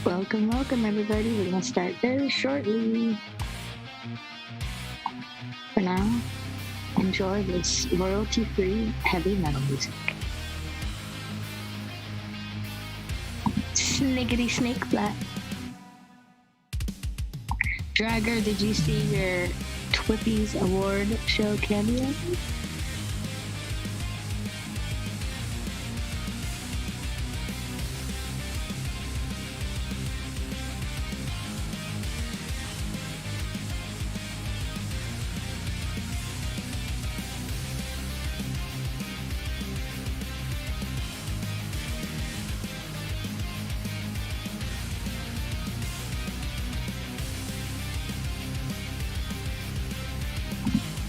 Welcome, welcome, everybody. We're going to start very shortly. For now, enjoy this royalty-free heavy metal music. Snickety snake flat. Dragger, did you see your Twippies award show cameo?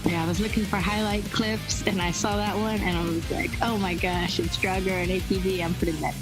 Yeah, I was looking for highlight clips and I saw that one and I was like, oh my gosh, it's Dragger and ATV. I'm putting that.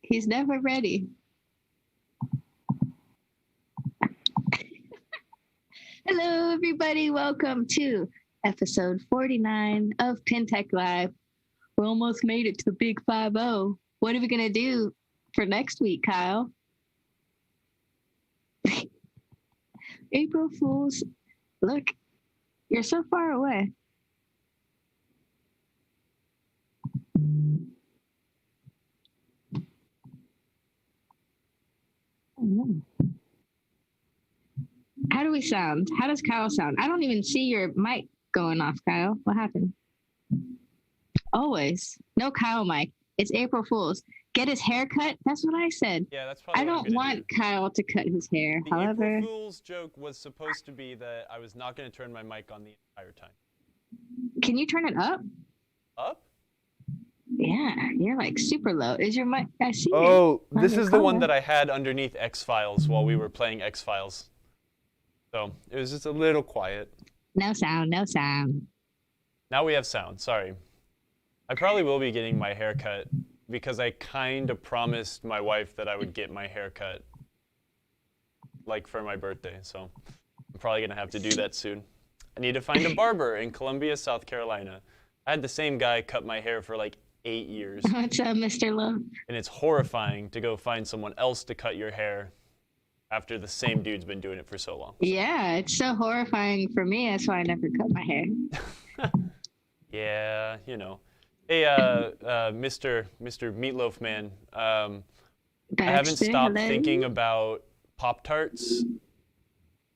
He's never ready. Hello, everybody. Welcome to episode 49 of PinTech Live. We almost made it to the big 5-0. What are we going to do for next week, Kyle? April Fools. Look, you're so far away. How do we sound? How does Kyle sound? I don't even see your mic going off, Kyle. What happened? Always. No Kyle mic. It's April Fool's. Get his hair cut? That's what I said. Yeah, that's probably I don't want Kyle to cut his hair. The However, April Fool's joke was supposed to be that I was not going to turn my mic on the entire time. Can you turn it up? Up? Yeah, you're like super low. Is your mic? I see. Oh, this is the one that I had underneath X-Files while we were playing X-Files. So it was just a little quiet. No sound, no sound. Now we have sound, sorry. I probably will be getting my hair cut because I kind of promised my wife that I would get my hair cut like for my birthday. So I'm probably going to have to do that soon. I need to find a barber in Columbia, South Carolina. I had the same guy cut my hair for like 8 years. What's up, Mr. Love? And it's horrifying to go find someone else to cut your hair after the same dude's been doing it for so long. Yeah, it's so horrifying for me. That's why I never cut my hair. Yeah, you know. Hey, Mr. Meatloaf Man, I haven't stopped thinking about Pop-Tarts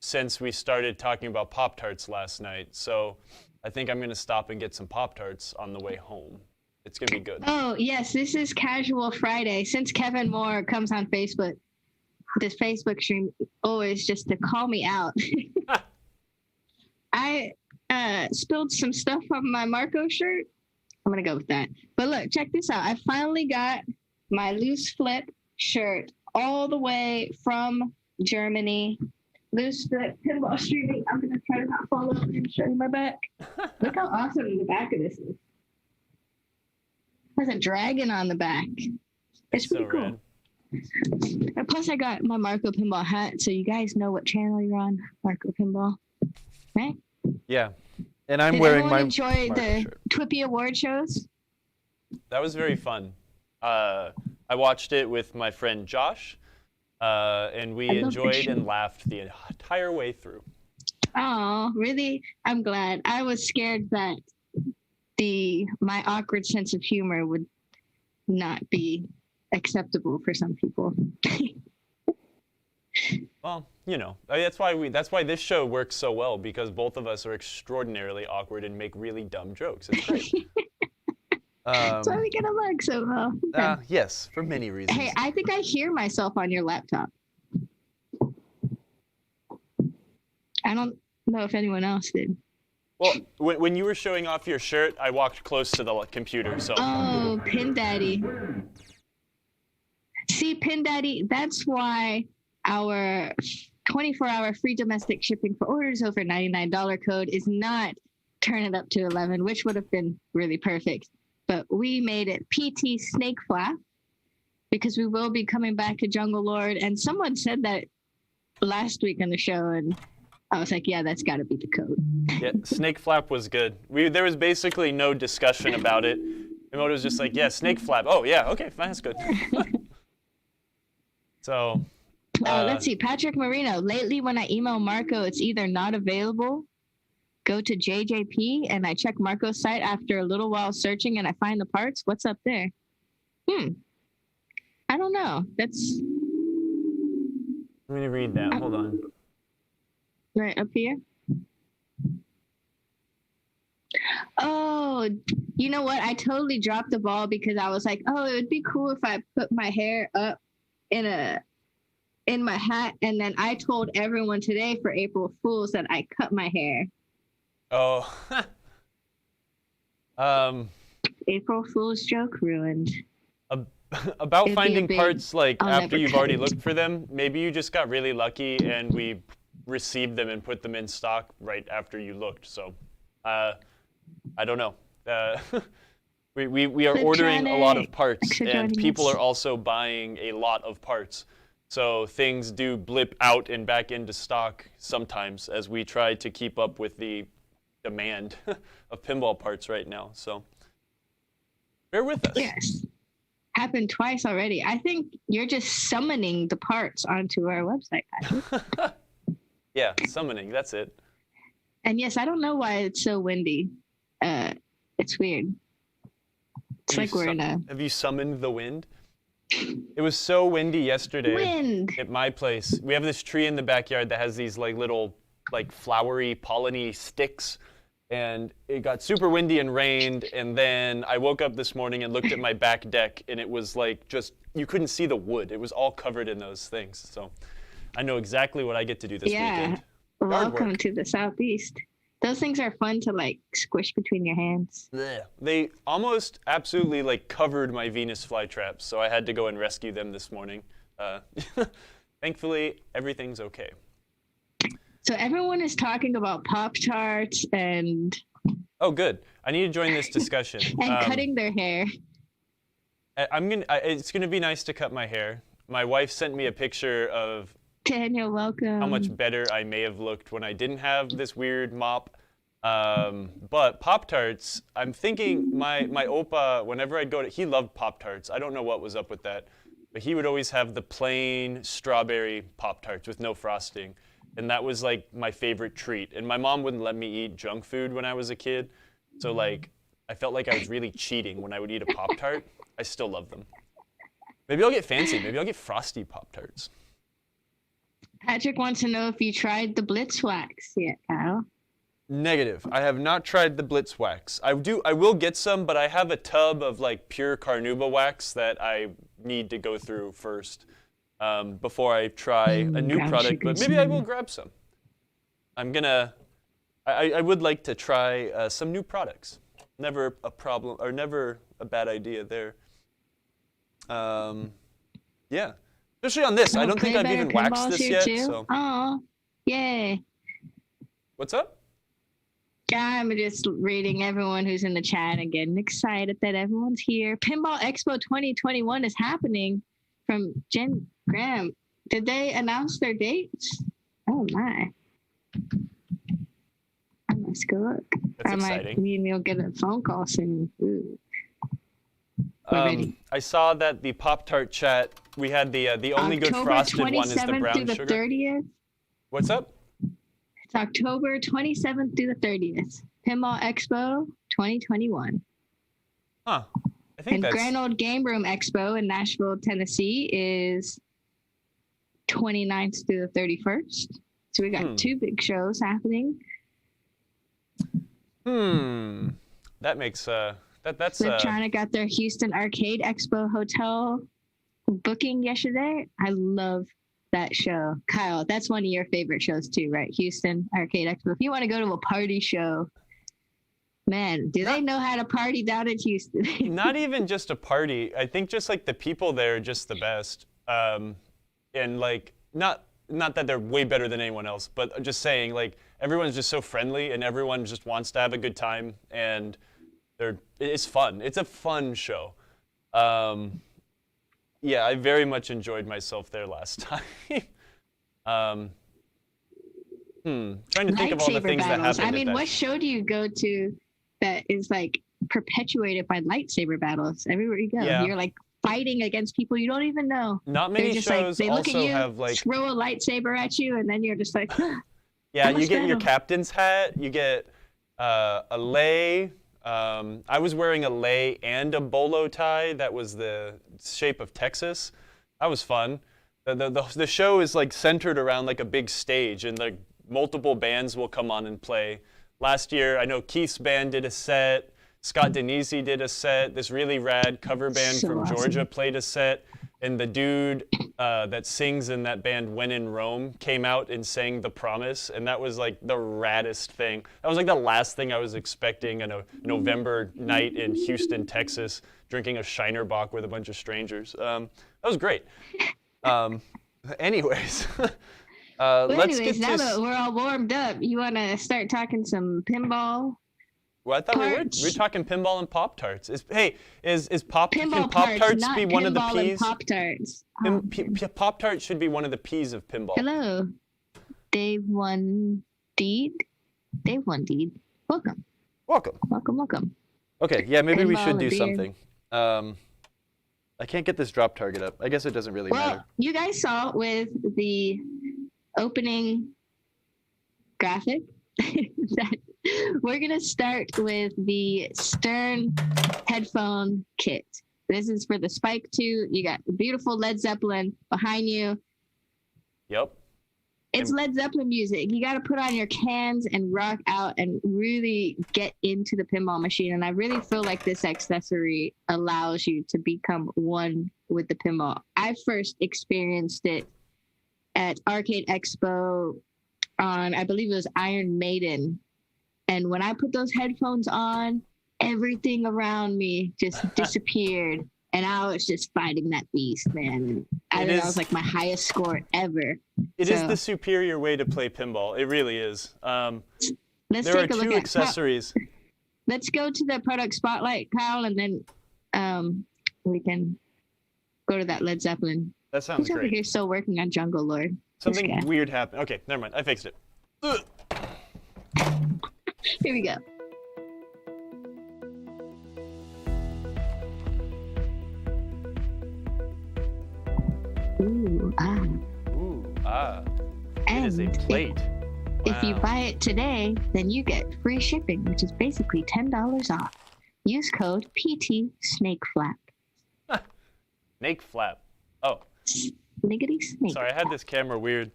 since we started talking about Pop-Tarts last night. So I think I'm going to stop and get some Pop-Tarts on the way home. It's going to be good. Oh, yes, this is Casual Friday. Since Kevin Moore comes on Facebook, this Facebook stream always just to call me out. I spilled some stuff on my Marco shirt. I'm going to go with that. But look, check this out. I finally got my loose flip shirt all the way from Germany. Loose flip pinball streaming. I'm going to try to not fall over and show you my back. Look how awesome the back of this is. There's a dragon on the back. It's pretty cool. Rad. And plus, I got my Marco Pinball hat, so you guys know what channel you're on, Marco Pinball, right? Yeah, and I'm wearing my. Did everyone enjoy the Twippy award shows? That was very fun. I watched it with my friend Josh, and we enjoyed and laughed the entire way through. Oh, really? I'm glad. I was scared that my awkward sense of humor would not be acceptable for some people. Well, you know, that's why this show works so well, because both of us are extraordinarily awkward and make really dumb jokes. It's great. That's why we get along so well. Yes, for many reasons. Hey, I think I hear myself on your laptop. I don't know if anyone else did. Well, when you were showing off your shirt, I walked close to the computer, so. Oh, Pin Daddy. See, Pin Daddy, that's why our 24-hour free domestic shipping for orders over $99 code is not turn it up to 11, which would have been really perfect. But we made it PT Snake Flap because we will be coming back to Jungle Lord. And someone said that last week on the show, and I was like, yeah, that's got to be the code. Yeah, Snake Flap was good. There was basically no discussion about it. Emoto was just like, yeah, Snake Flap. Oh, yeah, okay, fine, that's good. So. Let's see, Patrick Marino. Lately, when I email Marco, it's either not available. Go to JJP, and I check Marco's site after a little while searching, and I find the parts. What's up there? I don't know. That's. Let me read that. Hold on. Right up here. Oh, you know what? I totally dropped the ball because I was like, oh, it would be cool if I put my hair up in my hat, and then I told everyone today for April Fools that I cut my hair. Oh. April Fool's joke ruined. About finding parts like after you've already cut it. looked for them, maybe you just got really lucky and we received them and put them in stock right after you looked. So, I don't know. We are ordering a lot of parts, and people are also buying a lot of parts. So things do blip out and back into stock sometimes as we try to keep up with the demand of pinball parts right now. So bear with us. Yes. Happened twice already. I think you're just summoning the parts onto our website, Patrick. Yeah, summoning, that's it. And yes, I don't know why it's so windy. It's weird. It's like we're in a... Have you summoned the wind? It was so windy yesterday at my place. We have this tree in the backyard that has these like little like flowery polleny sticks, and it got super windy and rained, and then I woke up this morning and looked at my back deck, and it was like just you couldn't see the wood. It was all covered in those things. So I know exactly what I get to do this weekend. Welcome to the Southeast. Those things are fun to like squish between your hands. Blech. They almost absolutely like covered my Venus flytraps, so I had to go and rescue them this morning. Thankfully, everything's okay. So everyone is talking about Pop-Tarts and... Oh, good. I need to join this discussion. and cutting their hair. It's gonna be nice to cut my hair. My wife sent me a picture of Daniel, welcome. how much better I may have looked when I didn't have this weird mop. But Pop-Tarts, I'm thinking my Opa, whenever I'd go to, he loved Pop-Tarts. I don't know what was up with that, but he would always have the plain strawberry Pop-Tarts with no frosting. And that was like my favorite treat. And my mom wouldn't let me eat junk food when I was a kid. So like, I felt like I was really cheating when I would eat a Pop-Tart. I still love them. Maybe I'll get fancy. Maybe I'll get frosty Pop-Tarts. Patrick wants to know if you tried the Blitz wax yet, Kyle. Negative. I have not tried the Blitz wax. I will get some, but I have a tub of like pure Carnauba wax that I need to go through first before I try a new product. But maybe I will grab some. I would like to try some new products. Never a problem, or never a bad idea there. Yeah. Especially on this. I don't think I've even waxed this yet. So. Oh, yay. What's up? I'm just reading everyone who's in the chat and getting excited that everyone's here. Pinball Expo 2021 is happening from Jen Graham. Did they announce their dates? Oh, my. I must go look. That's exciting. Me and you'll get a phone call soon. Ooh. I saw that the Pop-Tart chat, we had the only good frosted one is the brown sugar. 30th. What's up? It's October 27th through the 30th. Pinball Expo 2021. Huh. I think that's... Grand Old Game Room Expo in Nashville, Tennessee is 29th through the 31st. So we got two big shows happening. That makes... That's Fliptronic got their Houston Arcade Expo hotel booking yesterday. I love that show. Kyle, that's one of your favorite shows too, right? Houston Arcade Expo. If you want to go to a party show Man, do they know how to party down in Houston? Not even just a party. I think just like the people there are just the best. And like not that they're way better than anyone else, but just saying like everyone's just so friendly and everyone just wants to have a good time and it's fun. It's a fun show. Yeah, I very much enjoyed myself there last time. Trying to think of all the things that happened. I mean, what show do you go to that is like perpetuated by lightsaber battles? Everywhere you go, you're like fighting against people you don't even know. Not many just shows like, they look also at you, have like throw a lightsaber at you, and then you're just like, yeah, you get your captain's hat, you get a lei. I was wearing a lei and a bolo tie that was the shape of Texas. That was fun. The show is like centered around like a big stage, and like multiple bands will come on and play. Last year, I know Keith's band did a set. Scott Denisi did a set. This really rad cover band from Georgia played a set. And the dude that sings in that band, When in Rome, came out and sang The Promise. And that was like the raddest thing. That was like the last thing I was expecting on a November night in Houston, Texas, drinking a Shiner Bock with a bunch of strangers. That was great. Anyways. Let's get now that we're all warmed up, you want to start talking some pinball? Well, I thought we were talking pinball and Pop-Tarts. Is Pinball Pop-Tarts be one of the P's? Pop-Tarts. Pop-Tarts should be one of the P's of pinball. Hello, Dave One Deed. Dave One Deed. Welcome. Okay, yeah, maybe we should do something. I can't get this drop target up. I guess it doesn't really matter. Well, you guys saw with the opening graphic that we're going to start with the Stern headphone kit. This is for the Spike 2. You got the beautiful Led Zeppelin behind you. Yep. It's Led Zeppelin music. You got to put on your cans and rock out and really get into the pinball machine. And I really feel like this accessory allows you to become one with the pinball. I first experienced it at Arcade Expo on, I believe it was Iron Maiden. And when I put those headphones on, everything around me just disappeared. And I was just fighting that beast, man. I think that was like my highest score ever. It is the superior way to play pinball. It really is. Let's there are take a look two at accessories. Let's go to the product spotlight, Kyle, and then we can go to that Led Zeppelin. That sounds great. Over here still working on Jungle Lord. Something weird happened. Okay, never mind. I fixed it. Here we go. Ooh, ah. Ooh, ah. It is a plate. If you buy it today, then you get free shipping, which is basically $10 off. Use code PT SnakeFlap. Snake flap. Oh. Sniggity snake. Sorry, I had this camera weird.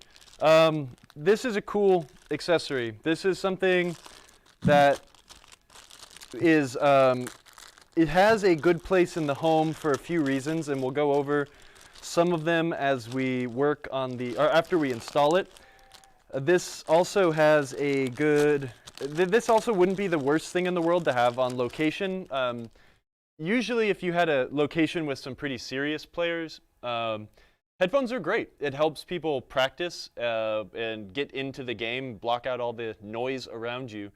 This is a cool accessory. This is something that is, it has a good place in the home for a few reasons, and we'll go over some of them as we work on or after we install it. This also has a good, this also wouldn't be the worst thing in the world to have on location. Usually if you had a location with some pretty serious players, headphones are great. It helps people practice and get into the game, block out all the noise around you.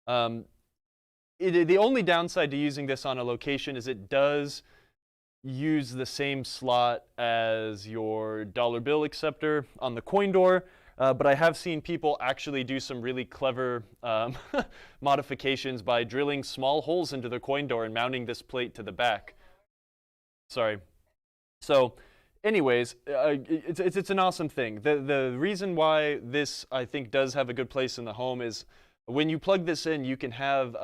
The only downside to using this on a location is it does use the same slot as your dollar bill acceptor on the coin door, but I have seen people actually do some really clever modifications by drilling small holes into the coin door and mounting this plate to the back. Sorry. So anyways, it's an awesome thing. The reason why this, I think, does have a good place in the home is when you plug this in, you can have,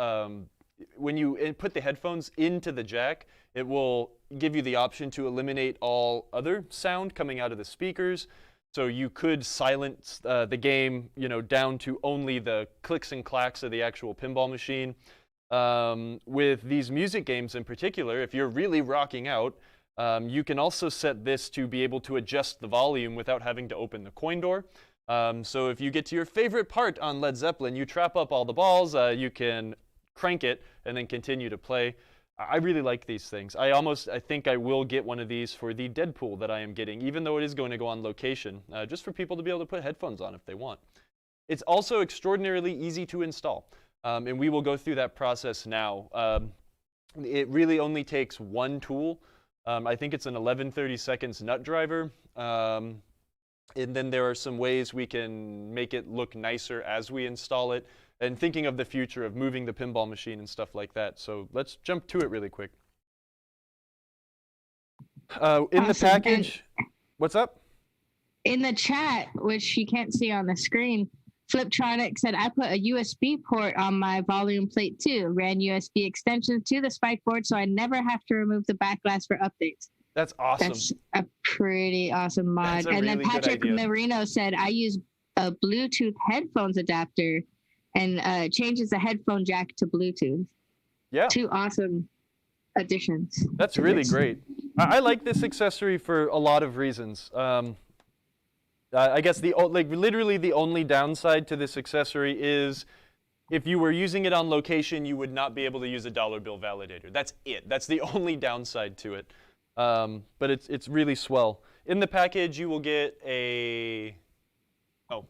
when you put the headphones into the jack, it will give you the option to eliminate all other sound coming out of the speakers. So you could silence the game, down to only the clicks and clacks of the actual pinball machine. With these music games in particular, if you're really rocking out, you can also set this to be able to adjust the volume without having to open the coin door. So if you get to your favorite part on Led Zeppelin, you trap up all the balls, you can crank it and then continue to play. I really like these things. I think I will get one of these for the Deadpool that I am getting, even though it is going to go on location, just for people to be able to put headphones on if they want. It's also extraordinarily easy to install, and we will go through that process now. It really only takes one tool. I think it's an 11/32 nut driver. And then there are some ways we can make it look nicer as we install it, and thinking of the future of moving the pinball machine and stuff like that. So let's jump to it really quick. In the package, what's up? In the chat, which you can't see on the screen, Fliptronic said, I put a USB port on my volume plate too. Ran USB extensions to the spike board so I never have to remove the back glass for updates. That's awesome. That's a pretty awesome mod. And then Patrick Marino said, I use a Bluetooth headphones adapter and changes the headphone jack to Bluetooth. Yeah. 2 awesome additions. That's really great. I like this accessory for a lot of reasons. I guess literally the only downside to this accessory is if you were using it on location, you would not be able to use a dollar bill validator. That's it. That's the only downside to it. But it's really swell. In the package, you will get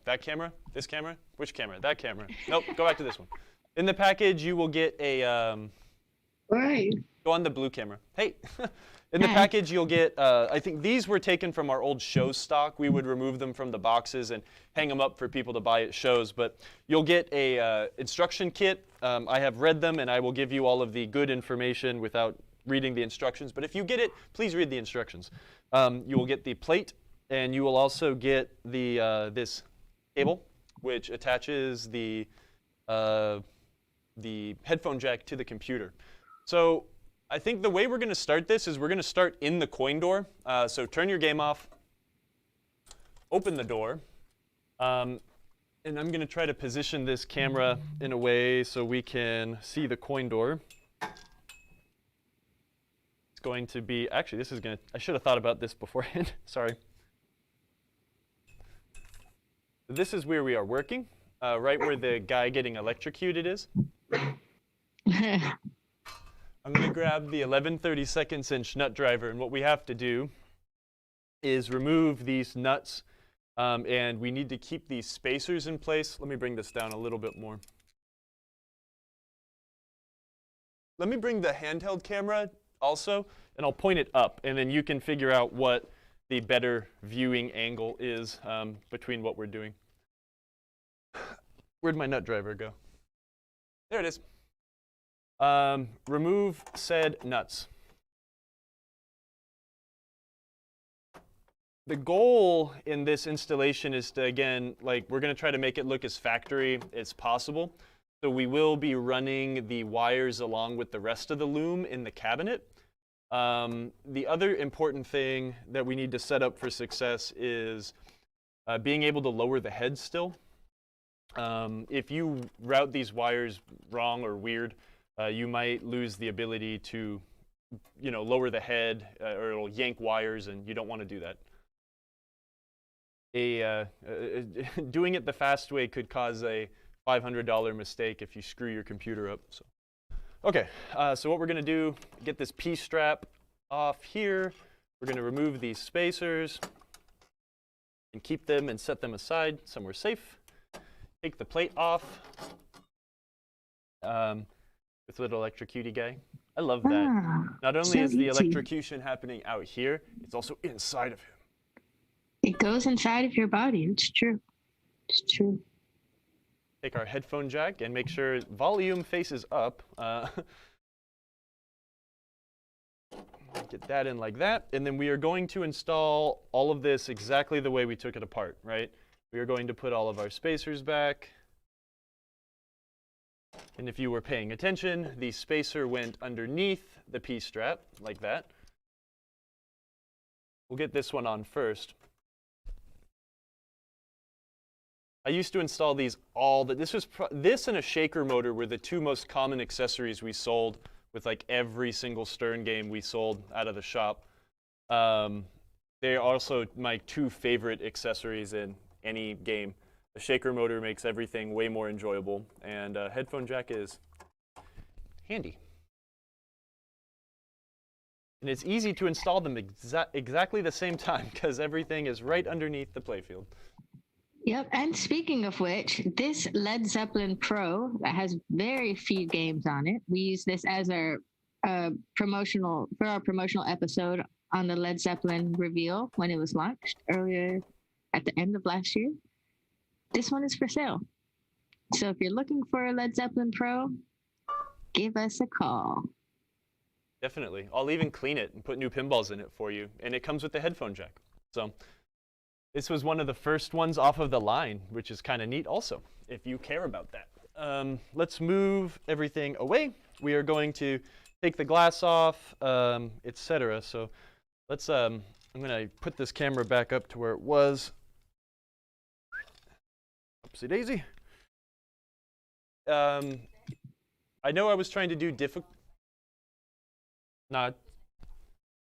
that camera, this camera, which camera, that camera. Nope, go back to this one. In the package, you will get Right. Go on the blue camera. Hey. In the package, you'll get, I think these were taken from our old show stock. We would remove them from the boxes and hang them up for people to buy at shows. But you'll get a instruction kit. I have read them, and I will give you all of the good information without reading the instructions. But if you get it, please read the instructions. You will get the plate, and you will also get the this cable, which attaches the headphone jack to the computer. So I think the way we're going to start this is we're going to start in the coin door. So turn your game off, open the door, and I'm going to try to position this camera in a way so we can see the coin door. It's going to be, actually this is going to, I should have thought about this beforehand, sorry. This is where we are working, right where the guy getting electrocuted is. I'm going to grab the 11/32 nut driver, and what we have to do is remove these nuts, and we need to keep these spacers in place. Let me bring this down a little bit more. Let me bring the handheld camera also, and I'll point it up, and then you can figure out what the better viewing angle is between what we're doing. Where'd my nut driver go? There it is. Remove said nuts. The goal in this installation is to, again, we're going to try to make it look as factory as possible. So we will be running the wires along with the rest of the loom in the cabinet. The other important thing that we need to set up for success is being able to lower the head still. If you route these wires wrong or weird, you might lose the ability to, lower the head, or it'll yank wires, and you don't want to do that. Doing it the fast way could cause a $500 mistake if you screw your computer up. So, okay, so what we're going to do, get this P-strap off here. We're going to remove these spacers and keep them and set them aside somewhere safe. Take the plate off. With little electrocutey guy. I love that. Not only is the electrocution happening out here, it's also inside of him. It goes inside of your body. It's true. It's true. Take our headphone jack and make sure volume faces up. Get that in like that. And then we are going to install all of this exactly the way we took it apart, right? We are going to put all of our spacers back. And if you were paying attention, the spacer went underneath the P-strap, like that. We'll get this one on first. I used to install these this and a shaker motor were the 2 most common accessories we sold with every single Stern game we sold out of the shop. They are also my 2 favorite accessories in any game. The shaker motor makes everything way more enjoyable, and headphone jack is handy. And it's easy to install them exactly the same time because everything is right underneath the playfield. Yep, and speaking of which, this Led Zeppelin Pro that has very few games on it. We use this as our promotional episode on the Led Zeppelin reveal when it was launched earlier at the end of last year. This one is for sale. So if you're looking for a Led Zeppelin Pro, give us a call. Definitely. I'll even clean it and put new pinballs in it for you. And it comes with the headphone jack. So this was one of the first ones off of the line, which is kind of neat also, if you care about that. Let's move everything away. We are going to take the glass off, etc. So let's, I'm going to put this camera back up to where it was. Oopsie daisy. I know I was trying to do not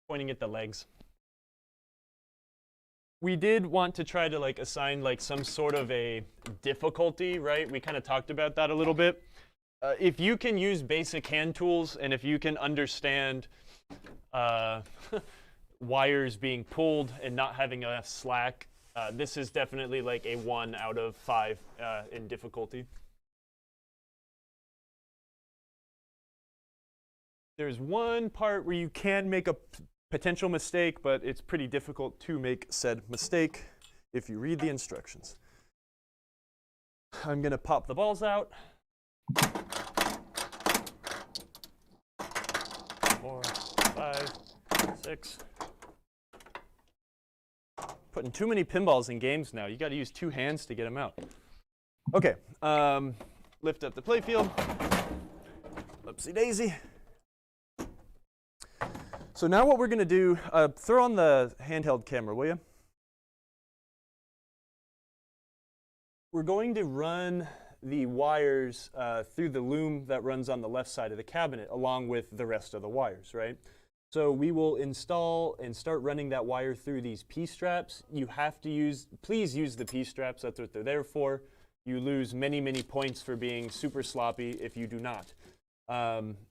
pointing at the legs. We did want to try to like assign like some sort of a difficulty, right? We kind of talked about that a little bit. If you can use basic hand tools and if you can understand wires being pulled and not having enough slack, this is definitely like a 1 out of 5 in difficulty. There's one part where you can make a potential mistake, but it's pretty difficult to make said mistake if you read the instructions. I'm going to pop the balls out. 4, 5, 6. Putting too many pinballs in games now. You got to use 2 hands to get them out. Okay, lift up the playfield. Oopsie daisy. So now what we're going to do, throw on the handheld camera, will you? We're going to run the wires through the loom that runs on the left side of the cabinet, along with the rest of the wires, right? So we will install and start running that wire through these P-straps. You have to please use the P-straps, that's what they're there for. You lose many, many points for being super sloppy if you do not.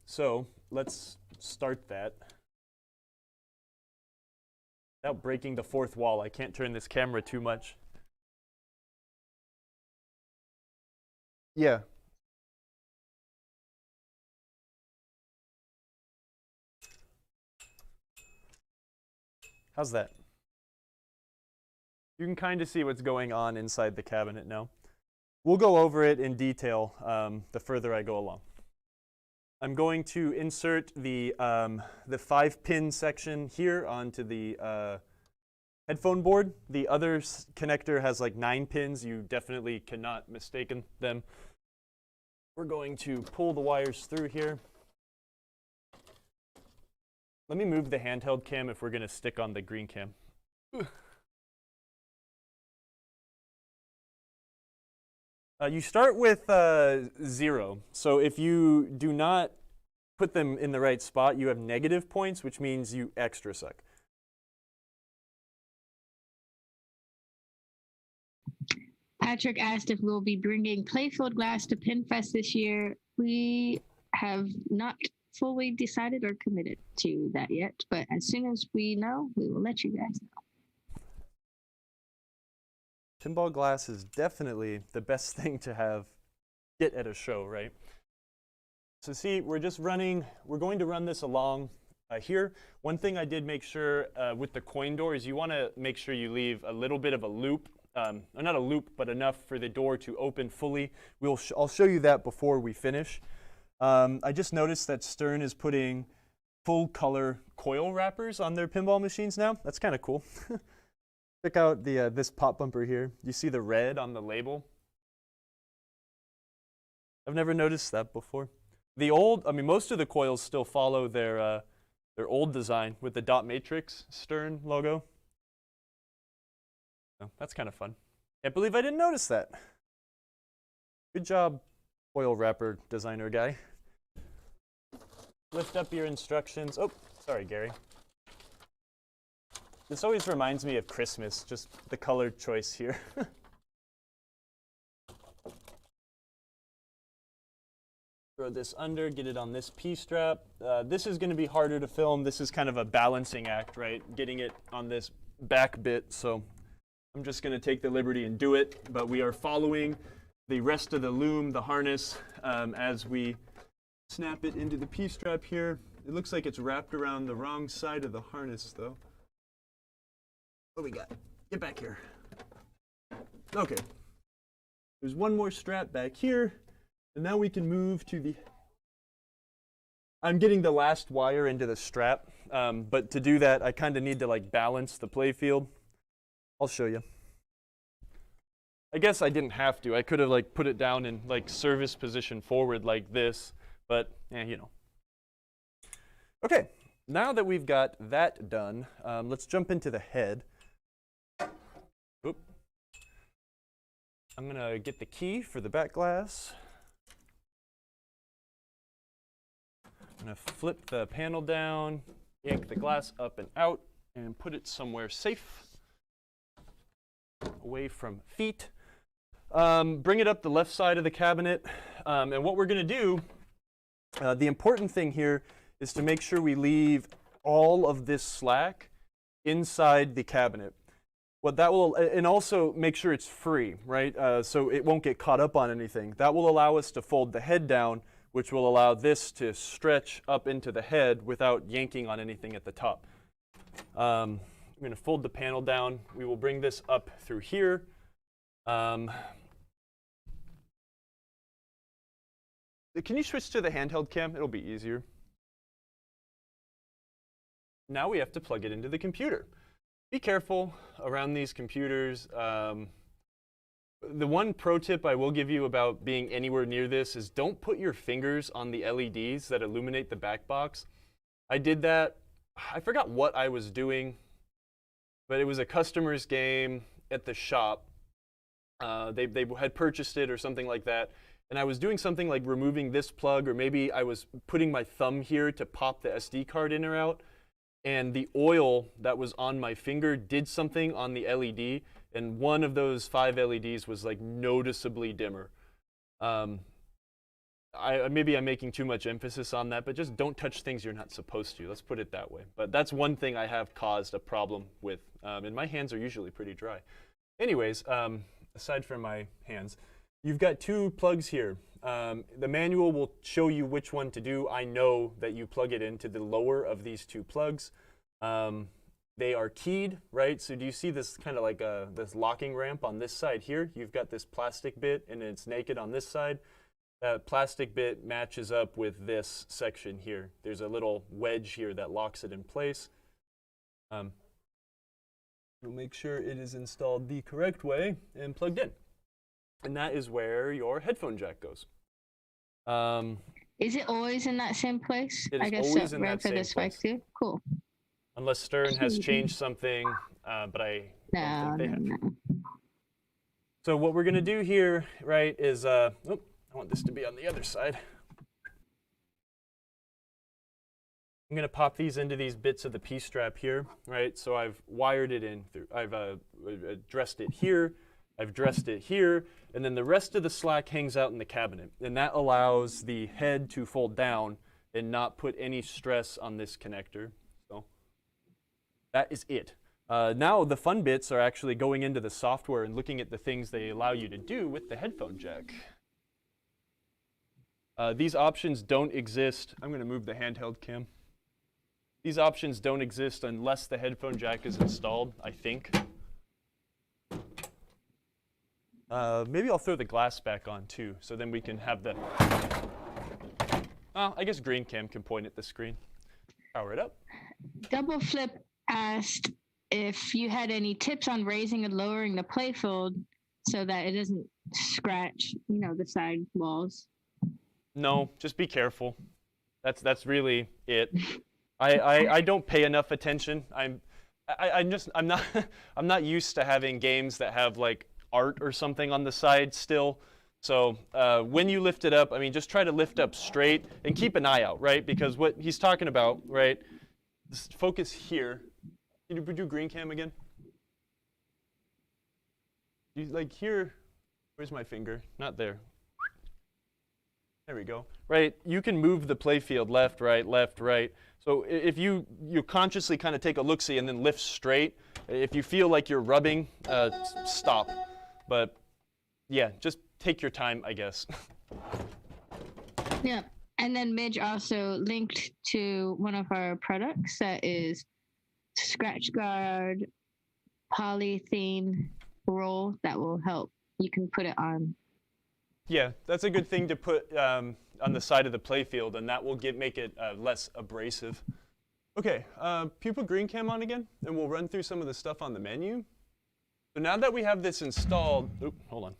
So let's start that. Without breaking the 4th wall, I can't turn this camera too much. Yeah. How's that? You can kind of see what's going on inside the cabinet now. We'll go over it in detail the further I go along. I'm going to insert the 5-pin section here onto the headphone board. The other connector has like 9 pins. You definitely cannot mistake them. We're going to pull the wires through here. Let me move the handheld cam if we're going to stick on the green cam. You start with 0. So if you do not put them in the right spot, you have negative points, which means you extra suck. Patrick asked if we'll be bringing playfield glass to PinFest this year. We have not fully decided or committed to that yet, but as soon as we know, we will let you guys know. Pinball glass is definitely the best thing to get at a show, right? So see, we're going to run this along here. One thing I did make sure with the coin door is you want to make sure you leave a little bit of a loop, not a loop, but enough for the door to open fully. I'll show you that before we finish. I just noticed that Stern is putting full color coil wrappers on their pinball machines now. That's kind of cool. Check out this pop bumper here. You see the red on the label? I've never noticed that before. Most of the coils still follow their old design with the dot matrix Stern logo. So that's kind of fun. Can't believe I didn't notice that. Good job, coil wrapper designer guy. Lift up your instructions. Oh, sorry, Gary. This always reminds me of Christmas, just the color choice here. Throw this under, get it on this P-strap. This is going to be harder to film. This is kind of a balancing act, right? Getting it on this back bit. So I'm just going to take the liberty and do it. But we are following the rest of the loom, the harness, as we snap it into the P-strap here. It looks like it's wrapped around the wrong side of the harness, though. What do we got? Get back here. Okay. There's one more strap back here. And now we can move to the... I'm getting the last wire into the strap. But to do that, I kind of need to like balance the play field. I'll show you. I guess I didn't have to. I could have like put it down in like service position forward like this. But, you know. Okay, now that we've got that done, let's jump into the head. Oop. I'm going to get the key for the back glass. I'm going to flip the panel down, yank the glass up and out, and put it somewhere safe, away from feet. Bring it up the left side of the cabinet. And what we're going to do, the important thing here is to make sure we leave all of this slack inside the cabinet. What that will, and also make sure it's free, right? So it won't get caught up on anything. That will allow us to fold the head down, which will allow this to stretch up into the head without yanking on anything at the top. I'm going to fold the panel down. We will bring this up through here. Can you switch to the handheld cam? It'll be easier. Now we have to plug it into the computer. Be careful around these computers. The one pro tip I will give you about being anywhere near this is don't put your fingers on the LEDs that illuminate the back box. I did that. I forgot what I was doing, but it was a customer's game at the shop. They had purchased it or something like that. And I was doing something like removing this plug, or maybe I was putting my thumb here to pop the SD card in or out. And the oil that was on my finger did something on the LED, and one of those 5 LEDs was like noticeably dimmer. Maybe I'm making too much emphasis on that, but just don't touch things you're not supposed to. Let's put it that way. But that's one thing I have caused a problem with, and my hands are usually pretty dry. Anyways, aside from my hands, you've got 2 plugs here. The manual will show you which one to do. I know that you plug it into the lower of these 2 plugs. They are keyed, right? So do you see this kind of like this locking ramp on this side here? You've got this plastic bit and it's naked on this side. That plastic bit matches up with this section here. There's a little wedge here that locks it in place. We'll make sure it is installed the correct way and plugged in. And that is where your headphone jack goes. Is it always in that same place? It is I guess always so, in right that for same this bike place. too? Cool. Unless Stern has changed something, but I don't think they have. No. So what we're going to do here, right, is, I want this to be on the other side. I'm going to pop these into these bits of the P-strap here, right? So I've wired it in through, I've addressed it here, I've dressed it here, and then the rest of the slack hangs out in the cabinet. And that allows the head to fold down and not put any stress on this connector. So that is it. Now the fun bits are actually going into the software and looking at the things they allow you to do with the headphone jack. These options don't exist. I'm going to move the handheld cam. These options don't exist unless the headphone jack is installed, I think. Maybe I'll throw the glass back on too, so then we can have the... I guess Green Cam can point at the screen. Power it up. Double Flip asked if you had any tips on raising and lowering the playfield so that it doesn't scratch, you know, the side walls. No, just be careful. That's really it. I don't pay enough attention. I'm not used to having games that have like art or something on the side still. So when you lift it up, I mean, just try to lift up straight and keep an eye out, right? Because what he's talking about, right? Just focus here. Can you do Green Cam again? You, like here, where's my finger? Not there. There we go. Right, you can move the playfield left, right. So if you consciously kind of take a look-see and then lift straight, if you feel like you're rubbing, stop. But yeah, just take your time, I guess. Yeah, and then Midge also linked to one of our products that is scratch guard polythene roll that will help. You can put it on. Yeah, that's a good thing to put on the side of the playfield, and that will make it less abrasive. Okay, Pupil Green Cam on again, and we'll run through some of the stuff on the menu. So now that we have this installed, hold on.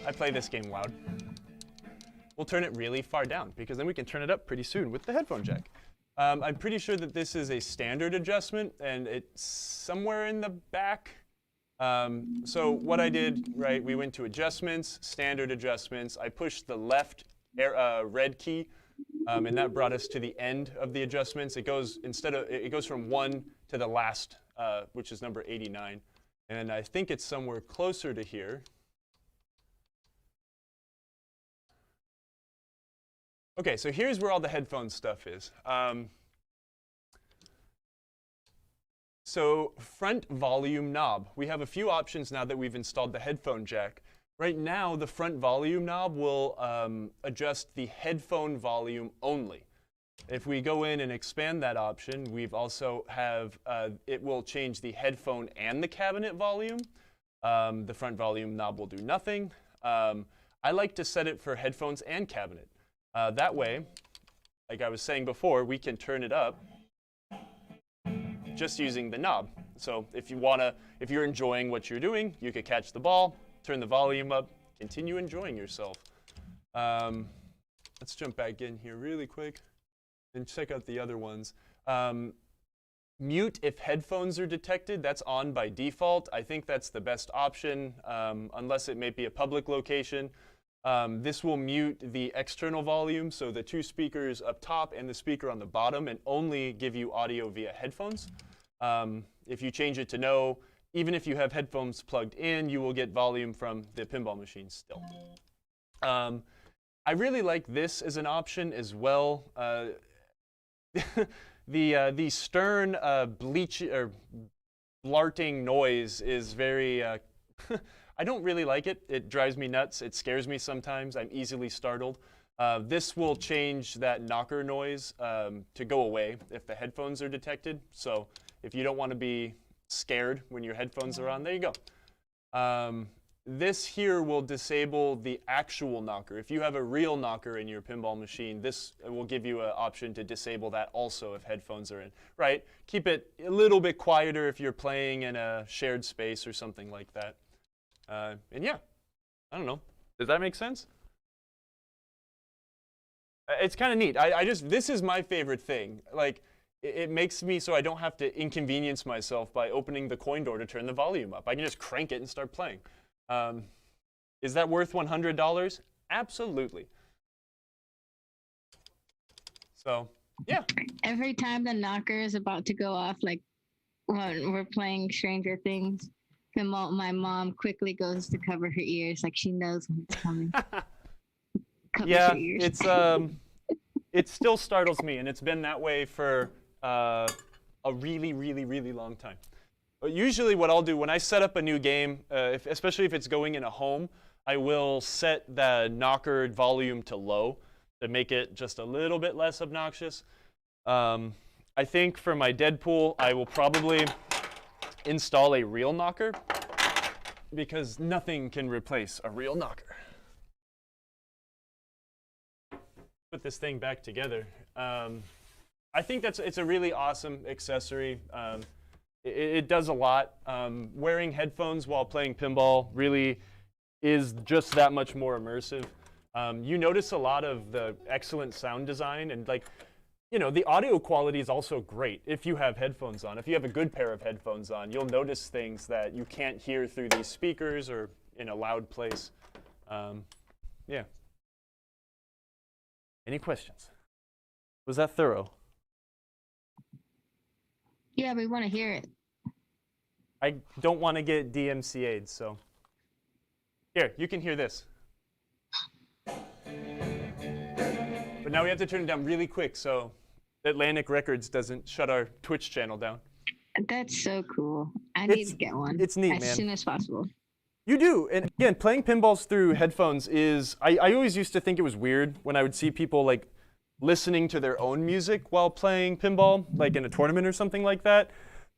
I play this game loud. We'll turn it really far down, because then we can turn it up pretty soon with the headphone jack. I'm pretty sure that this is a standard adjustment, and it's somewhere in the back. So what I did, right, we went to adjustments, standard adjustments. I pushed the left red key, and that brought us to the end of the adjustments. It goes from 1 to the last, which is number 89. And I think it's somewhere closer to here. Okay, so here's where all the headphone stuff is. So front volume knob. We have a few options now that we've installed the headphone jack. Right now, the front volume knob will adjust the headphone volume only. If we go in and expand that option, we've also it will change the headphone and the cabinet volume. The front volume knob will do nothing. I like to set it for headphones and cabinet. That way, like I was saying before, we can turn it up just using the knob. So if you're enjoying what you're doing, you could catch the ball, turn the volume up, continue enjoying yourself. Let's jump back in here really quick and check out the other ones. Mute if headphones are detected, that's on by default. I think that's the best option, unless it may be a public location. This will mute the external volume, so the 2 speakers up top and the speaker on the bottom, and only give you audio via headphones. If you change it to no, even if you have headphones plugged in, you will get volume from the pinball machine still. I really like this as an option as well. The stern blarting noise is very I don't really like it. It drives me nuts. It scares me sometimes. I'm easily startled. This will change that knocker noise to go away if the headphones are detected. So if you don't want to be scared when your headphones are on, there you go. This here will disable the actual knocker. If you have a real knocker in your pinball machine, this will give you an option to disable that also if headphones are in. Right? Keep it a little bit quieter if you're playing in a shared space or something like that. And yeah, I don't know. Does that make sense? It's kind of neat. This is my favorite thing. Like, it makes me so I don't have to inconvenience myself by opening the coin door to turn the volume up. I can just crank it and start playing. Is that worth $100? Absolutely. So, yeah. Every time the knocker is about to go off, like when we're playing Stranger Things, my mom quickly goes to cover her ears, like she knows when it's coming. Yeah, it still startles me, and it's been that way for a really, really, really long time. But usually what I'll do when I set up a new game, especially if it's going in a home, I will set the knocker volume to low to make it just a little bit less obnoxious. I think for my Deadpool, I will probably install a real knocker, because nothing can replace a real knocker. Put this thing back together. I think it's a really awesome accessory. It does a lot. Wearing headphones while playing pinball really is just that much more immersive. You notice a lot of the excellent sound design, and the audio quality is also great if you have headphones on. If you have a good pair of headphones on, you'll notice things that you can't hear through these speakers or in a loud place. Yeah. Any questions? Was that thorough? Yeah, we want to hear it. I don't want to get DMCA'd, so. Here, you can hear this. But now we have to turn it down really quick so Atlantic Records doesn't shut our Twitch channel down. That's so cool. I need to get one. It's neat, as man. soon as possible. You do. And again, playing pinballs through headphones is, I always used to think it was weird when I would see people like listening to their own music while playing pinball, like in a tournament or something like that.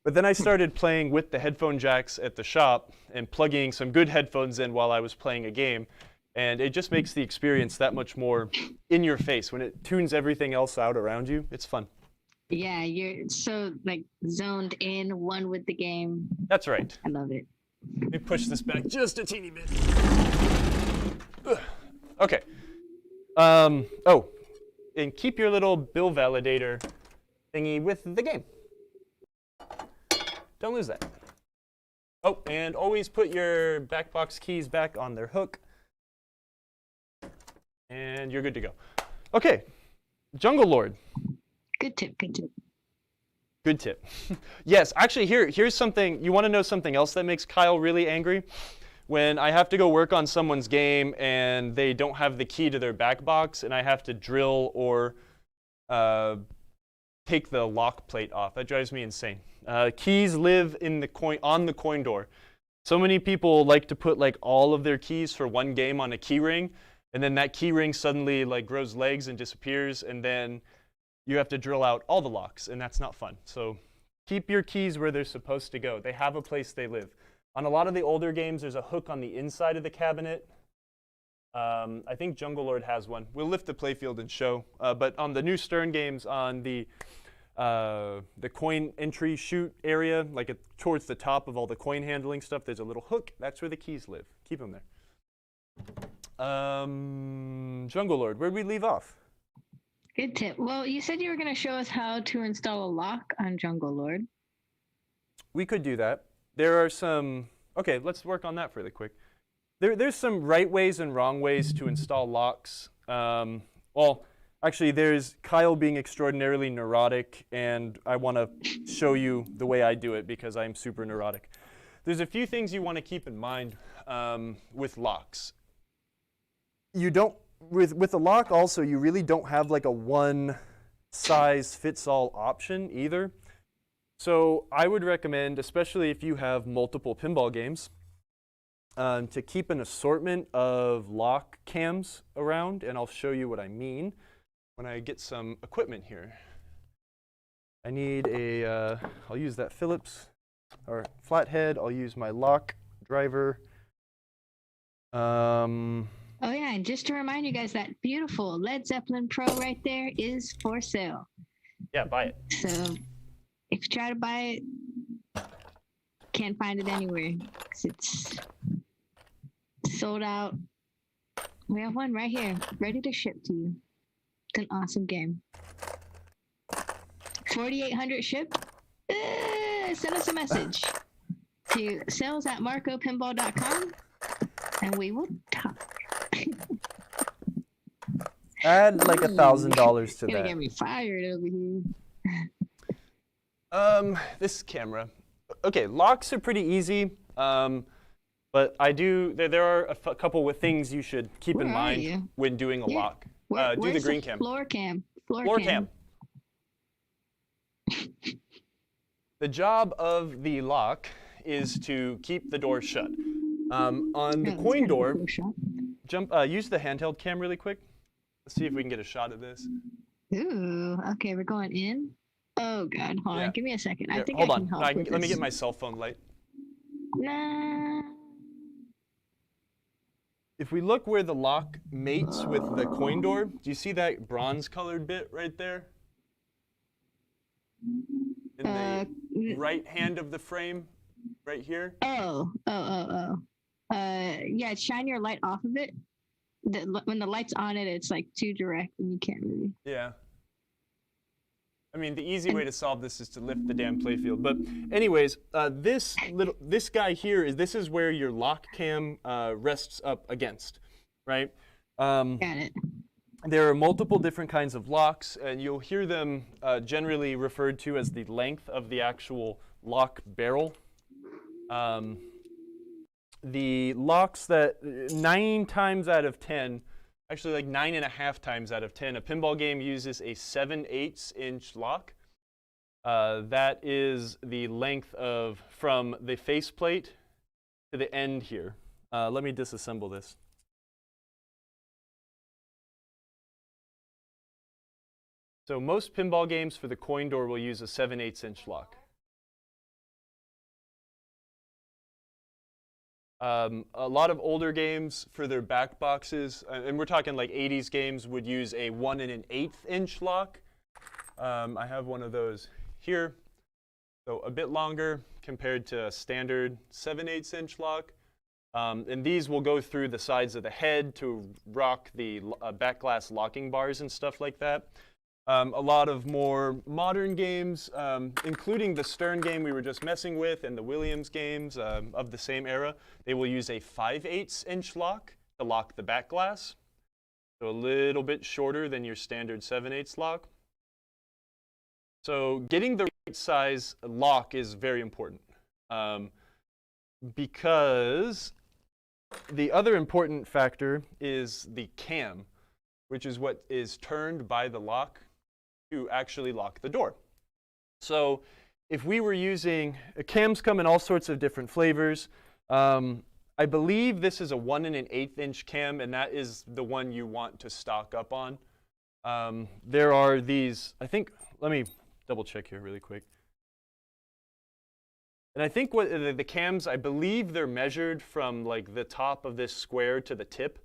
But then I started playing with the headphone jacks at the shop and plugging some good headphones in while I was playing a game. And it just makes the experience that much more in your face when it tunes everything else out around you. It's fun. Yeah, you're so like zoned in, one with the game. That's right. I love it. Let me push this back just a teeny bit. Ugh. Okay. Oh, and keep your little bill validator thingy with the game. Don't lose that. Oh, and always put your back box keys back on their hook. And you're good to go. Okay, Jungle Lord. Good tip, good tip. Good tip. Yes, actually, here's something. You want to know something else that makes Kyle really angry? When I have to go work on someone's game and they don't have the key to their back box and I have to drill or take the lock plate off. That drives me insane. Keys live in the on the coin door. So many people like to put like all of their keys for one game on a key ring, and then that key ring suddenly like grows legs and disappears, and then you have to drill out all the locks, and that's not fun. So keep your keys where they're supposed to go. They have a place they live. On a lot of the older games, there's a hook on the inside of the cabinet. I think Jungle Lord has one. We'll lift the playfield and show. But on the new Stern games, on the coin entry chute area, like towards the top of all the coin handling stuff, there's a little hook. That's where the keys live. Keep them there. Jungle Lord, where'd we leave off? Good tip. Well, you said you were going to show us how to install a lock on Jungle Lord. We could do that. There are some, okay, let's work on that really quick. There's some right ways and wrong ways to install locks. Well, actually, there's Kyle being extraordinarily neurotic, and I want to show you the way I do it because I'm super neurotic. There's a few things you want to keep in mind with locks. You don't, with a lock also, you really don't have like a one-size-fits-all option either. So I would recommend, especially if you have multiple pinball games, to keep an assortment of lock cams around, and I'll show you what I mean when I get some equipment here. I need a, I'll use that Phillips or flathead. I'll use my lock driver. Oh yeah, and just to remind you guys, that beautiful Led Zeppelin Pro right there is for sale. Yeah, buy it. So if you try to buy it, can't find it anywhere because it's sold out. We have one right here, ready to ship to you. It's an awesome game. 4,800 ship. Send us a message to sales@marcopinball.com and we will talk. Add like $1,000 to You're gonna that. get me fired over here. This camera. Okay, locks are pretty easy, but there are a couple of things you should keep in mind when doing a lock. Do the green cam. Floor cam. Floor cam. The job of the lock is to keep the door shut. On the coin door, use the handheld cam really quick. Let's see if we can get a shot of this. Ooh, okay, we're going in. Oh God, hold on, give me a second. I think hold I on. can help Let with me this. get my cell phone light. Nah. If we look where the lock mates with the coin door, do you see that bronze-colored bit right there? In the right hand of the frame, right here. Yeah, shine your light off of it. When the light's on it, it's like too direct and you can't really. Yeah. I mean, the easy way to solve this is to lift the damn playfield. But anyways, this guy here this is where your lock cam rests up against, right? Got it. There are multiple different kinds of locks, and you'll hear them generally referred to as the length of the actual lock barrel. The locks that 9 times out of 10, actually like 9.5 times out of 10, a pinball game uses a 7/8 inch lock. That is the length of from the faceplate to the end here. Let me disassemble this. So most pinball games for the coin door will use a 7/8 inch lock. A lot of older games for their back boxes, and we're talking like 80s games, would use a 1 1/8 inch lock. I have one of those here. So a bit longer compared to a standard 7/8 inch lock. And these will go through the sides of the head to rock the back glass locking bars and stuff like that. A lot of more modern games, including the Stern game we were just messing with and the Williams games of the same era, they will use a 5/8 inch lock to lock the back glass. So a little bit shorter than your standard 7/8 lock. So getting the right size lock is very important because the other important factor is the cam, which is what is turned by the lock to actually lock the door. So if we were using, cams come in all sorts of different flavors. I believe this is a 1 1/8 inch cam, and that is the one you want to stock up on. There are these, I think, let me double check here really quick. And I think what the cams, I believe they're measured from like the top of this square to the tip.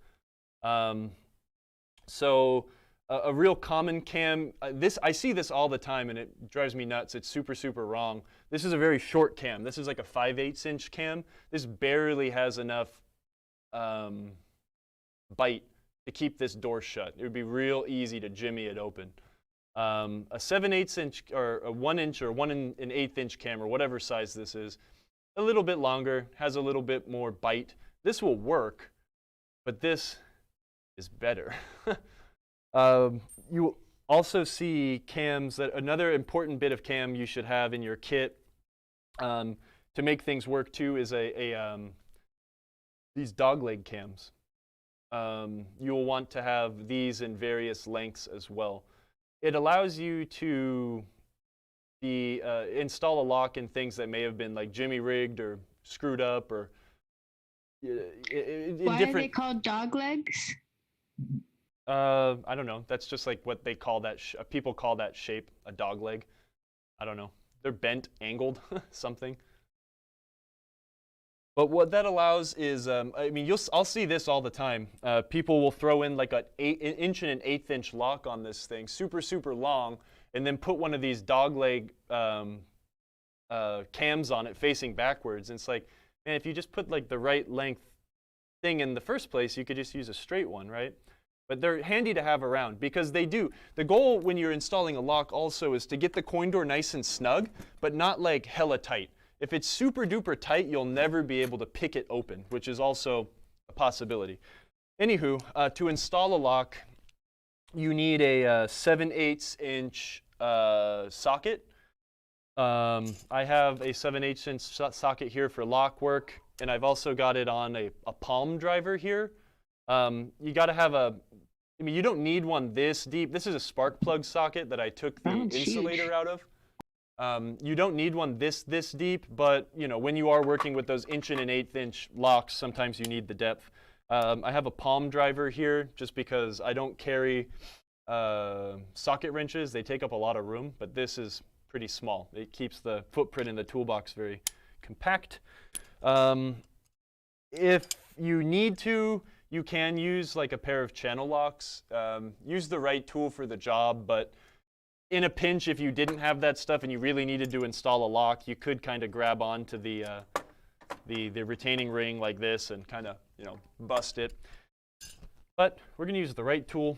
So a real common cam, I see this all the time and it drives me nuts. It's super, super wrong. This is a very short cam. This is like a 5/8 inch cam. This barely has enough bite to keep this door shut. It would be real easy to jimmy it open. A 7/8 inch or a 1 inch or 1 1/8 inch cam or whatever size this is, a little bit longer, has a little bit more bite. This will work, but this is better. You also see cams that another important bit of cam you should have in your kit to make things work too is these dogleg cams. You'll want to have these in various lengths as well. It allows you to install a lock in things that may have been like jimmy rigged or screwed up or Why are they called dog legs? I don't know. That's just like what they call that. People call that shape a dog leg. I don't know. They're bent, angled, something. But what that allows is, I mean, I'll see this all the time. People will throw in like an 1 1/8 inch lock on this thing, super, super long, and then put one of these dog leg cams on it facing backwards. And it's like, man, if you just put like the right length thing in the first place, you could just use a straight one, right? But they're handy to have around because they do. The goal when you're installing a lock also is to get the coin door nice and snug, but not like hella tight. If it's super duper tight, you'll never be able to pick it open, which is also a possibility. Anywho, to install a lock, you need a 7/8 inch socket. I have a 7/8 inch socket here for lock work, and I've also got it on a palm driver here. You got to have I mean, you don't need one this deep. This is a spark plug socket that I took the insulator out of. You don't need one this deep, but you know, when you are working with those 1 1/8 inch locks, sometimes you need the depth. I have a palm driver here just because I don't carry socket wrenches. They take up a lot of room, but this is pretty small. It keeps the footprint in the toolbox very compact. If you need to, you can use like a pair of channel locks. Use the right tool for the job, but in a pinch, if you didn't have that stuff and you really needed to install a lock, you could kind of grab onto the retaining ring like this and kind of, you know, bust it. But we're going to use the right tool.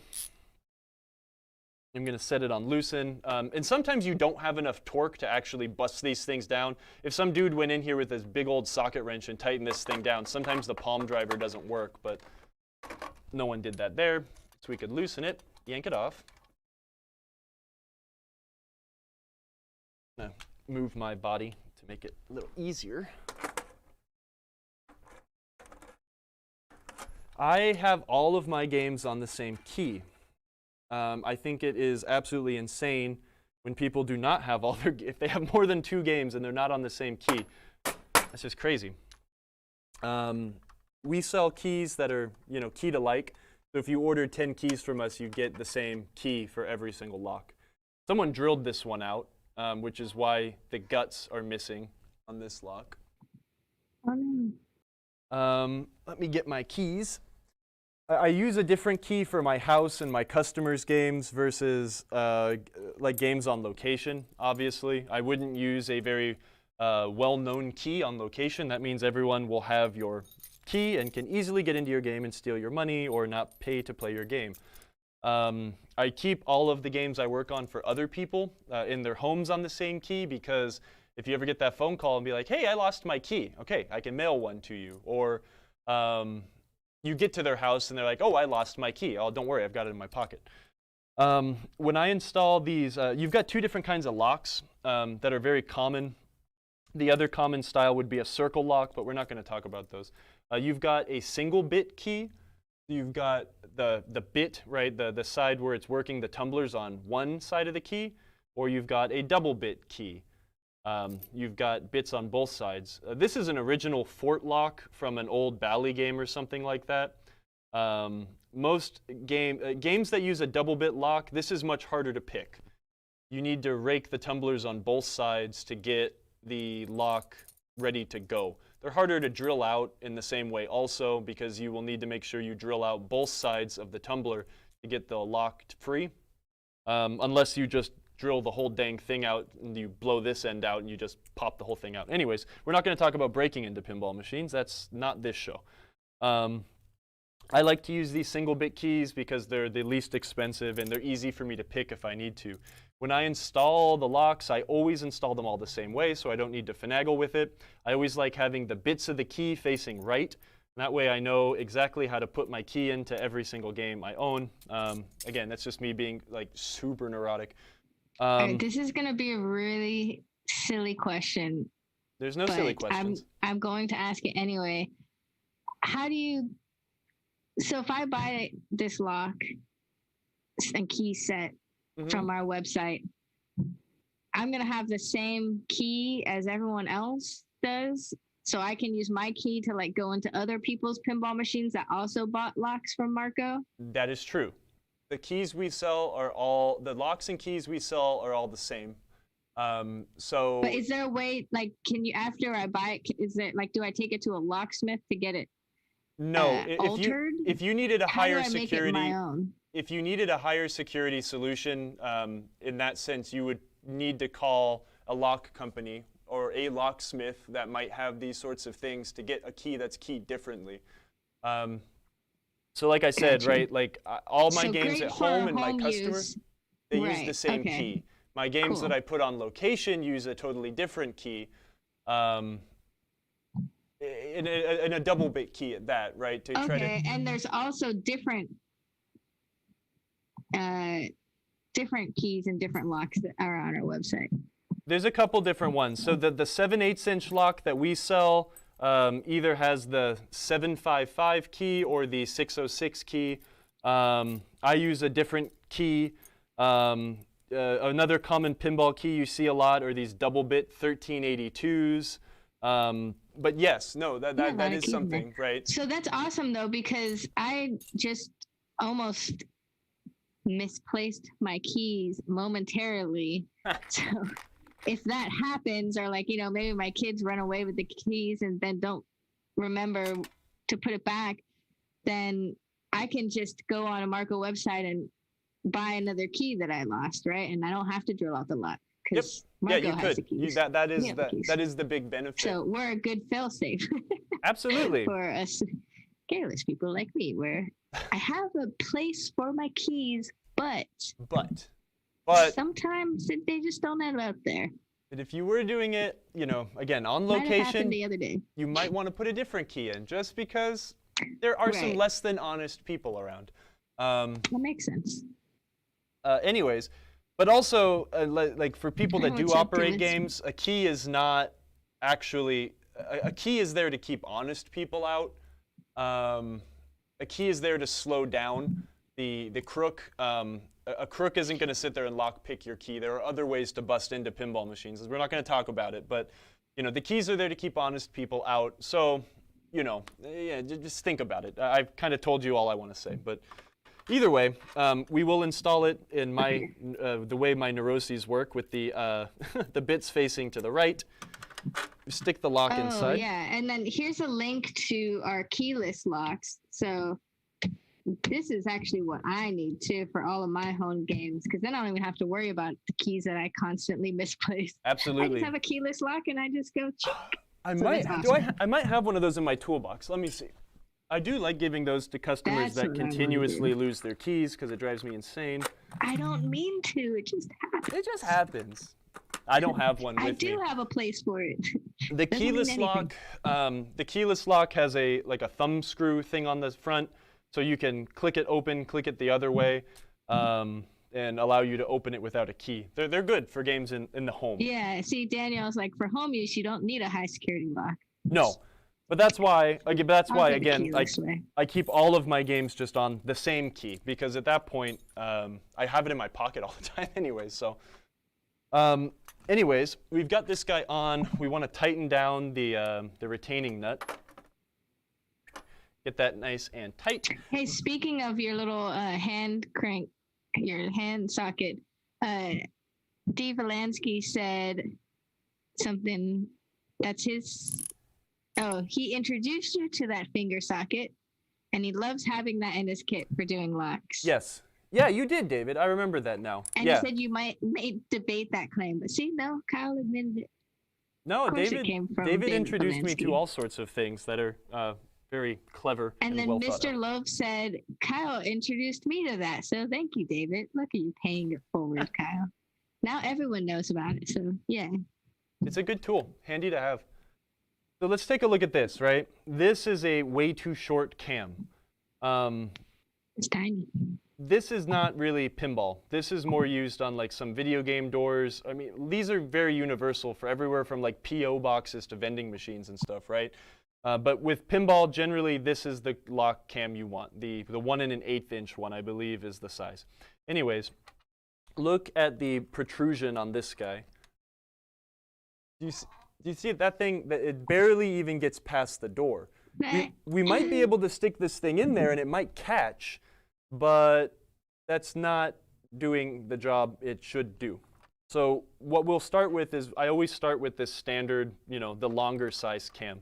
I'm going to set it on loosen. And sometimes you don't have enough torque to actually bust these things down. If some dude went in here with this big old socket wrench and tightened this thing down, sometimes the palm driver doesn't work, but no one did that there. So we could loosen it, yank it off. I'm going to move my body to make it a little easier. I have all of my games on the same key. I think it is absolutely insane when people do not have all their, if they have more than 2 games and they're not on the same key. That's just crazy. We sell keys that are, key to like. So if you ordered 10 keys from us, you get the same key for every single lock. Someone drilled this one out, which is why the guts are missing on this lock. Let me get my keys. I use a different key for my house and my customers' games versus like games on location, obviously. I wouldn't use a very well-known key on location. That means everyone will have your key and can easily get into your game and steal your money or not pay to play your game. I keep all of the games I work on for other people in their homes on the same key, because if you ever get that phone call and be like, hey, I lost my key. Okay, I can mail one to you. Or you get to their house and they're like, oh, I lost my key. Oh, don't worry, I've got it in my pocket. When I install these, you've got 2 different kinds of locks that are very common. The other common style would be a circle lock, but we're not going to talk about those. You've got a single bit key. You've got the bit, right, the side where it's working the tumblers on one side of the key, or you've got a double bit key. You've got bits on both sides. This is an original fort lock from an old Bally game or something like that. Most games that use a double bit lock, this is much harder to pick. You need to rake the tumblers on both sides to get the lock ready to go. They're harder to drill out in the same way also, because you will need to make sure you drill out both sides of the tumbler to get the lock free. Unless you just drill the whole dang thing out and you blow this end out and you just pop the whole thing out. Anyways, we're not going to talk about breaking into pinball machines. That's not this show. I like to use these single bit keys because they're the least expensive and they're easy for me to pick if I need to. When I install the locks, I always install them all the same way, so I don't need to finagle with it. I always like having the bits of the key facing right. That way I know exactly how to put my key into every single game I own. Again, that's just me being like super neurotic. All right, this is going to be a really silly question. There's no silly questions. I'm going to ask it anyway. How do you... So if I buy this lock and key set from our website, I'm going to have the same key as everyone else does. So I can use my key to like go into other people's pinball machines that also bought locks from Marco? That is true. The keys we sell are all, the locks and keys we sell are all the same. But is there a way, like, can you, after I buy it, is it like, do I take it to a locksmith to get it altered? If you needed a higher security, make it my own? If you needed a higher security solution, in that sense, you would need to call a lock company or a locksmith that might have these sorts of things to get a key that's keyed differently. So like I said, right, like all my games at home and my customers, they use the same key. My games that I put on location use a totally different key. In a double bit key at that, right? To try to... And there's also different keys and different locks that are on our website. There's a couple different ones. So the 7/8" lock that we sell either has the 755 key or the 606 key. I use a different key. Another common pinball key you see a lot are these double bit 1382s. But yes, no, that is something, right? So that's awesome though, because I just almost misplaced my keys momentarily. So if that happens, or like, maybe my kids run away with the keys and then don't remember to put it back, then I can just go on a Marco website and buy another key that I lost, right? And I don't have to drill out the lock. Yep. Marco you has could. The keys. That is the big benefit. So we're a good fail-safe. Absolutely. For us careless people like me, where I have a place for my keys, but sometimes they just don't end up there. But if you were doing it, again, on location, the other day, you might want to put a different key in, just because there are some less than honest people around. That makes sense. Anyways, but also, like for people that do operate games, a key is not actually, a key is there to keep honest people out. a key is there to slow down the crook. A crook isn't going to sit there and lockpick your key. There are other ways to bust into pinball machines. We're not going to talk about it, but the keys are there to keep honest people out. So, yeah, just think about it. I've kind of told you all I want to say, but either way, we will install it in the way my neuroses work with the the bits facing to the right. Stick the lock inside. Oh yeah, and then here's a link to our keyless locks. So this is actually what I need too for all of my home games, because then I don't even have to worry about the keys that I constantly misplace. Absolutely. I just have a keyless lock and I just go check. I might have one of those in my toolbox. Let me see. I do like giving those to customers that continuously lose their keys because it drives me insane. I don't mean to. It just happens. It just happens. I don't have one with me. I do have a place for it. The keyless lock. The keyless lock has like a thumb screw thing on the front, so you can click it open, click it the other way, and allow you to open it without a key. They're good for games in the home. Yeah. See, Daniel's like, for home use, you don't need a high security lock. No. But that's why, again, I keep all of my games just on the same key, because at that point, I have it in my pocket all the time anyway. So, anyways, we've got this guy on. We want to tighten down the retaining nut. Get that nice and tight. Hey, speaking of your little hand crank, your hand socket, D. Valansky said something that's his... Oh, he introduced you to that finger socket, and he loves having that in his kit for doing locks. Yes. Yeah, you did, David. I remember that now. And you said you may debate that claim, but see, no, Kyle admitted it. No, David introduced me to all sorts of things that are very clever and then well thought Mr. out. Love said, Kyle introduced me to that, so thank you, David. Look at you paying it forward, Kyle. Now everyone knows about it, so yeah. It's a good tool, handy to have. So let's take a look at this, right? This is a way too short cam. It's tiny. This is not really pinball. This is more used on like some video game doors. I mean, these are very universal for everywhere from like PO boxes to vending machines and stuff, right? But with pinball, generally, this is the lock cam you want. The 1 1/8 inch one, I believe, is the size. Anyways, look at the protrusion on this guy. Do you see that thing? That it barely even gets past the door. We might be able to stick this thing in there and it might catch, but that's not doing the job it should do. So what we'll start with is, I always start with this standard, the longer size cam.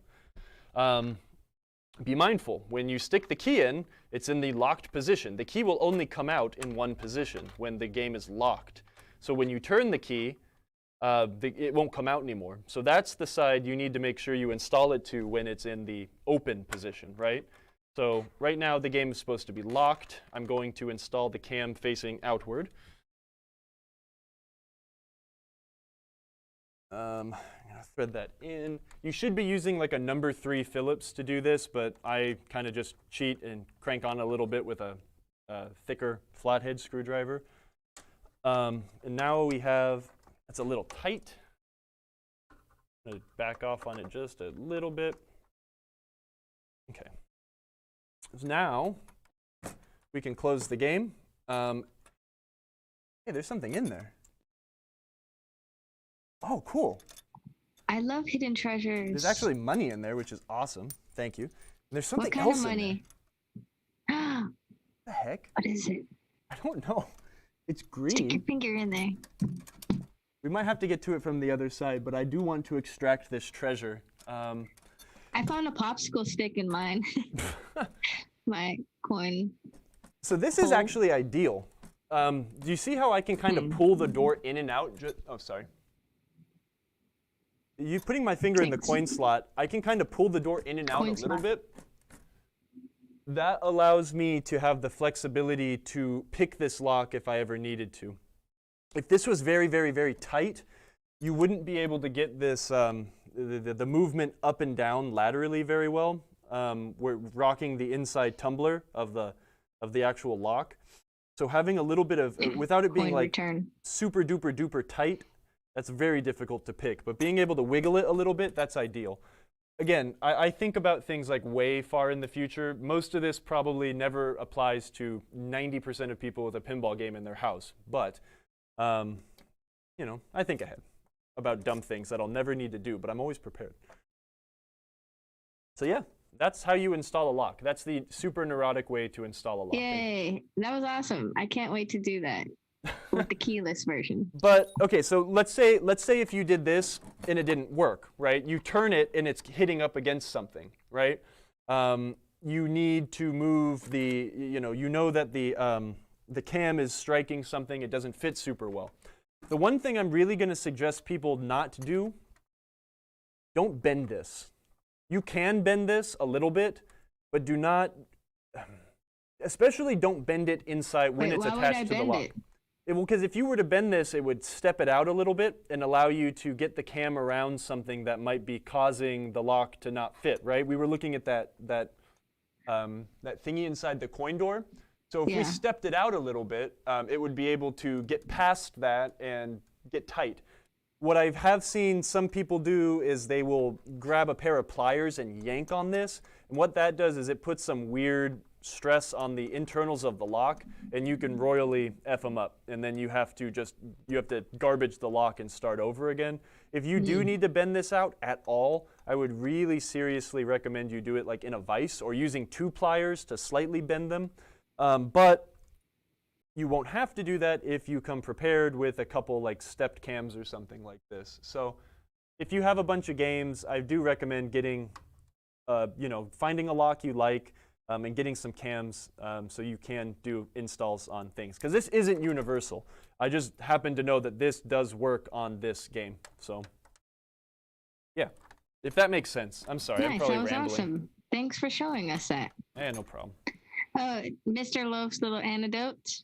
Be mindful, when you stick the key in, it's in the locked position. The key will only come out in one position when the game is locked. So when you turn the key, it won't come out anymore. So that's the side you need to make sure you install it to when it's in the open position, right? So right now the game is supposed to be locked. I'm going to install the cam facing outward. I'm gonna thread that in. You should be using like a number 3 Phillips to do this, but I kind of just cheat and crank on a little bit with a thicker flathead screwdriver. And now we have, that's a little tight. I'm going to back off on it just a little bit. Okay. So now we can close the game. Hey, there's something in there. Oh, cool. I love hidden treasures. There's actually money in there, which is awesome. Thank you. And there's something what kind else of money? In there. What the heck? What is it? I don't know. It's green. Stick your finger in there. We might have to get to it from the other side, but I do want to extract this treasure. I found a popsicle stick in mine. My coin. So this is actually ideal. Do you see how I can kind of pull the door in and out? Oh, sorry. You putting my finger in the coin slot, I can kind of pull the door in and out a little bit. That allows me to have the flexibility to pick this lock if I ever needed to. If this was very, very, very tight, you wouldn't be able to get this the movement up and down laterally very well. We're rocking the inside tumbler of the actual lock. So having a little bit of, without it being like super duper duper tight, that's very difficult to pick. But being able to wiggle it a little bit, that's ideal. again, I think about things like way far in the future. Most of this probably never applies to 90% of people with a pinball game in their house. But, you know, I think ahead about dumb things that I'll never need to do, but I'm always prepared. So yeah, that's how you install a lock. That's the super neurotic way to install a lock. Yay, that was awesome. I can't wait to do that with the keyless version. But okay, so let's say if you did this and it didn't work, right? You turn it and it's hitting up against something, right? You need to move the, you know that the cam is striking something. It doesn't fit super well. The one thing I'm really going to suggest people not do, don't bend this. You can bend this a little bit, but do not, especially don't bend it inside when it's attached to the lock. Well, because if you were to bend this, it would step it out a little bit and allow you to get the cam around something that might be causing the lock to not fit, right? We were looking at that thingy inside the coin door. So if we stepped it out a little bit, it would be able to get past that and get tight. What I have seen some people do is they will grab a pair of pliers and yank on this. And what that does is it puts some weird stress on the internals of the lock, and you can royally F them up. And then you have to garbage the lock and start over again. If you do need to bend this out at all, I would really seriously recommend you do it like in a vise or using 2 pliers to slightly bend them. But you won't have to do that if you come prepared with a couple like stepped cams or something like this. So if you have a bunch of games, I do recommend getting, finding a lock you like and getting some cams so you can do installs on things. Because this isn't universal. I just happen to know that this does work on this game. So yeah, if that makes sense. I'm sorry, I'm probably rambling. That was awesome. Thanks for showing us that. Yeah, no problem. Mr. Loaf's little anecdote,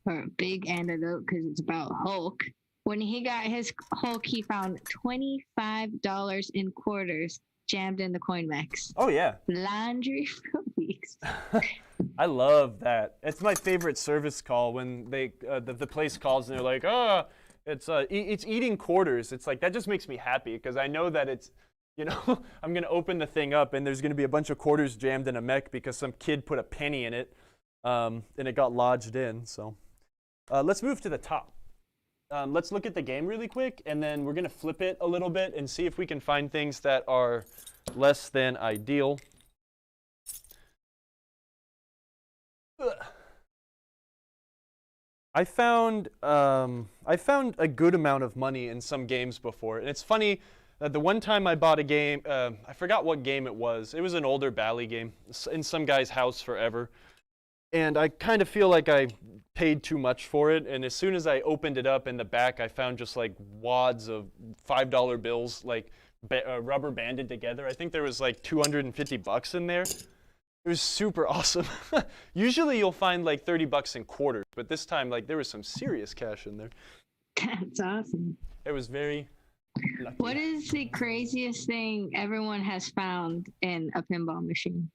or a big anecdote because it's about Hulk. When he got his Hulk, he found $25 in quarters jammed in the coin mechs. Oh yeah. Laundry for weeks. I love that. It's my favorite service call when they the place calls and they're like, oh, it's eating quarters. It's like, that just makes me happy because I know that it's, I'm going to open the thing up and there's going to be a bunch of quarters jammed in a mech because some kid put a penny in it and it got lodged in. So let's move to the top. Let's look at the game really quick, and then we're going to flip it a little bit and see if we can find things that are less than ideal. I found a good amount of money in some games before, and it's funny that the one time I bought a game, I forgot what game it was. It was an older Bally game in some guy's house forever. And I kind of feel like I paid too much for it. And as soon as I opened it up in the back, I found just like wads of $5 bills, like rubber banded together. I think there was like $250 in there. It was super awesome. Usually you'll find like $30 in quarters, but this time like there was some serious cash in there. That's awesome. It was very lucky. What is the craziest thing everyone has found in a pinball machine?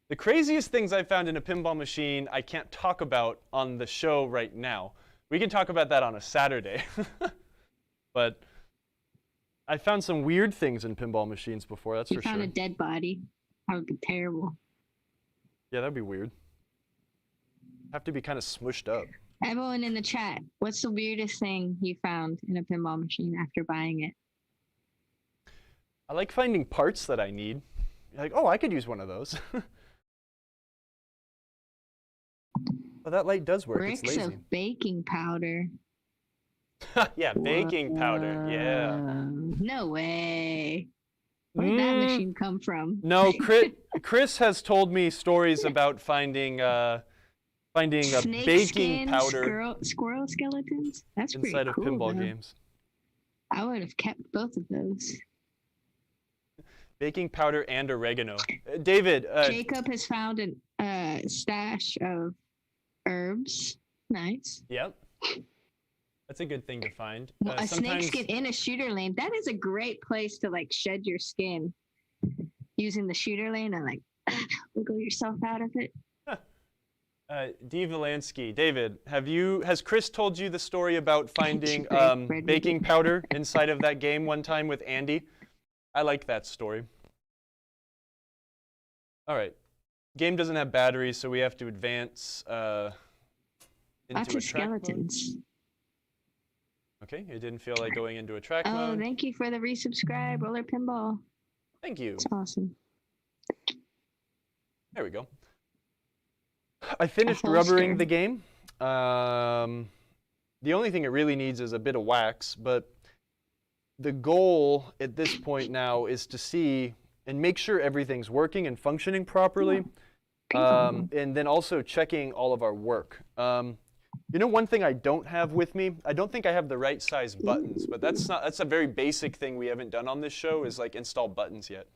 The craziest things I found in a pinball machine, I can't talk about on the show right now. We can talk about that on a Saturday. But I found some weird things in pinball machines before, that's for sure. You found a dead body. That would be terrible. Yeah, that'd be weird. Have to be kind of smushed up. Everyone in the chat, what's the weirdest thing you found in a pinball machine after buying it? I like finding parts that I need. Like, oh, I could use one of those. Well, that light does work. Bricks it's lazy. Of baking powder. Yeah, baking powder. Yeah. No way. Where did that machine come from? No, Chris has told me stories about finding a baking powder. Squirrel skeletons. That's pretty inside cool, of pinball games. I would have kept both of those. Baking powder and oregano. David. Jacob has found a stash of herbs. Nice. Yep. That's a good thing to find. Well, a snake skin in a shooter lane. That is a great place to like shed your skin using the shooter lane and like wiggle yourself out of it. D. Valansky. David, has Chris told you the story about finding baking powder inside of that game one time with Andy? I like that story. All right. Game doesn't have batteries, so we have to advance into Lots a of track skeletons. mode. Okay, it didn't feel like going into a track Oh, mode. thank you for the resubscribe, Roller Pinball. Thank you. It's awesome. There we go. I finished rubbering the game. The only thing it really needs is a bit of wax, but the goal at this point now is to see and make sure everything's working and functioning properly, and then also checking all of our work. You know, one thing I don't have with me, I don't think I have the right size buttons, but that's a very basic thing we haven't done on this show is like install buttons yet.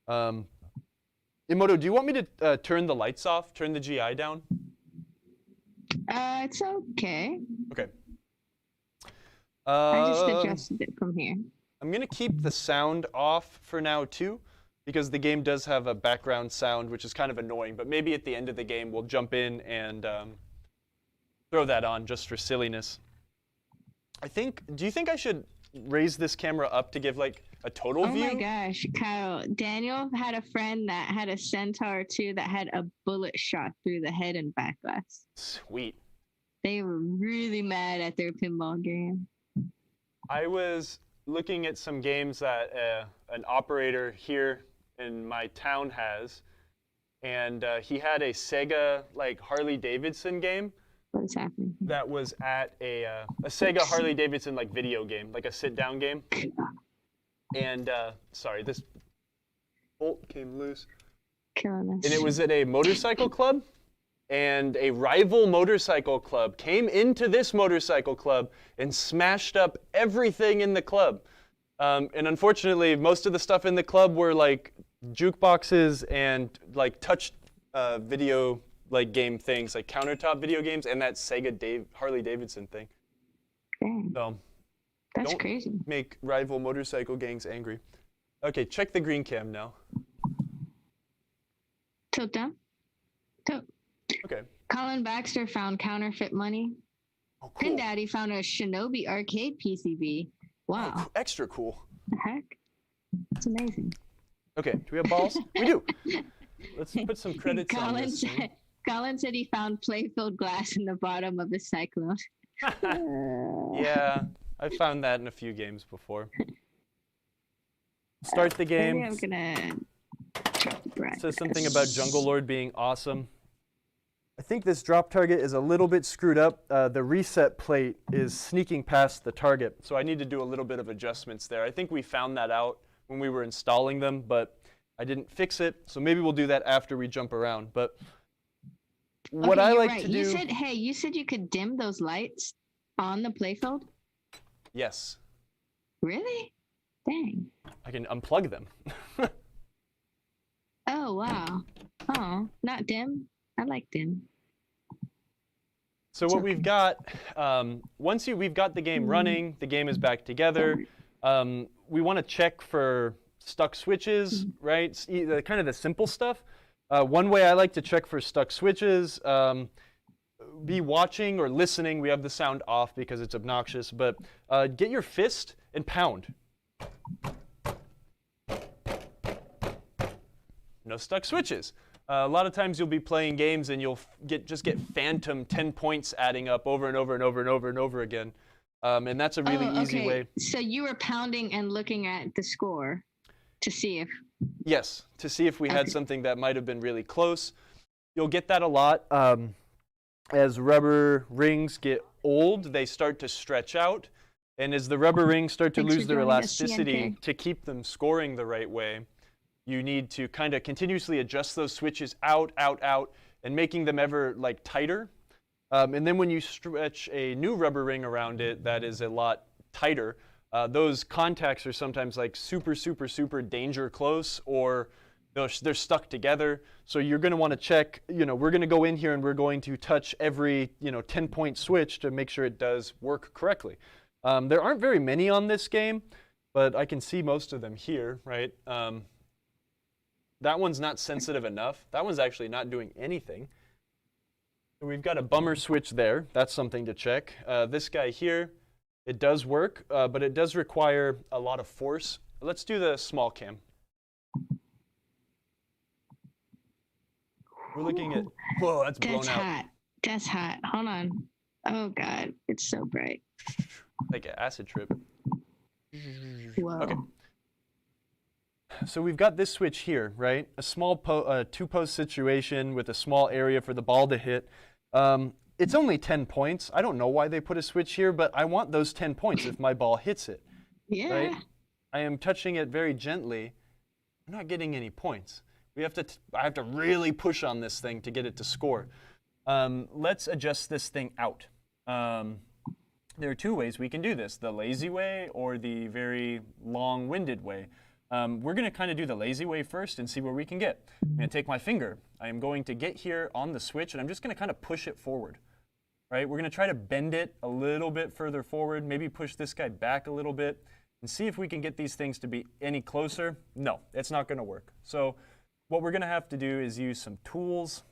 Emoto, do you want me to turn the lights off, turn the GI down? It's okay. Okay. I just adjusted it from here. I'm going to keep the sound off for now, too, because the game does have a background sound, which is kind of annoying. But maybe at the end of the game, we'll jump in and throw that on just for silliness. Do you think I should raise this camera up to give, like, a total view? Oh, my gosh, Kyle. Daniel had a friend that had a Centaur, too, that had a bullet shot through the head and back glass. Sweet. They were really mad at their pinball game. I was looking at some games that an operator here in my town has, and he had a Sega like Harley Davidson game. What is happening? That was at a Sega Harley Davidson like video game, like a sit-down game. And sorry, this bolt came loose. Killing us. And it was at a motorcycle club. And a rival motorcycle club came into this motorcycle club and smashed up everything in the club. And unfortunately, most of the stuff in the club were like jukeboxes and like touch video like game things, like countertop video games, and that Sega Harley Davidson thing. Dang. So That's don't crazy. make rival motorcycle gangs angry. Okay, check the green cam now. Tilt down. Tilt. Okay. Colin Baxter found counterfeit money. Oh, cool. Pin Daddy found a Shinobi arcade PCB. Wow. Oh, extra cool. The heck? That's amazing. Okay, do we have balls? We do. Let's put some credits on this. Colin said he found play-filled glass in the bottom of his Cyclone. Yeah, I found that in a few games before. Start the game. Maybe I'm gonna It says something about Jungle Lord being awesome. I think this drop target is a little bit screwed up. The reset plate is sneaking past the target, so I need to do a little bit of adjustments there. I think we found that out when we were installing them, but I didn't fix it, so maybe we'll do that after we jump around. But what I like to do... You said you could dim those lights on the playfield? Yes. Really? Dang. I can unplug them. Oh, wow. Oh, not dim? I like dim. So what we've got, once we've got the game running, the game is back together. We want to check for stuck switches, right? Kind of the simple stuff. One way I like to check for stuck switches, be watching or listening. We have the sound off because it's obnoxious, but get your fist and pound. No stuck switches. A lot of times you'll be playing games and you'll just get phantom 10 points adding up over and over and over and over and over again. And that's a really easy way. So you were pounding and looking at the score to see if... Yes, to see if we had something that might have been really close. You'll get that a lot. As rubber rings get old, they start to stretch out. And as the rubber rings start to lose their elasticity, to keep them scoring the right way, you need to kind of continuously adjust those switches out, and making them ever like tighter. And then when you stretch a new rubber ring around it that is a lot tighter, those contacts are sometimes like super, super, super danger close, or they're stuck together. So you're going to want to check, we're going to go in here and we're going to touch every 10-point switch to make sure it does work correctly. There aren't very many on this game, but I can see most of them here, right? That one's not sensitive enough. That one's actually not doing anything. So we've got a bummer switch there. That's something to check. This guy here, it does work, but it does require a lot of force. Let's do the small cam. We're looking at, whoa, that's blown That's out. hot. That's hot. Hold on. Oh God, it's so bright. Like an acid trip. Whoa. Okay. So we've got this switch here, right? A small two-post situation with a small area for the ball to hit. It's only 10 points. I don't know why they put a switch here, but I want those 10 points if my ball hits it. Yeah. Right? I am touching it very gently. I'm not getting any points. I have to really push on this thing to get it to score. Let's adjust this thing out. There are two ways we can do this, the lazy way or the very long-winded way. We're going to kind of do the lazy way first and see where we can get. I'm going to take my finger. I am going to get here on the switch, and I'm just going to kind of push it forward. Right? We're going to try to bend it a little bit further forward, maybe push this guy back a little bit, and see if we can get these things to be any closer. No, it's not going to work. So what we're going to have to do is use some tools.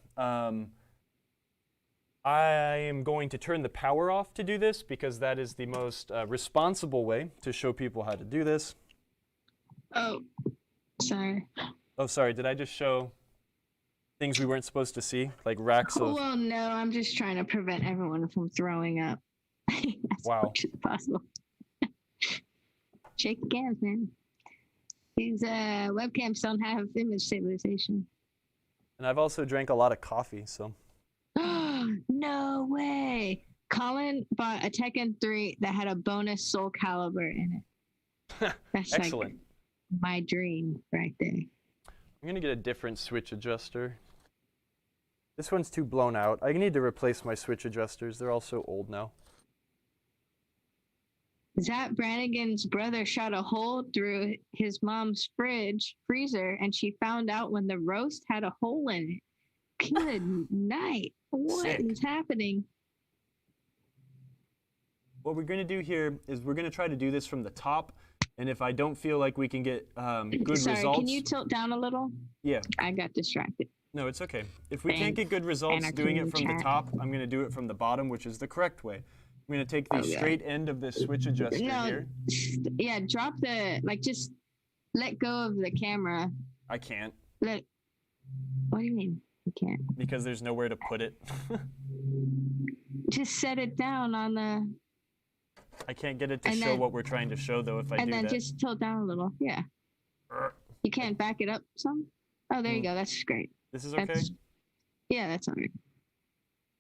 I am going to turn the power off to do this because that is the most responsible way to show people how to do this. Oh, sorry. Oh, sorry. Did I just show things we weren't supposed to see? Like racks of... Well, no, I'm just trying to prevent everyone from throwing up. As Wow. much as possible. Shake the cams, man. These webcams don't have image stabilization. And I've also drank a lot of coffee, so... No way. Colin bought a Tekken 3 that had a bonus Soul Calibur in it. That's Excellent. like my dream right there. I'm going to get a different switch adjuster. This one's too blown out. I need to replace my switch adjusters. They're all so old now. Zach Brannigan's brother shot a hole through his mom's freezer, and she found out when the roast had a hole in it. Good night. What is happening? What we're going to do here is we're going to try to do this from the top, and if I don't feel like we can get good results... Can you tilt down a little? Yeah. I got distracted. No, it's okay. If we can't get good results doing it from the top, I'm going to do it from the bottom, which is the correct way. I'm going to take the straight end of this switch adjuster here. Yeah, drop the... just let go of the camera. I can't. What do you mean? You can't. Because there's nowhere to put it. Just set it down on the... I can't get it to show what we're trying to show, though, if I do that. And then just tilt down a little. Yeah. You can't back it up some? Oh, there you go. That's great. This is okay? Yeah, that's all right.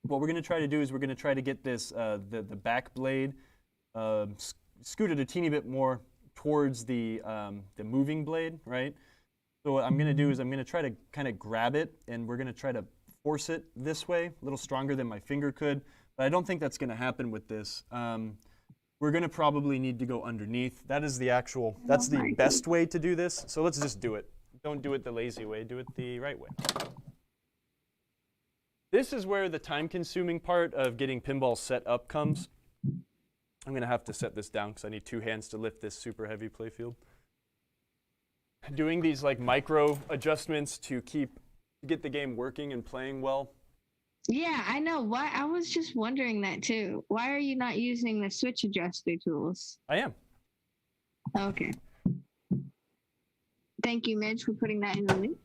What we're going to try to do is we're going to try to get this, the back blade scooted a teeny bit more towards the moving blade, right? So what I'm going to do is I'm going to try to kind of grab it, and we're going to try to force it this way, a little stronger than my finger could. But I don't think that's going to happen with this. We're going to probably need to go underneath. That is that's the best way to do this. So let's just do it. Don't do it the lazy way. Do it the right way. This is where the time-consuming part of getting Pinball set up comes. I'm going to have to set this down because I need two hands to lift this super heavy playfield. Doing these micro adjustments to get the game working and playing well. Yeah, I know. Why? I was just wondering that too. Why are you not using the switch adjuster tools? I am. Okay. Thank you, Midge, for putting that in the link.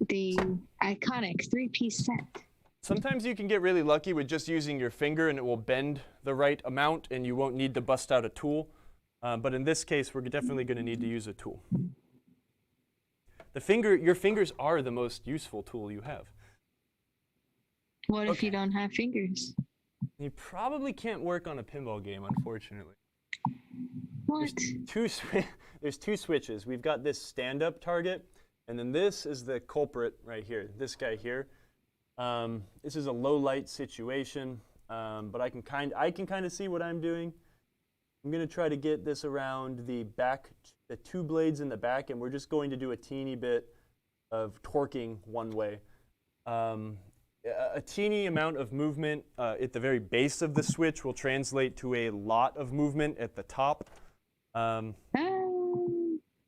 The iconic 3-piece set. Sometimes you can get really lucky with just using your finger and it will bend the right amount and you won't need to bust out a tool. But in this case, we're definitely going to need to use a tool. Your fingers are the most useful tool you have. What if you don't have fingers? You probably can't work on a pinball game, unfortunately. What? There's two switches. We've got this stand-up target, and then this is the culprit right here, this guy here. This is a low-light situation, but I can kind of see what I'm doing. I'm going to try to get this around the back, the two blades in the back, and we're just going to do a teeny bit of torquing one way. A teeny amount of movement at the very base of the switch will translate to a lot of movement at the top. I'm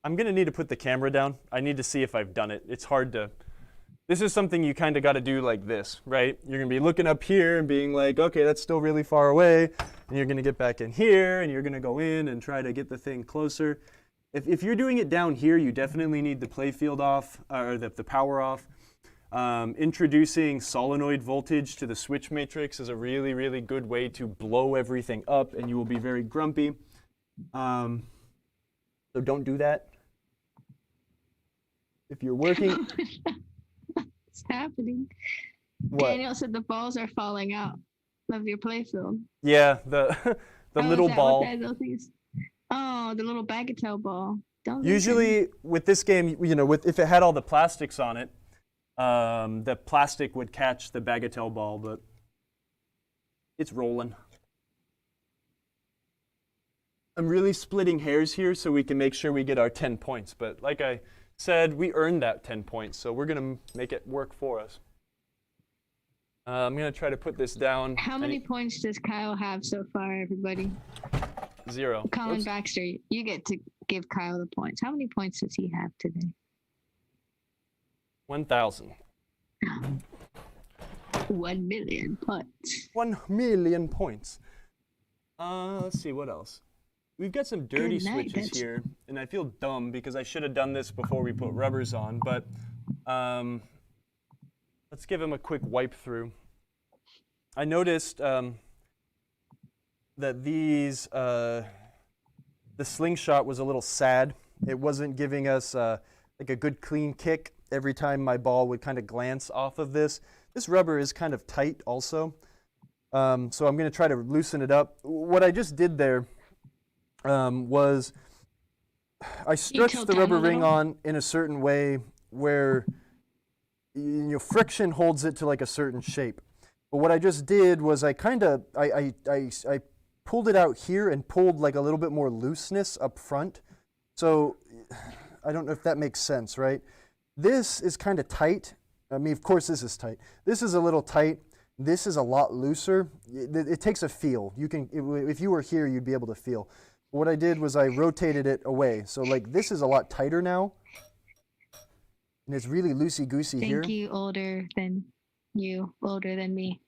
going to need to put the camera down. I need to see if I've done it. It's hard to... This is something you kind of got to do like this, right? You're going to be looking up here and being like, okay, that's still really far away. And you're going to get back in here, and you're going to go in and try to get the thing closer. If you're doing it down here, you definitely need the play field off, or the power off. Introducing solenoid voltage to the switch matrix is a really, really good way to blow everything up, and you will be very grumpy. So don't do that. If you're working... What's happening? What? Daniel said the balls are falling out of your playfield. Yeah, the little ball. Oh, the little bagatelle ball. Usually with this game, you know, if it had all the plastics on it, the plastic would catch the bagatelle ball, but it's rolling. I'm really splitting hairs here so we can make sure we get our 10 points. But like I said, we earned that 10 points, so we're going to make it work for us. I'm going to try to put this down. How many points does Kyle have so far, everybody? 0. Colin Baxter, you get to give Kyle the points. How many points does he have today? 1,000. 1 million points. 1 million points. Let's see, what else? We've got some dirty switches here, and I feel dumb because I should have done this before we put rubbers on, but let's give them a quick wipe through. I noticed that these, the slingshot was a little sad. It wasn't giving us like a good clean kick every time my ball would kind of glance off of this. This rubber is kind of tight also, so I'm going to try to loosen it up. What I just did there was I stretched the rubber ring on in a certain way where friction holds it to like a certain shape. But what I just did was I pulled it out here and pulled like a little bit more looseness up front. So I don't know if that makes sense, right? This is kind of tight. I mean, of course this is tight. This is a little tight. This is a lot looser. It takes a feel. You can, if you were here, you'd be able to feel. What I did was I rotated it away. So like this is a lot tighter now. And it's really loosey-goosey here. Thank you, older than me.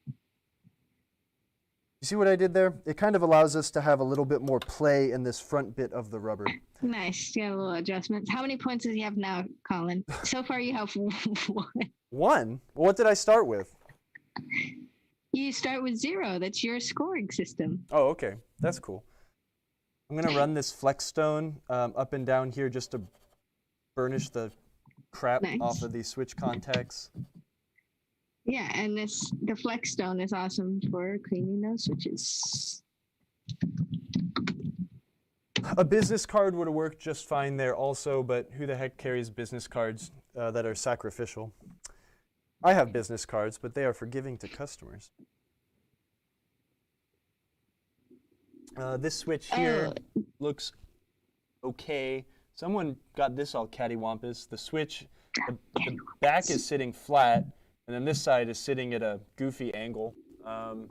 You see what I did there? It kind of allows us to have a little bit more play in this front bit of the rubber. Nice. You have a little adjustments. How many points does he have now, Colin? So far you have 1. 1? Well, what did I start with? You start with 0. That's your scoring system. Oh, okay. That's cool. I'm going to run this flex stone up and down here just to burnish the crap off of these switch contacts. Yeah, and the flex stone is awesome for cleaning those switches. A business card would have worked just fine there also, but who the heck carries business cards that are sacrificial? I have business cards, but they are for giving to customers. This switch here looks okay. Someone got this all cattywampus. The switch, the back is sitting flat, and then this side is sitting at a goofy angle. So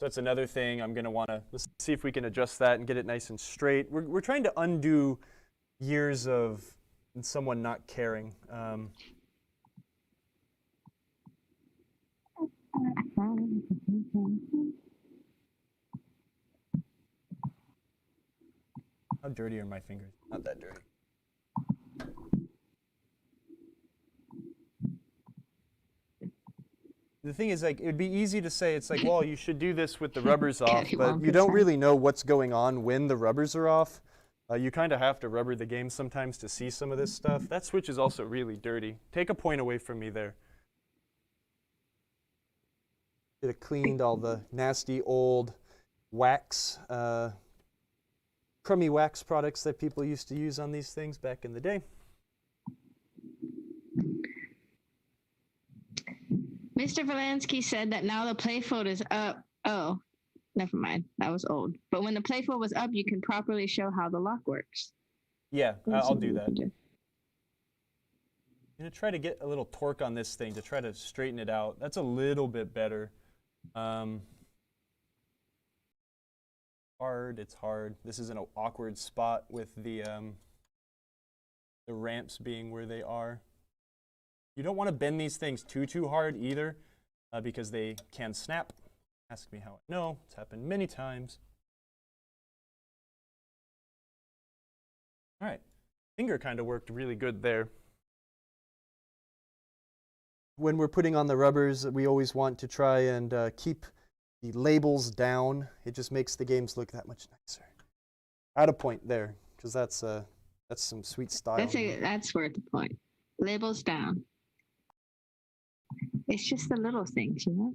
that's another thing I'm going to want to, let's see if we can adjust that and get it nice and straight. We're trying to undo years of someone not caring. How dirty are my fingers? Not that dirty. The thing is, like, it'd be easy to say, it's like, well, you should do this with the rubbers off, but you don't really know what's going on when the rubbers are off. You kind of have to rubber the game sometimes to see some of this stuff. That switch is also really dirty. Take a point away from me there. Could have cleaned all the nasty old wax, crummy wax products that people used to use on these things back in the day. Mr. Valansky said that now the playfield is up. Oh, never mind. That was old. But when the playfield was up, you can properly show how the lock works. Yeah, I'll do that. I'm going to try to get a little torque on this thing to try to straighten it out. That's a little bit better. It's hard. This is an awkward spot with the ramps being where they are. You don't want to bend these things too hard either, because they can snap. Ask me how I know. It's happened many times. All right. Finger kind of worked really good there. When we're putting on the rubbers, we always want to try and keep the labels down. It just makes the games look that much nicer. Add a point there, because that's some sweet style. That's worth the point. Labels down. It's just the little things, you know?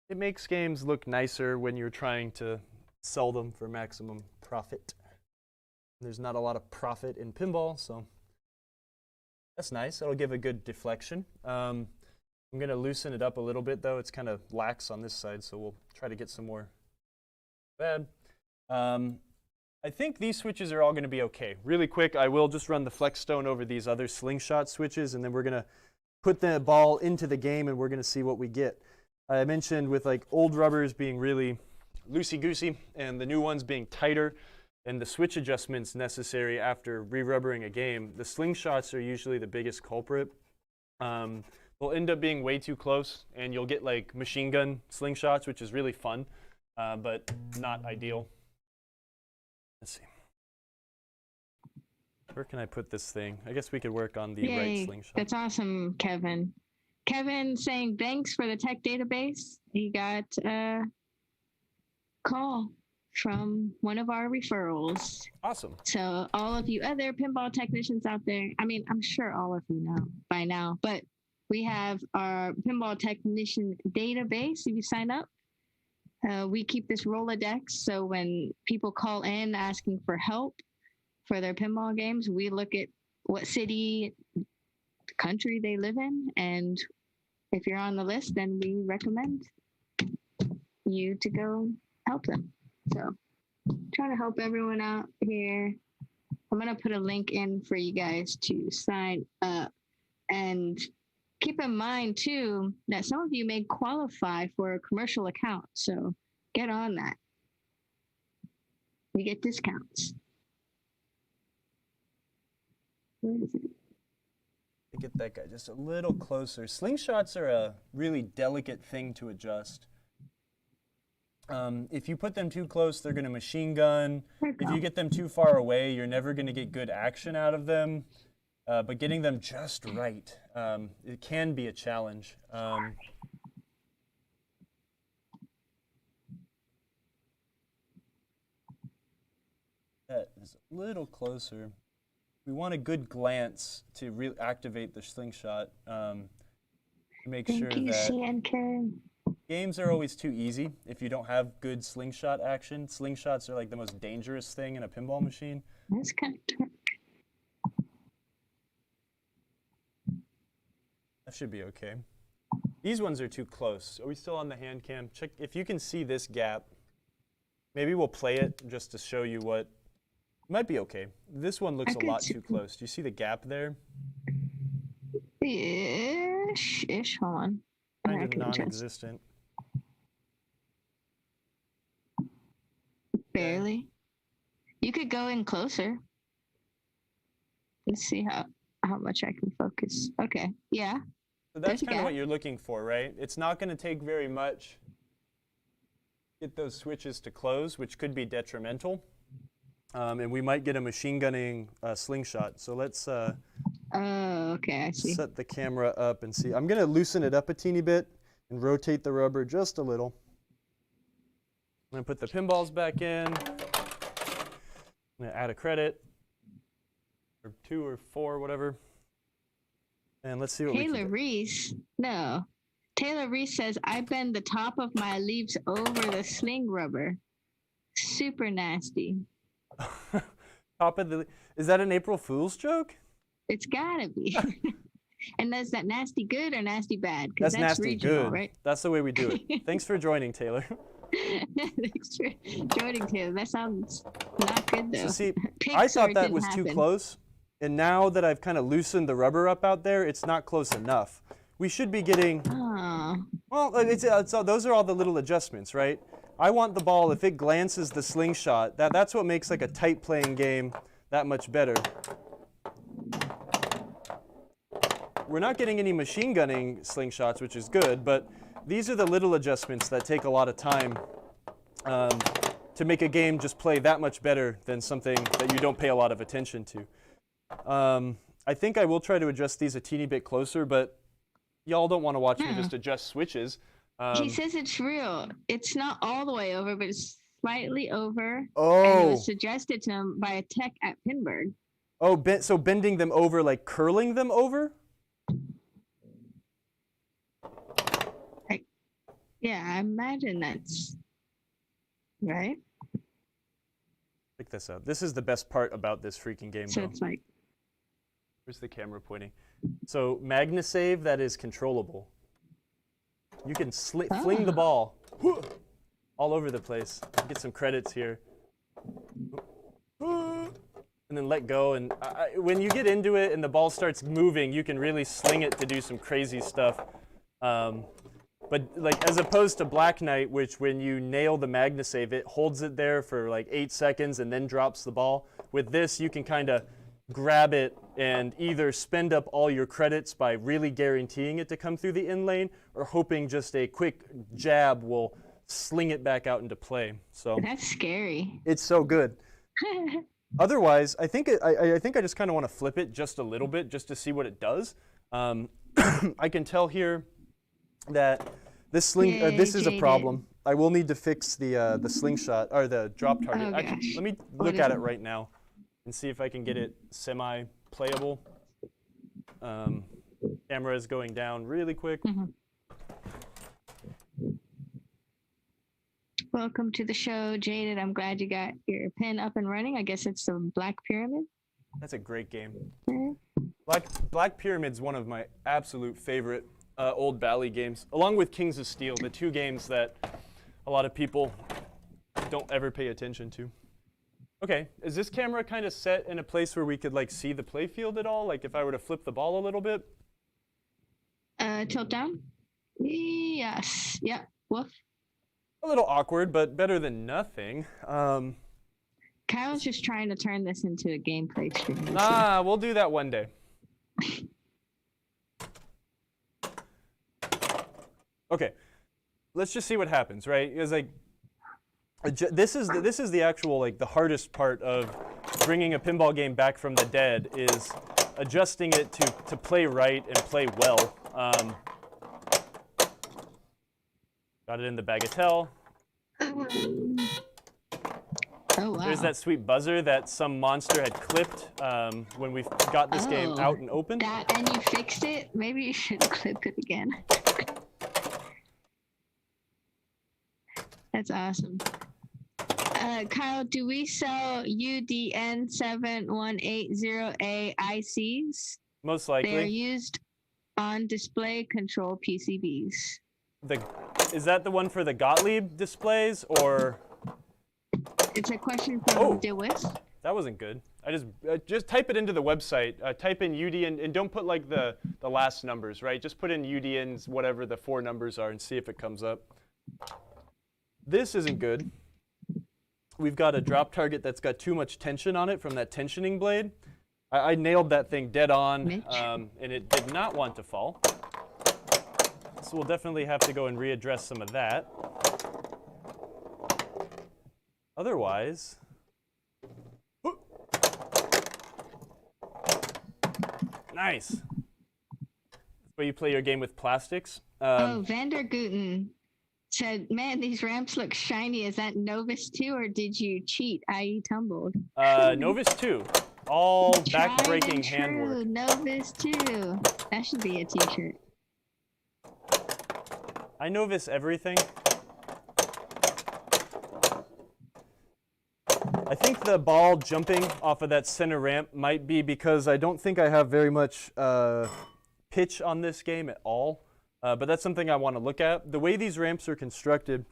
It makes games look nicer when you're trying to sell them for maximum profit. There's not a lot of profit in pinball, so that's nice. It'll give a good deflection. I'm going to loosen it up a little bit, though. It's kind of lax on this side, so we'll try to get some more bad. I think these switches are all going to be okay. Really quick, I will just run the flex stone over these other slingshot switches, and then we're going to put the ball into the game, and we're going to see what we get. I mentioned with like old rubbers being really loosey-goosey, and the new ones being tighter, and the switch adjustments necessary after re-rubbering a game, the slingshots are usually the biggest culprit. They'll end up being way too close, and you'll get like machine gun slingshots, which is really fun, but not ideal. Let's see. Where can I put this thing? I guess we could work on the right slingshot. That's awesome, Kevin. Kevin saying thanks for the tech database. He got a call from one of our referrals. Awesome. So all of you other pinball technicians out there, I mean, I'm sure all of you know by now, but we have our pinball technician database. If you sign up, we keep this Rolodex. So when people call in asking for help for their pinball games, we look at what city, country they live in, and if you're on the list, then we recommend you to go help them. So trying to help everyone out here. I'm going to put a link in for you guys to sign up. And keep in mind, too, that some of you may qualify for a commercial account. So get on that. You get discounts. Where is it? To get that guy just a little closer. Slingshots are a really delicate thing to adjust. If you put them too close, they're going to machine gun. If you get them too far away, you're never going to get good action out of them. But getting them just right, it can be a challenge. That is a little closer. We want a good glance to activate the slingshot. Make sure that games are always too easy if you don't have good slingshot action. Slingshots are like the most dangerous thing in a pinball machine. That's kind of dark. That should be okay. These ones are too close. Are we still on the hand cam? Check if you can see this gap. Maybe we'll play it just to show you what might be okay. This one looks a lot too close. Do you see the gap there? Ish. Hold on. Kind of non-existent. Barely. You could go in closer. Let's see how much I can focus. Okay. Yeah. So that's kind of what you're looking for, right? It's not going to take very much to get those switches to close, which could be detrimental. And we might get a machine gunning slingshot. So let's okay, I see. Set the camera up and see. I'm going to loosen it up a teeny bit and rotate the rubber just a little. I'm going to put the pinballs back in. I'm going to add a credit, or 2 or 4, whatever. And let's see what Taylor Reese. No. Taylor Reese says, I bend the top of my leaves over the sling rubber. Super nasty. Top of the... Is that an April Fool's joke? It's gotta be. And is that nasty good or nasty bad? That's nasty regional, good. Right? That's the way we do it. Thanks for joining, Taylor. Thanks for joining, Taylor. That sounds not good, though. So see, I thought that was too close. And now that I've kind of loosened the rubber up out there, it's not close enough. We should be getting... Well, those are all the little adjustments, right? I want the ball, if it glances the slingshot, that's what makes like a tight playing game that much better. We're not getting any machine gunning slingshots, which is good, but these are the little adjustments that take a lot of time. to make a game just play that much better than something that you don't pay a lot of attention to. I think I will try to adjust these a teeny bit closer, but y'all don't want to watch me just adjust switches. He says it's real. It's not all the way over, but it's slightly over. Oh. And it was suggested to him by a tech at Pinburg. Oh, so bending them over, like curling them over? Yeah, I imagine that's right. Check this out. This is the best part about this freaking game, So though. it's like, Where's the camera pointing? So MagnaSave, that is controllable. You can fling the ball all over the place. Get some credits here. And then let go. And when you get into it and the ball starts moving, you can really sling it to do some crazy stuff. But like as opposed to Black Knight, which when you nail the MagnaSave, it holds it there for like 8 seconds and then drops the ball. With this, you can kind of grab it and either spend up all your credits by really guaranteeing it to come through the in lane, or hoping just a quick jab will sling it back out into play. So that's scary. it's so good. Otherwise, I think I just kind of want to flip it just a little bit just to see what it does. I can tell here that this this is a problem. I will need to fix the slingshot or the drop target. Oh, Actually, let me look at it right now and see if I can get it semi-playable. Camera is going down really quick. Welcome to the show, Jaded. I'm glad you got your pin up and running. I guess it's the Black Pyramid. That's a great game. Black Pyramid's one of my absolute favorite old Bally games, along with Kings of Steel, the two games that a lot of people don't ever pay attention to. Okay, is this camera kind of set in a place where we could like see the playfield at all? Like if I were to flip the ball a little bit? Tilt down? Yes. Yep. Woof. A little awkward, but better than nothing. Kyle's just trying to turn this into a gameplay stream. Nah, we'll do that one day. Okay, let's just see what happens, right? Because like, this is the actual like the hardest part of bringing a pinball game back from the dead is adjusting it to play right and play well. Got it in the bagatelle. Oh, wow. There's that sweet buzzer that some monster had clipped when we got this game out and open. That, and you fixed it? Maybe you should clip it again. That's awesome. Kyle, do we sell UDN7180A ICs? Most likely. They're used on display control PCBs. Is that the one for the Gottlieb displays, or? It's a question from DeWitt. That wasn't good. I just type it into the website. Type in UDN and don't put like the last numbers, right? Just put in UDN's whatever the 4 numbers are and see if it comes up. This isn't good. We've got a drop target that's got too much tension on it from that tensioning blade. I nailed that thing dead on, and it did not want to fall. So we'll definitely have to go and readdress some of that. Otherwise, nice. That's why you play your game with plastics. Vandergooten said, man, these ramps look shiny. Is that Novus 2 or did you cheat, i.e. tumbled? Novus 2. All back-breaking handwork. Novus 2. That should be a t-shirt. I Novus everything. I think the ball jumping off of that center ramp might be because I don't think I have very much pitch on this game at all. But that's something I want to look at. The way these ramps are constructed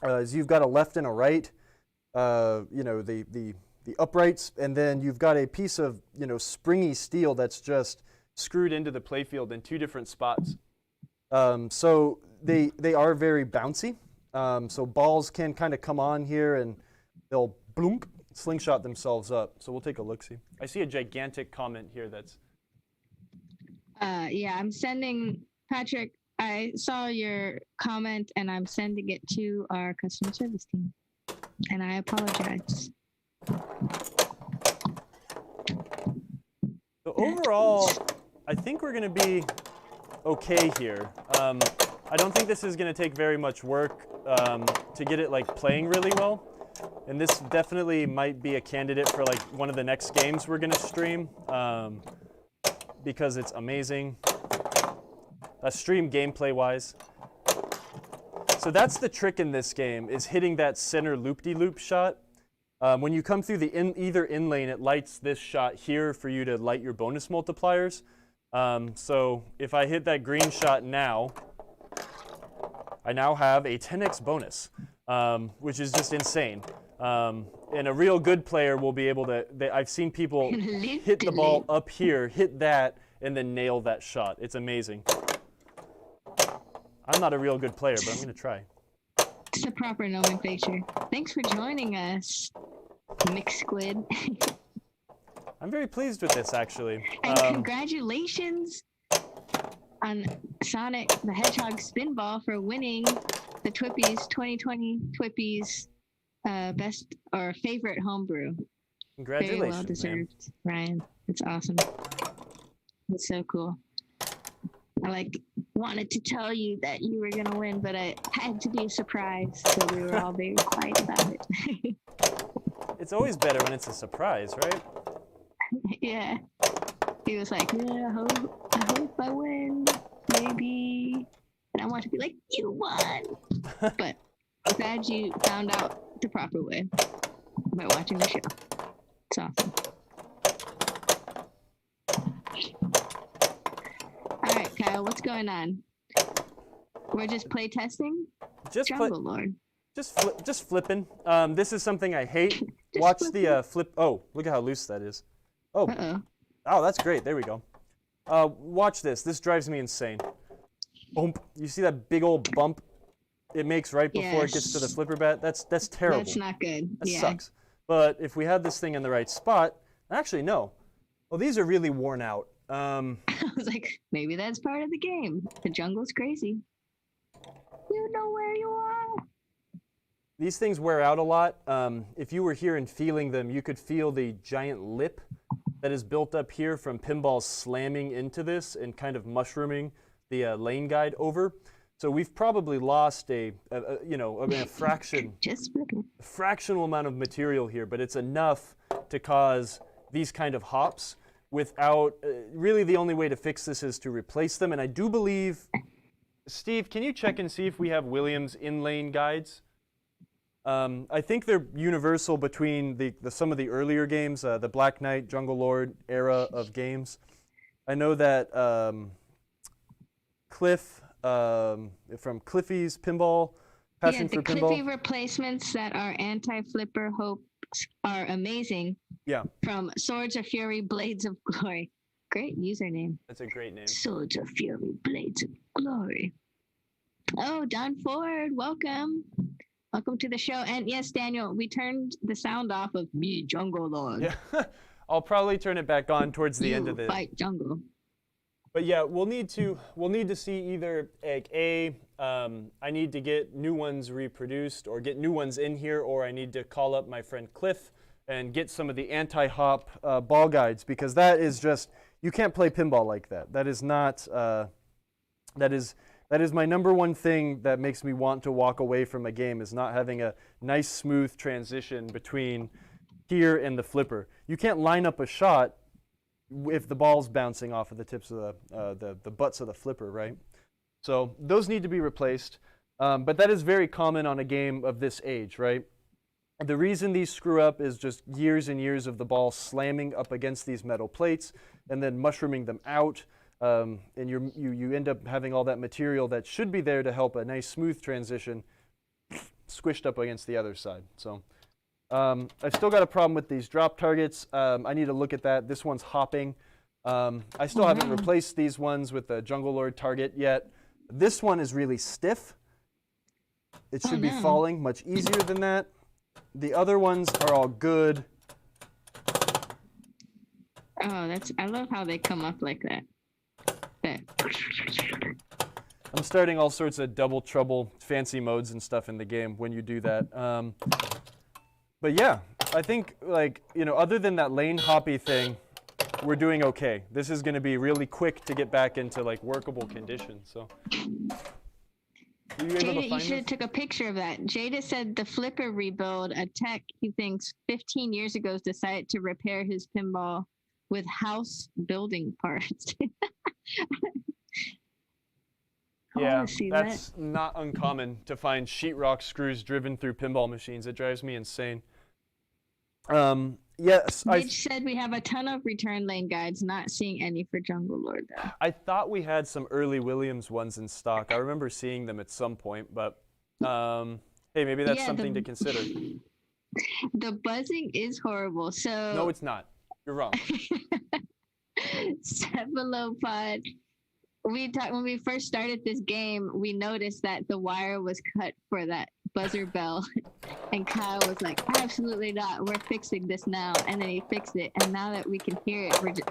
is you've got a left and a right, the uprights, and then you've got a piece of springy steel that's just screwed into the playfield in 2 different spots. So they are very bouncy. So balls can kind of come on here and they'll bloomp, slingshot themselves up. So we'll take a look-see. I see a gigantic comment here that's... Yeah, I'm sending... Patrick, I saw your comment and I'm sending it to our customer service team. And I apologize. So overall, I think we're going to be okay here. I don't think this is going to take very much work to get it like playing really well. And this definitely might be a candidate for like one of the next games we're going to stream because it's amazing. Stream gameplay wise. So that's the trick in this game, is hitting that center loop-de-loop shot. When you come through the either in lane, it lights this shot here for you to light your bonus multipliers. So if I hit that green shot now, I now have a 10x bonus, which is just insane. And a real good player will be able to, I've seen people hit the ball up here, hit that, and then nail that shot. It's amazing. I'm not a real good player, but I'm going to try. It's a proper nomenclature. Thanks for joining us, McSquid. I'm very pleased with this, actually. And congratulations on Sonic the Hedgehog Spinball for winning the Twippies 2020 Twippies best or favorite homebrew. Congratulations, very well deserved, man. Ryan. It's awesome. It's so cool. I wanted to tell you that you were gonna win, but I had to be a surprise, so we were all very quiet about it. It's always better when it's a surprise, right? Yeah. He was like, yeah, I hope I win, maybe. And I want to be like, you won. But I'm glad you found out the proper way by watching the show. It's awesome. All right, Kyle, what's going on? We're just play testing? Jungle Lord. Just flipping. This is something I hate. Watch flipping. The flip. Oh, look at how loose that is. Oh. Uh-oh. Oh, that's great. There we go. Watch this. This drives me insane. Boom. You see that big old bump it makes right before it gets to the flipper bat? That's terrible. That's not good. That sucks. But if we had this thing in the right spot, actually, no. Well, these are really worn out. I was like, maybe that's part of the game. The jungle's crazy. You know where you are. These things wear out a lot. If you were here and feeling them, you could feel the giant lip that is built up here from pinballs slamming into this and kind of mushrooming the lane guide over. So we've probably lost a fractional amount of material here, but it's enough to cause these kind of hops without, really the only way to fix this is to replace them. And I do believe, Steve, can you check and see if we have Williams in-lane guides? I think they're universal between some of the earlier games, the Black Knight, Jungle Lord era of games. I know that Cliff, from Cliffy's Pinball, Passion for Pinball. The Cliffy replacements that are anti-flipper hopes are amazing. Yeah. From Swords of Fury, Blades of Glory. Great username. That's a great name. Swords of Fury, Blades of Glory. Oh, Don Ford, welcome. Welcome to the show. And yes, Daniel, we turned the sound off of me, Jungle Lord. Yeah. I'll probably turn it back on towards the end of the fight jungle. But yeah, we'll need to see either I need to get new ones reproduced or get new ones in here, or I need to call up my friend Cliff and get some of the anti-hop ball guides, because that is just, you can't play pinball like that. That is not that is my number one thing that makes me want to walk away from a game, is not having a nice smooth transition between here and the flipper. You can't line up a shot if the ball's bouncing off of the tips of the butts of the flipper, right? So those need to be replaced, but that is very common on a game of this age, right? The reason these screw up is just years and years of the ball slamming up against these metal plates and then mushrooming them out, and you end up having all that material that should be there to help a nice smooth transition squished up against the other side. So I've still got a problem with these drop targets. I need to look at that. This one's hopping. I still haven't replaced these ones with the Jungle Lord target yet. This one is really stiff. It should be falling much easier than that. The other ones are all good. Oh, I love how they come up like that. I'm starting all sorts of double trouble fancy modes and stuff in the game when you do that. But yeah, I think like, you know, other than that lane hoppy thing, we're doing okay. This is going to be really quick to get back into like workable conditions. So, were you able to Jada, you find should have this? took a picture of that. Jada said the flipper rebuild, a tech he thinks 15 years ago decided to repair his pinball with house building parts. I Yeah, wanna see that's not uncommon to find sheetrock screws driven through pinball machines. It drives me insane. Yes, Mitch said we have a ton of return lane guides, not seeing any for Jungle Lord though. I thought we had some early Williams ones in stock. I remember seeing them at some point, but hey, maybe that's something to consider. The buzzing is horrible. So No, it's not. You're wrong. Cephalopod. When we first started this game, we noticed that the wire was cut for that buzzer bell, and Kyle was like, "Absolutely not! We're fixing this now." And then he fixed it, and now that we can hear it, we're just.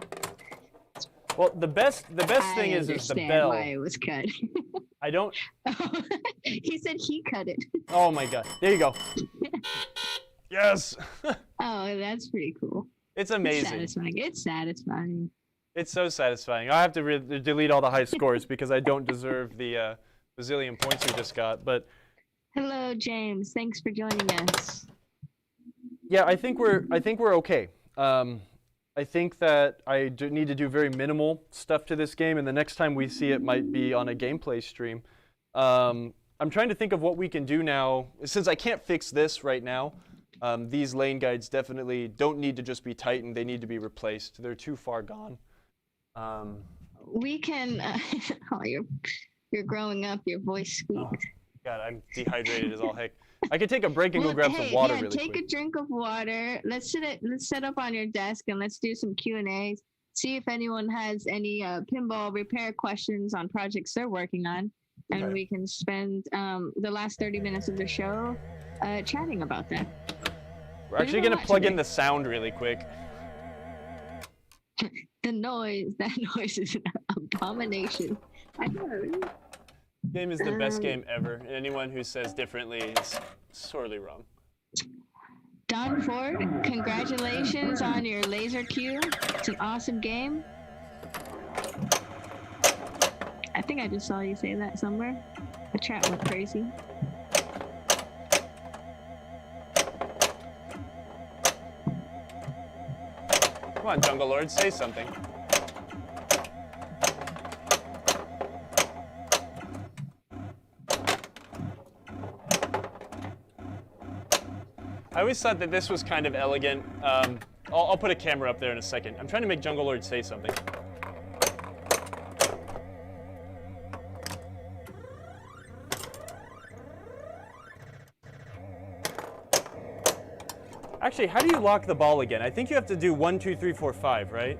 Well, the best thing is the bell. Why it was cut. I don't. He said he cut it. Oh my God! There you go. Yes. Oh, that's pretty cool. It's amazing. It's satisfying. It's satisfying. It's so satisfying. I have to delete all the high scores because I don't deserve the bazillion points we just got. But hello, James. Thanks for joining us. yeah, I think we're okay. I think that I need to do very minimal stuff to this game, and the next time we see it might be on a gameplay stream. I'm trying to think of what we can do now. Since I can't fix this right now, these lane guides definitely don't need to just be tightened. They need to be replaced. They're too far gone. We can. Oh, you're growing up. Your voice squeaked. Oh, God, I'm dehydrated as all heck. I could take a break and go grab some water really quick. Take a drink of water. Let's set up on your desk and let's do some Q&As. See if anyone has any pinball repair questions on projects they're working on, and we can spend the last 30 minutes of the show chatting about that. We're actually going to plug in the sound really quick. That noise is an abomination. I know. Game is the best game ever, and anyone who says differently is sorely wrong. Don Ford, congratulations on your laser cue. It's an awesome game. I think I just saw you say that somewhere. The chat went crazy. Come on, Jungle Lord, say something. I always thought that this was kind of elegant. I'll put a camera up there in a second. I'm trying to make Jungle Lord say something. Actually, how do you lock the ball again? I think you have to do 1, 2, 3, 4, 5, right?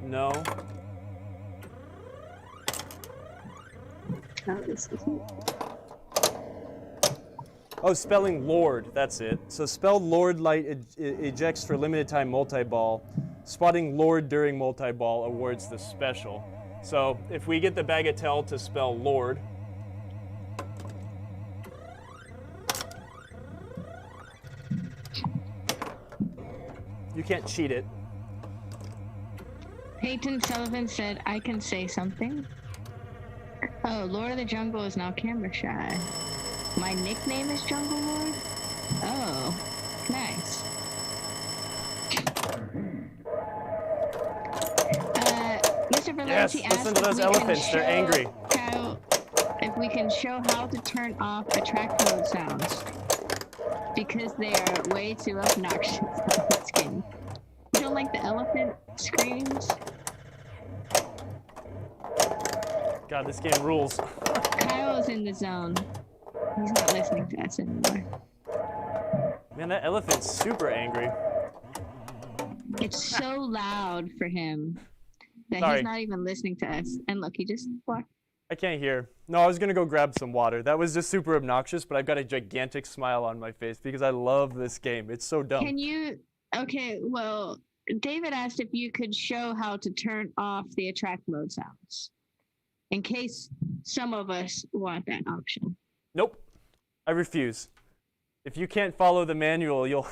No. Oh, spelling Lord, that's it. So spell Lord light ejects for limited time multi-ball. Spotting Lord during multi-ball awards the special. So if we get the bagatelle to spell Lord, you can't cheat it. Peyton Sullivan said, I can say something. Oh, Lord of the Jungle is now camera shy. My nickname is Jungle Lord? Oh, nice. Mr. Valenti Yes, asked listen to those elephants, they're angry. If we can show how to turn off attract mode sounds. Because they are way too obnoxious on this game. You don't like the elephant screams? God, this game rules. Kyle is in the zone. He's not listening to us anymore. Man, that elephant's super angry. It's so loud for him that he's not even listening to us. And look, he just walked. I can't hear. No, I was going to go grab some water. That was just super obnoxious, but I've got a gigantic smile on my face because I love this game. It's so dumb. Can you... Okay, well, David asked if you could show how to turn off the attract mode sounds. In case some of us want that option. Nope. I refuse. If you can't follow the manual, you'll...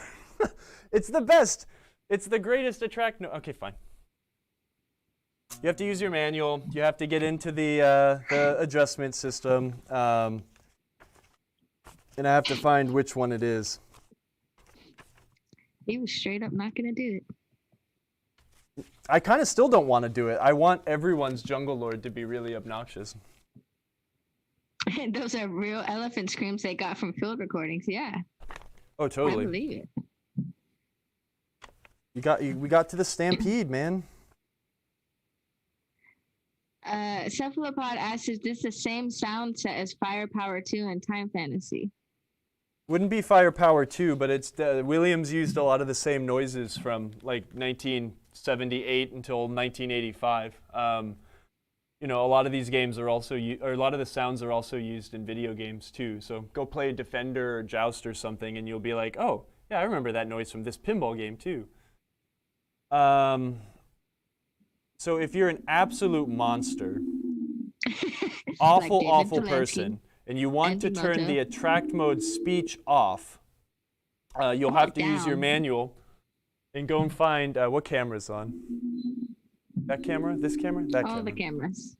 It's the best. It's the greatest attract... No, okay, fine. You have to use your manual. You have to get into the adjustment system. And I have to find which one it is. He was straight up not going to do it. I kind of still don't want to do it. I want everyone's Jungle Lord to be really obnoxious. Those are real elephant screams they got from field recordings. Yeah. Oh, totally. I believe it. We got to the stampede, man. Cephalopod asks, is this the same sound set as Firepower 2 and Time Fantasy? Wouldn't be Firepower 2, but it's Williams used a lot of the same noises from like 1978 until 1985. You know, a lot of these games are also, or a lot of the sounds are also used in video games too. So go play Defender or Joust or something, and you'll be like, oh, yeah, I remember that noise from this pinball game too. So if you're an absolute monster, awful, like awful person, and you want to turn the attract mode speech off, you'll have to use your manual and go and find what camera's on. That camera? This camera? That camera. All the cameras.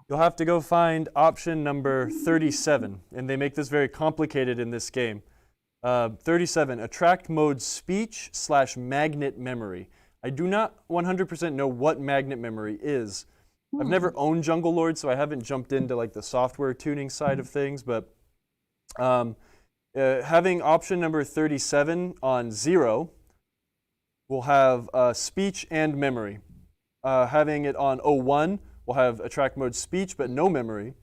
You'll have to go find option number 37, and they make this very complicated in this game. 37, attract mode speech / magnet memory. I do not 100% know what magnet memory is. I've never owned Jungle Lord, so I haven't jumped into like the software tuning side of things, but having option number 37 on 0 will have speech and memory. Having it on 01 will have attract mode speech but no memory.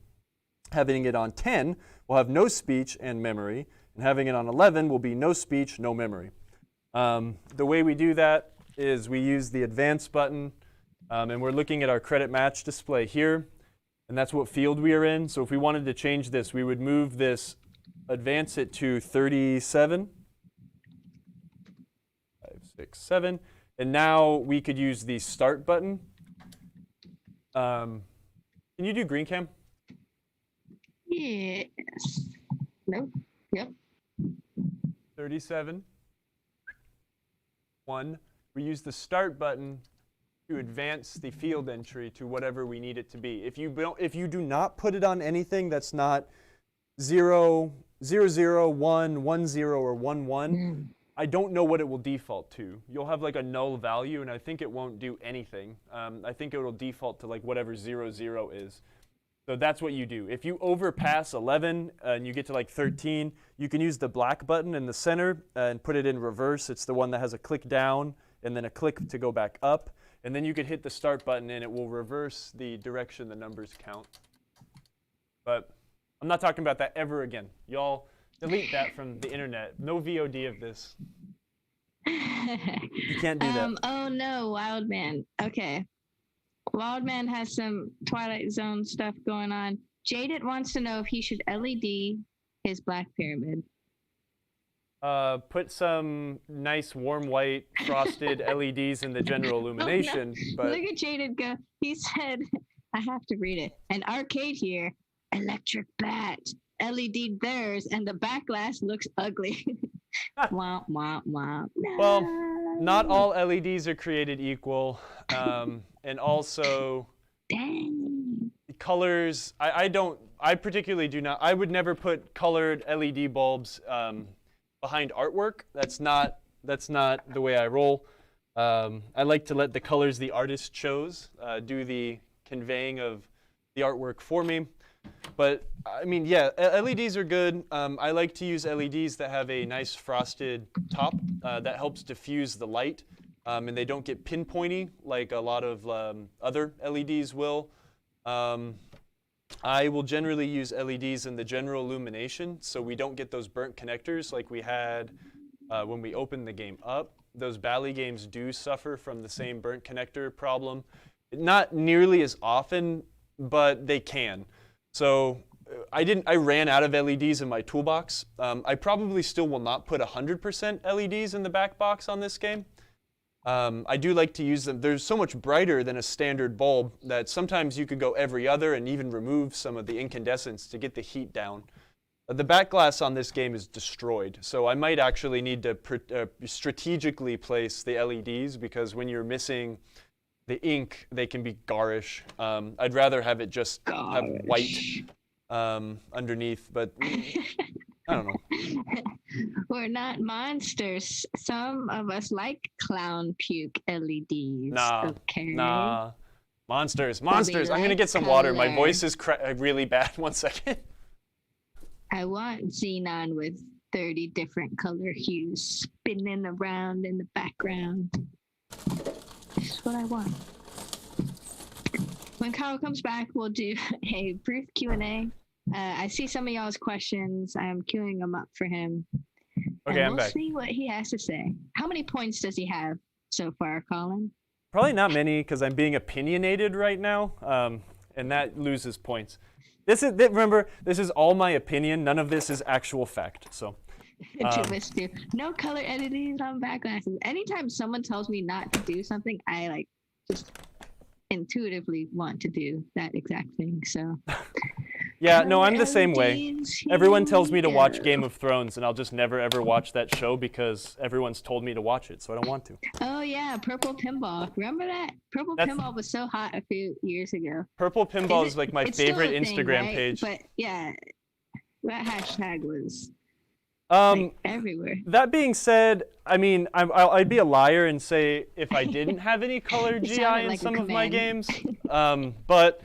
Having it on 10 will have no speech and memory. And having it on 11 will be no speech, no memory. The way we do that is we use the advance button, and we're looking at our credit match display here, and that's what field we are in. So if we wanted to change this, we would move this, advance it to 37, 5, 6, 7, and now we could use the start button. Can you do green cam? Yes. Nope. Yep. 37, 1. We use the start button to advance the field entry to whatever we need it to be. If you do not put it on anything that's not 0, 0, 0, 1, 1, 0, or 1, 1, I don't know what it will default to. You'll have like a null value, and I think it won't do anything. I think it will default to like whatever 0, 0 is. So that's what you do. If you overpass 11 and you get to like 13, you can use the black button in the center and put it in reverse. It's the one that has a click down and then a click to go back up. And then you could hit the start button and it will reverse the direction the numbers count. But I'm not talking about that ever again. Y'all delete that from the internet. No VOD of this. You can't do that. Oh no, Wildman. Okay. Wildman has some Twilight Zone stuff going on. Jaded wants to know if he should LED his Black Pyramid. Put some nice warm white frosted LEDs in the general illumination. Oh, no. But Look at Jaded go. He said, I have to read it. An arcade here, electric bat, LED theirs, and the back glass looks ugly. Wah, wah, wah. No. well, not all LEDs are created equal. And also, Dang. colors, I particularly do not, I would never put colored LED bulbs behind artwork. That's not the way I roll. I like to let the colors the artist chose do the conveying of the artwork for me. But I mean, yeah, LEDs are good. I like to use LEDs that have a nice frosted top that helps diffuse the light. And they don't get pinpointy like a lot of other LEDs will. I will generally use LEDs in the general illumination so we don't get those burnt connectors like we had when we opened the game up. Those Bally games do suffer from the same burnt connector problem. Not nearly as often, but they can. So I ran out of LEDs in my toolbox. I probably still will not put 100% LEDs in the back box on this game. I do like to use them. They're so much brighter than a standard bulb that sometimes you could go every other and even remove some of the incandescence to get the heat down. The back glass on this game is destroyed, so I might actually need to strategically place the LEDs, because when you're missing the ink, they can be garish. I'd rather have it just have white underneath, but I don't know. We're not monsters. Some of us like clown puke LEDs. Nah. Monsters. I'm going to get some water. My voice is really bad. 1 second. I want xenon with 30 different color hues spinning around in the background. This is what I want. When Kyle comes back, we'll do a brief Q&A. I see some of y'all's questions. I'm queuing them up for him. Okay, I'm we'll back. See what he has to say. How many points does he have so far, Colin? Probably not many, because I'm being opinionated right now, and that loses points. Remember, this is all my opinion. None of this is actual fact. So, no color LEDs on back glasses. Anytime someone tells me not to do something, I just intuitively want to do that exact thing. So. Yeah, no, I'm the same way. Everyone tells me to watch Game of Thrones, and I'll just never ever watch that show because everyone's told me to watch it, so I don't want to. Oh yeah, Purple Pinball. Remember that? Pinball was so hot a few years ago. Purple Pinball is like my favorite Instagram page. But yeah, that hashtag was everywhere. That being said, I mean, I'd be a liar and say if I didn't have any color GI in some of my games, but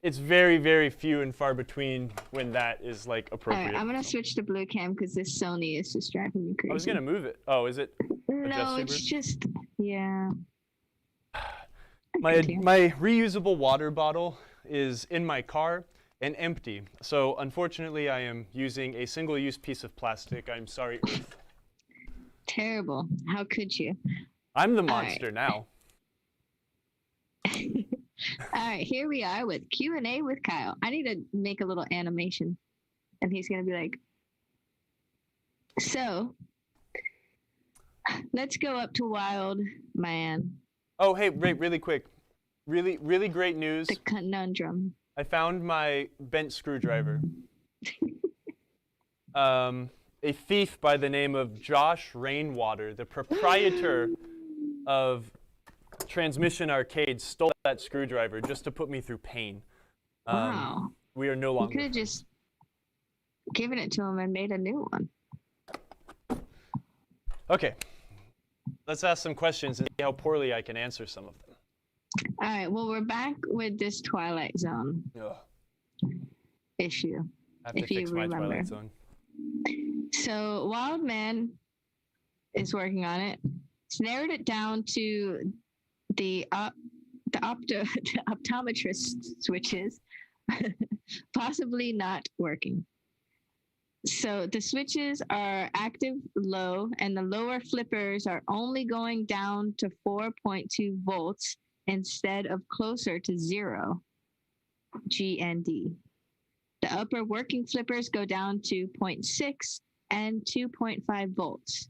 it's very, very few and far between when that is like appropriate. All right, I'm gonna switch to blue cam because this Sony is just driving me crazy. I was gonna move it. Oh, is it? No, it's just yeah. My reusable water bottle is in my car and empty. So unfortunately, I am using a single-use piece of plastic. I'm sorry, Earth. Terrible. How could you? I'm the monster now. All right, here we are with Q&A with Kyle. I need to make a little animation, and he's going to be like, so, let's go up to Wild Man. Oh, hey, really quick. Really, really great news. The conundrum. I found my bent screwdriver. A thief by the name of Josh Rainwater, the proprietor of Transmission Arcade, stole that screwdriver just to put me through pain. Wow. We are no longer. You could have just given it to him and made a new one. Okay. Let's ask some questions and see how poorly I can answer some of them. All right. Well, we're back with this Twilight Zone issue. I have to fix my Twilight Zone. So Wild Man is working on it. It's narrowed it down to the optometrist switches possibly not working. So the switches are active low, and the lower flippers are only going down to 4.2 volts instead of closer to 0 GND. The upper working flippers go down to 0.6 and 2.5 volts.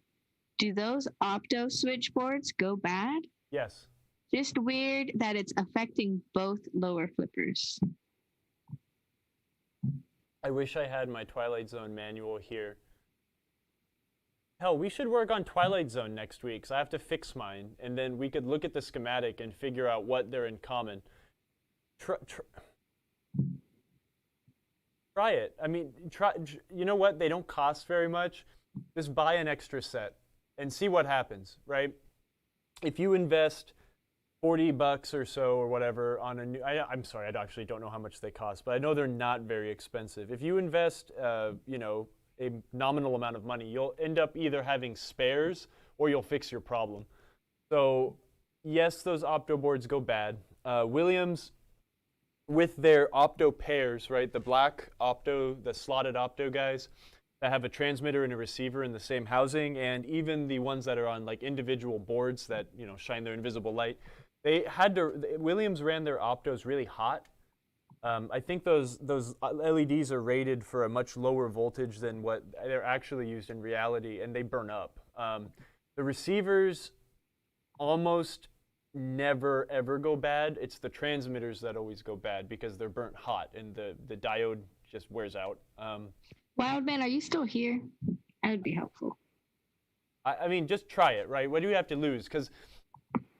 Do those opto switchboards go bad? Yes. Just weird that it's affecting both lower flippers. I wish I had my Twilight Zone manual here. Hell, we should work on Twilight Zone next week, because I have to fix mine, and then we could look at the schematic and figure out what they're in common. Try it. I mean, you know what? They don't cost very much. Just buy an extra set and see what happens, right? If you invest $40 or so or whatever on a new, I'm sorry, I actually don't know how much they cost, but I know they're not very expensive. If you invest, you know, a nominal amount of money, you'll end up either having spares or you'll fix your problem. So yes, those opto boards go bad. Williams, with their opto pairs, right, the black opto, the slotted opto guys that have a transmitter and a receiver in the same housing, and even the ones that are on like individual boards that, you know, shine their invisible light, they had to, Williams ran their optos really hot. I think those LEDs are rated for a much lower voltage than what they're actually used in reality, and they burn up. The receivers almost never ever go bad. It's the transmitters that always go bad because they're burnt hot and the diode just wears out. Wildman, are you still here? That would be helpful. I mean, just try it, right? What do you have to lose? Because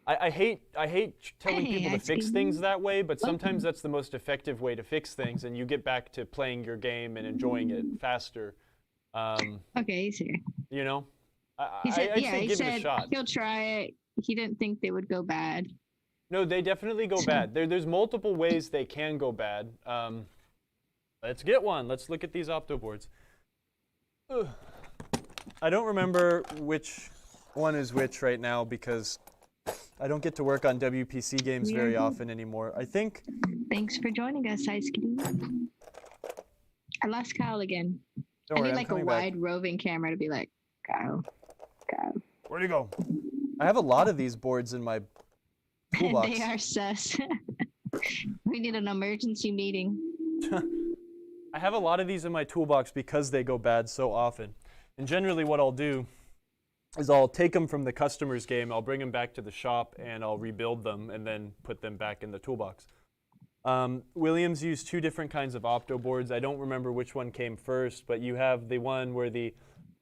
I hate telling Hey, people to ice fix cream. things that way, but sometimes that's the most effective way to fix things, and you get back to playing your game and enjoying it faster. Okay, he's here. You know, He said, I'd yeah, say he give it a said shot. he'll try it. He didn't think they would go bad. No, they definitely go bad. There's multiple ways they can go bad. Let's get one. Let's look at these opto boards. Ugh. I don't remember which one is which right now because I don't get to work on WPC games very often anymore. I think. Thanks for joining us, Ice Cream. I lost Kyle again. Don't worry, I need I'm like a coming back. wide roving camera to be like, Kyle. Where'd he go? I have a lot of these boards in my toolbox. They are sus. We need an emergency meeting. I have a lot of these in my toolbox because they go bad so often. And generally what I'll do is I'll take them from the customer's game, I'll bring them back to the shop, and I'll rebuild them and then put them back in the toolbox. Williams used two different kinds of opto boards. I don't remember which one came first, but you have the one where the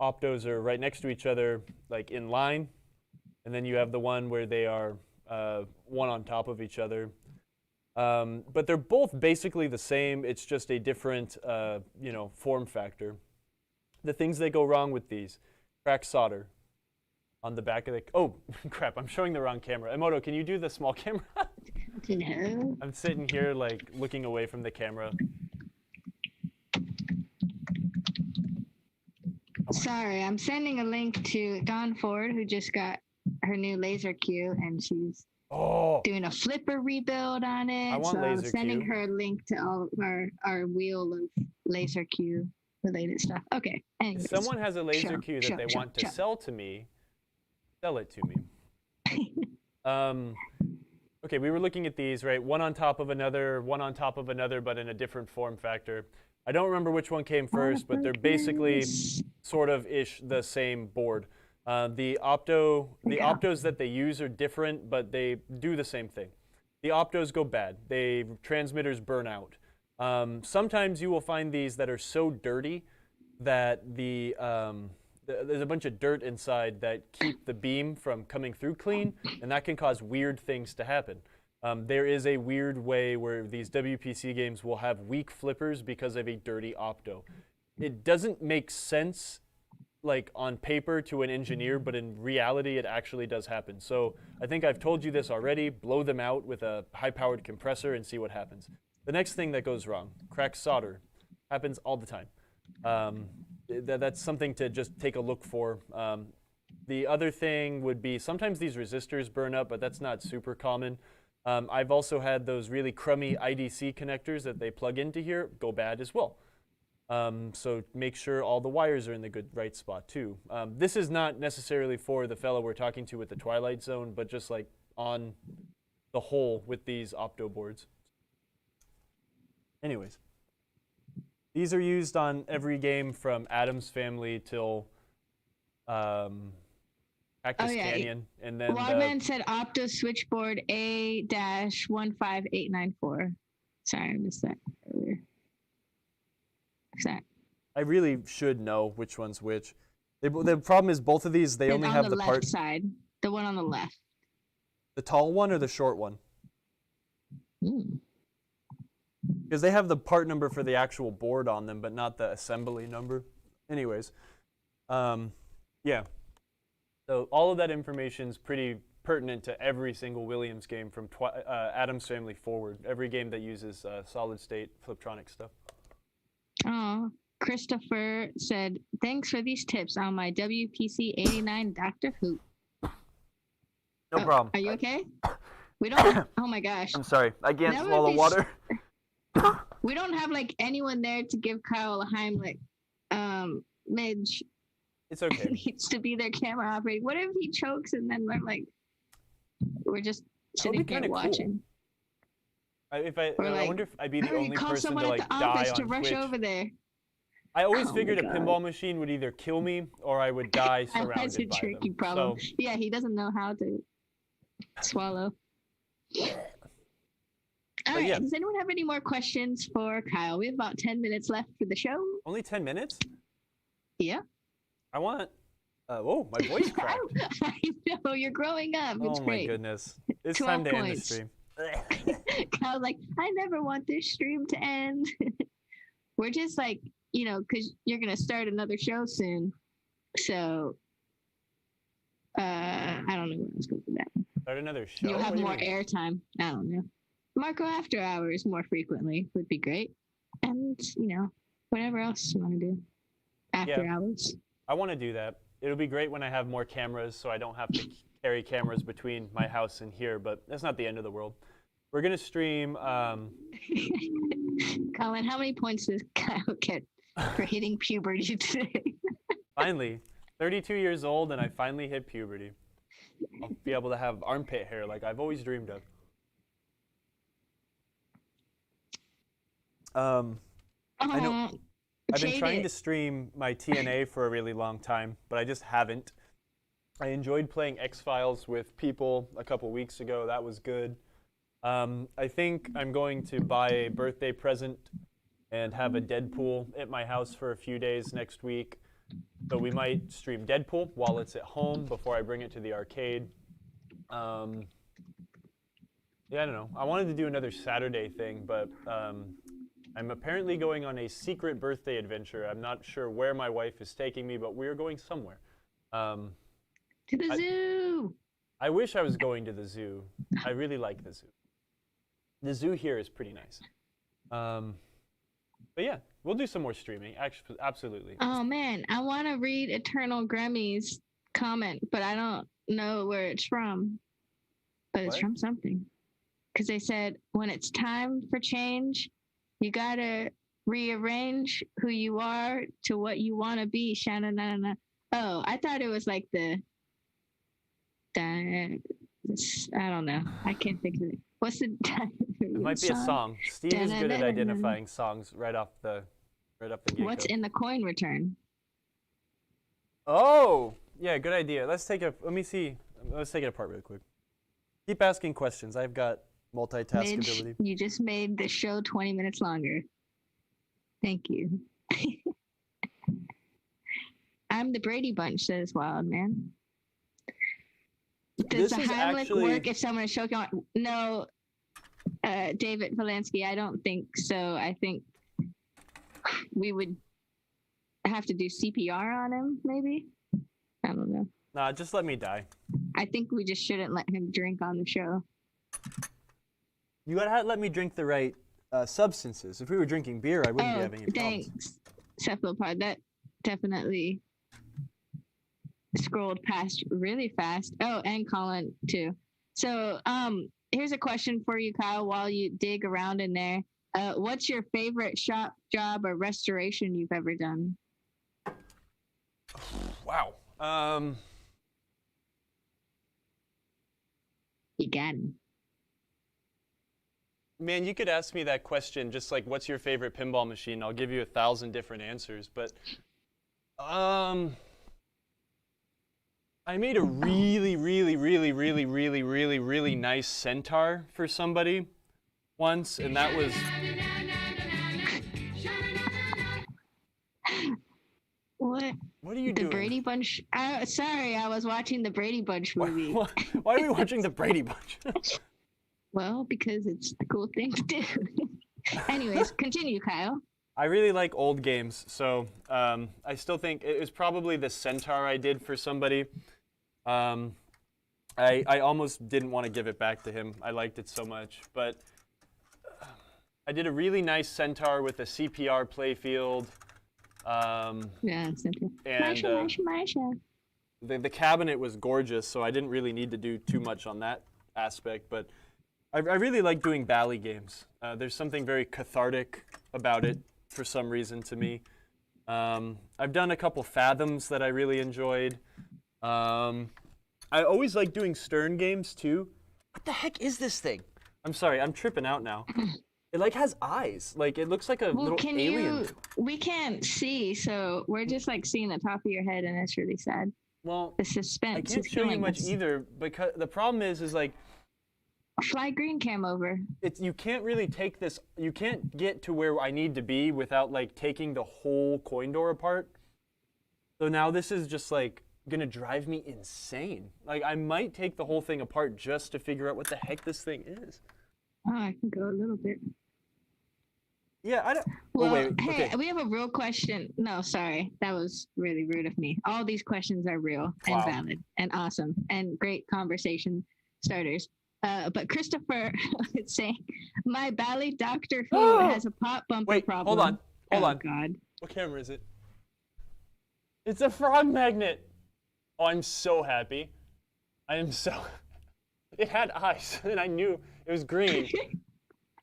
optos are right next to each other, like in line, and then you have the one where they are one on top of each other. But they're both basically the same. It's just a different, form factor. The things that go wrong with these: crack solder on the back of the. Oh, crap! I'm showing the wrong camera. Emoto, can you do the small camera? No. I'm sitting here like looking away from the camera. Sorry, I'm sending a link to Dawn Ford, who just got her new laser cue, and she's doing a flipper rebuild on it. I want so I'm laser sending cue. her a link to all of our wheel of laser cue related stuff. Okay. Anyways. If someone has a laser cue that they want to show. sell to me, sell it to me. Okay, we were looking at these, right? One on top of another, but in a different form factor. I don't remember which one came first, but they're basically sort of ish the same board. The optos that they use are different, but they do the same thing. The optos go bad. Transmitters burn out. Sometimes you will find these that are so dirty that there's a bunch of dirt inside that keep the beam from coming through clean, and that can cause weird things to happen. There is a weird way where these WPC games will have weak flippers because of a dirty opto. It doesn't make sense like on paper to an engineer, but in reality it actually does happen. So I think I've told you this already: blow them out with a high-powered compressor and see what happens. The next thing that goes wrong: cracked solder. Happens all the time. That's something to just take a look for. The other thing would be sometimes these resistors burn up, but that's not super common. I've also had those really crummy IDC connectors that they plug into here go bad as well. So make sure all the wires are in the right spot too. This is not necessarily for the fellow we're talking to with the Twilight Zone, but just like on the whole with these opto boards. Anyways, these are used on every game from Addams Family till Cactus Canyon, and then Wildman said opto switchboard A-15894. Sorry, I missed that earlier. What's that? I really should know which one's which. The problem is both of these, they only have the part. On the left side, the one on the left. The tall one or the short one? Because they have the part number for the actual board on them, but not the assembly number. Anyways, yeah. So all of that information is pretty pertinent to every single Williams game from Addams Family forward. Every game that uses solid state Fliptronic stuff. Oh, Christopher said, "Thanks for these tips on my WPC 89 Dr. Who." No problem. Are you okay? We don't. Oh my gosh. I'm sorry. I can't That would swallow be water. We don't have like anyone there to give Kyle a Heimlich. Midge It's okay. needs to be their camera operator. What if he chokes and then we're just sitting be there kinda cool. watching? I like, wonder if I'd be the Hurry, only call person someone to at like the die office on to rush Twitch. over there. I always Oh my figured a God. pinball machine would either kill me or I would die That's a surrounded by tricky them. problem. So Yeah, he doesn't know how to swallow. All right. yeah. Does anyone have any more questions for Kyle? We have about 10 minutes left for the show. Only 10 minutes? Yeah. I want. Oh, my voice cracked. I know, you're growing up. It's Oh my great. goodness. It's 12 time to end the points. stream. Kyle's like, I never want this stream to end. We're just like, because you're going to start another show soon. So, I don't know where I was going with that. Start another show? You'll have What do you more mean? airtime. I don't know. Marco after hours more frequently would be great. And, whatever else you want to do after hours. I want to do that. It'll be great when I have more cameras so I don't have to carry cameras between my house and here, but that's not the end of the world. We're going to stream. Colin, how many points does Kyle get for hitting puberty today? Finally, 32 years old, and I finally hit puberty. I'll be able to have armpit hair like I've always dreamed of. I know. I've been trying to stream my TNA for a really long time, but I just haven't. I enjoyed playing X-Files with people a couple weeks ago. That was good. I think I'm going to buy a birthday present and have a Deadpool at my house for a few days next week. So we might stream Deadpool while it's at home before I bring it to the arcade. Yeah, I don't know. I wanted to do another Saturday thing, but I'm apparently going on a secret birthday adventure. I'm not sure where my wife is taking me, but we're going somewhere. To the zoo! I wish I was going to the zoo. I really like the zoo. The zoo here is pretty nice. But yeah, we'll do some more streaming, actually, absolutely. Oh man, I want to read Eternal Grammy's comment, but I don't know where it's from. But it's from something. Because they said, when it's time for change, you gotta rearrange who you are to what you want to be. Sha-na-na-na. Oh, I thought it was like I don't know. I can't think of it. What's the? It might be a song. Steve is good at identifying songs right off the get-go. What's in the coin return? Oh, yeah, good idea. Let's take it. Let me see. Let's take it apart real quick. Keep asking questions. I've got multitask ability. You just made the show 20 minutes longer. Thank you. I'm the Brady Bunch, says Wild Man. Does the Heimlich work if someone is choking on? No, David Volansky, I don't think so. I think we would have to do CPR on him, maybe? I don't know. Nah, just let me die. I think we just shouldn't let him drink on the show. You gotta let me drink the right substances. If we were drinking beer, I wouldn't be having any problems. Thanks, Cephalopod. That definitely scrolled past really fast. Oh, and Colin too. So here's a question for you, Kyle, while you dig around in there. What's your favorite shop job or restoration you've ever done? Wow. You got him. Man, you could ask me that question just like, what's your favorite pinball machine? I'll give you 1,000 different answers. But I made a really nice centaur for somebody once, and that was... What are you doing? The Brady Bunch? Sorry, I was watching the Brady Bunch movie. Why are we watching the Brady Bunch? Well, because it's a cool thing to do. Anyways, continue, Kyle. I really like old games, so I still think it was probably the centaur I did for somebody. I almost didn't want to give it back to him. I liked it so much, but I did a really nice centaur with a CPR playfield. Yeah, centaur. And Marsha. The cabinet was gorgeous, so I didn't really need to do too much on that aspect, but I really like doing Bally games. There's something very cathartic about it for some reason to me. I've done a couple Fathoms that I really enjoyed. I always like doing Stern games too. What the heck is this thing? I'm sorry, I'm tripping out now. It like has eyes. Like it looks like a little alien. We can't see, so we're just like seeing the top of your head, and it's really sad. Well, the suspense. I can't show you much either because the problem is like Fly green cam over. You can't really take this. You can't get to where I need to be without like taking the whole coin door apart. So now this is just like gonna drive me insane. Like I might take the whole thing apart just to figure out what the heck this thing is. Oh, I can go a little bit. Yeah, I don't. Well, oh, wait, hey, okay. we have a real question. No, sorry, that was really rude of me. All these questions are real and Wow. valid and awesome and great conversation starters. But Christopher is saying, my ballet Doctor Who has a pop bumper Wait, problem. hold on. God. What camera is it? It's a frog magnet. Oh, I'm so happy. I am so. It had eyes, and I knew it was green.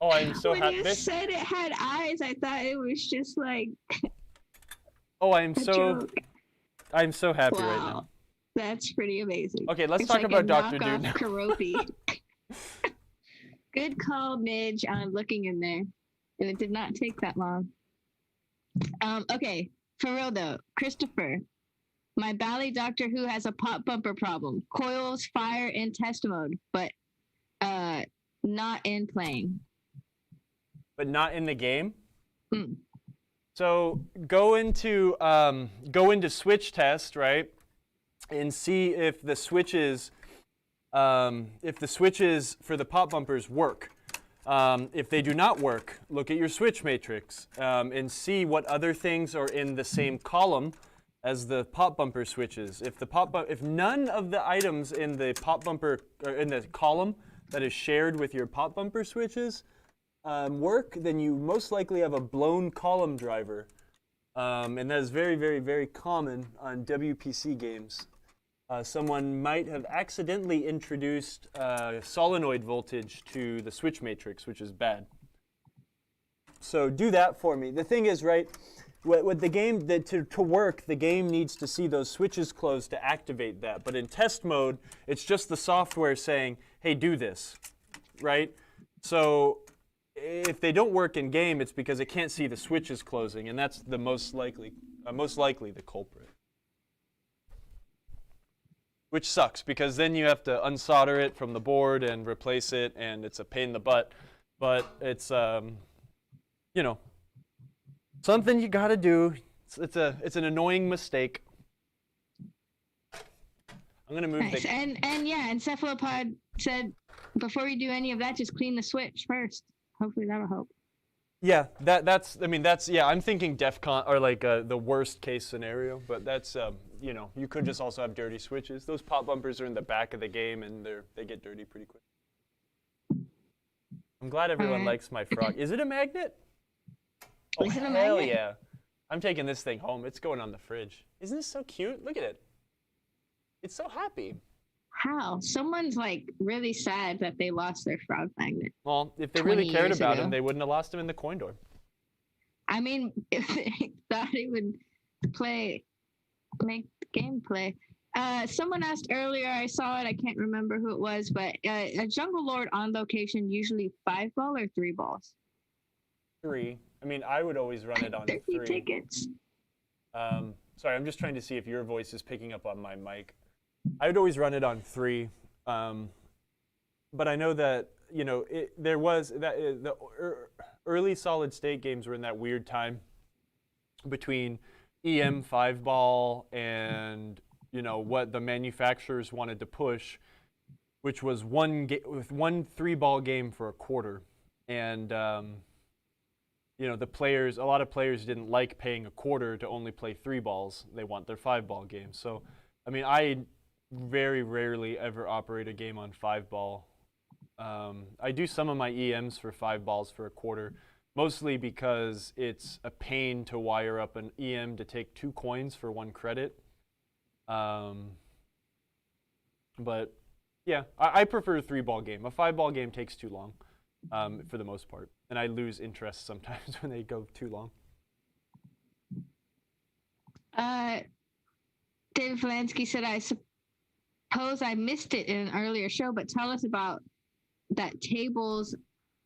Oh, I'm so happy. When you said it had eyes, I thought it was just like. Oh, I'm a so. joke. I'm so happy Wow. right now. That's pretty amazing. Okay, let's It's talk like about a Dr. Dude knockoff now. Karopi. Good call, Midge. I'm looking in there. And it did not take that long. Okay, for real though, Christopher, my ballet Doctor Who has a pop bumper problem. Coils fire in test mode, but not in playing. But not in the game. Mm. So go into switch test, right, and see if the switches for the pop bumpers work. If they do not work, look at your switch matrix and see what other things are in the same column as the pop bumper switches. If none of the items in the pop bumper or in the column that is shared with your pop bumper switches work, then you most likely have a blown column driver, and that is very, very, very common on WPC games. Someone might have accidentally introduced solenoid voltage to the switch matrix, which is bad. So do that for me. The thing is, right, with the game, to work, the game needs to see those switches closed to activate that. But in test mode, it's just the software saying, hey, do this, right? So if they don't work in game, it's because it can't see the switches closing, and that's the most likely the culprit. Which sucks, because then you have to unsolder it from the board and replace it, and it's a pain in the butt. But it's, you know, something you gotta do. It's an annoying mistake. I'm gonna move Nice. And yeah, and Cephalopod said, before you do any of that, just clean the switch first. Hopefully that'll help. Yeah, that's I'm thinking DEFCON or like the worst case scenario, but that's you know, you could just also have dirty switches. Those pop bumpers are in the back of the game, and they get dirty pretty quick. I'm glad everyone likes my frog. Is it a magnet? Oh, Is it a hell magnet? yeah. I'm taking this thing home. It's going on the fridge. Isn't this so cute? Look at it. It's so happy. How? Someone's like really sad that they lost their frog magnet. Well, if they really 20 cared years about ago. him, they wouldn't have lost him in the coin door. I mean, if they thought he would make the game play. Someone asked earlier, I saw it, I can't remember who it was, but a Jungle Lord on location, usually 5 ball or 3 balls? 3. I mean, I would always run it on 30 3. tickets. Sorry, I'm just trying to see if your voice is picking up on my mic. I would always run it on 3, but I know that, you know, there was that the early solid state games were in that weird time between EM 5 ball and, you know, what the manufacturers wanted to push, which was one 3 ball game for a quarter, and you know, a lot of players didn't like paying a quarter to only play 3 balls. They want their 5 ball games. So, I mean, I very rarely ever operate a game on 5 ball. I do some of my EMs for 5 balls for a quarter, mostly because it's a pain to wire up an EM to take 2 coins for 1 credit. But yeah, I prefer a 3 ball game. A 5 ball game takes too long for the most part, and I lose interest sometimes when they go too long. David Valansky said, I suppose I missed it in an earlier show, but tell us about that tables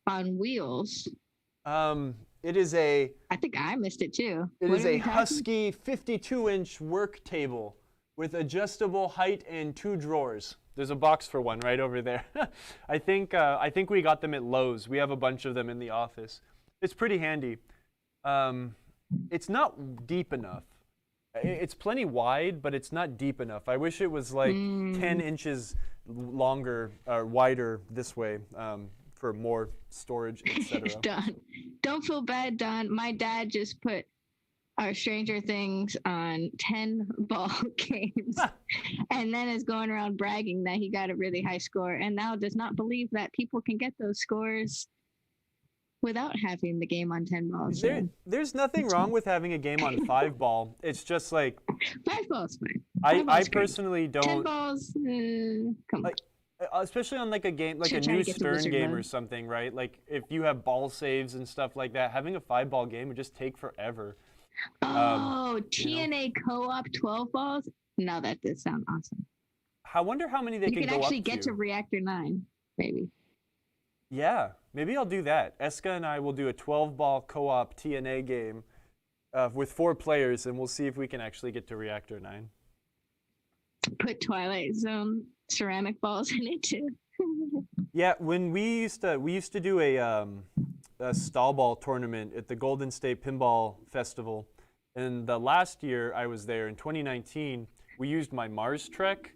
on wheels. It is a. I think I missed it too. It What is are a we talking? Husky 52-inch work table with adjustable height and 2 drawers. There's a box for one right over there. I think we got them at Lowe's. We have a bunch of them in the office. It's pretty handy. It's not deep enough. It's plenty wide, but it's not deep enough. I wish it was like 10 inches longer or wider this way for more storage, etc. Don, don't feel bad, Don. My dad just put our Stranger Things on 10-ball games and then is going around bragging that he got a really high score and now does not believe that people can get those scores without having the game on 10 balls. There's nothing wrong with having a game on 5-ball. It's just like 5 balls fine. I personally don't 10 balls come on. Especially on like a game like a new Stern game or something, right? Like if you have ball saves and stuff like that, having a 5-ball game would just take forever. Oh, TNA co-op 12 balls? Now that does sound awesome. I wonder how many they can go up to. You can actually get to Reactor 9, maybe. Yeah, maybe I'll do that. Eska and I will do a 12-ball co-op TNA game with 4 players, and we'll see if we can actually get to Reactor 9. Put Twilight Zone ceramic balls in it too. Yeah, when we used to do a stall ball tournament at the Golden State Pinball Festival, and the last year I was there in 2019, we used my Mars Trek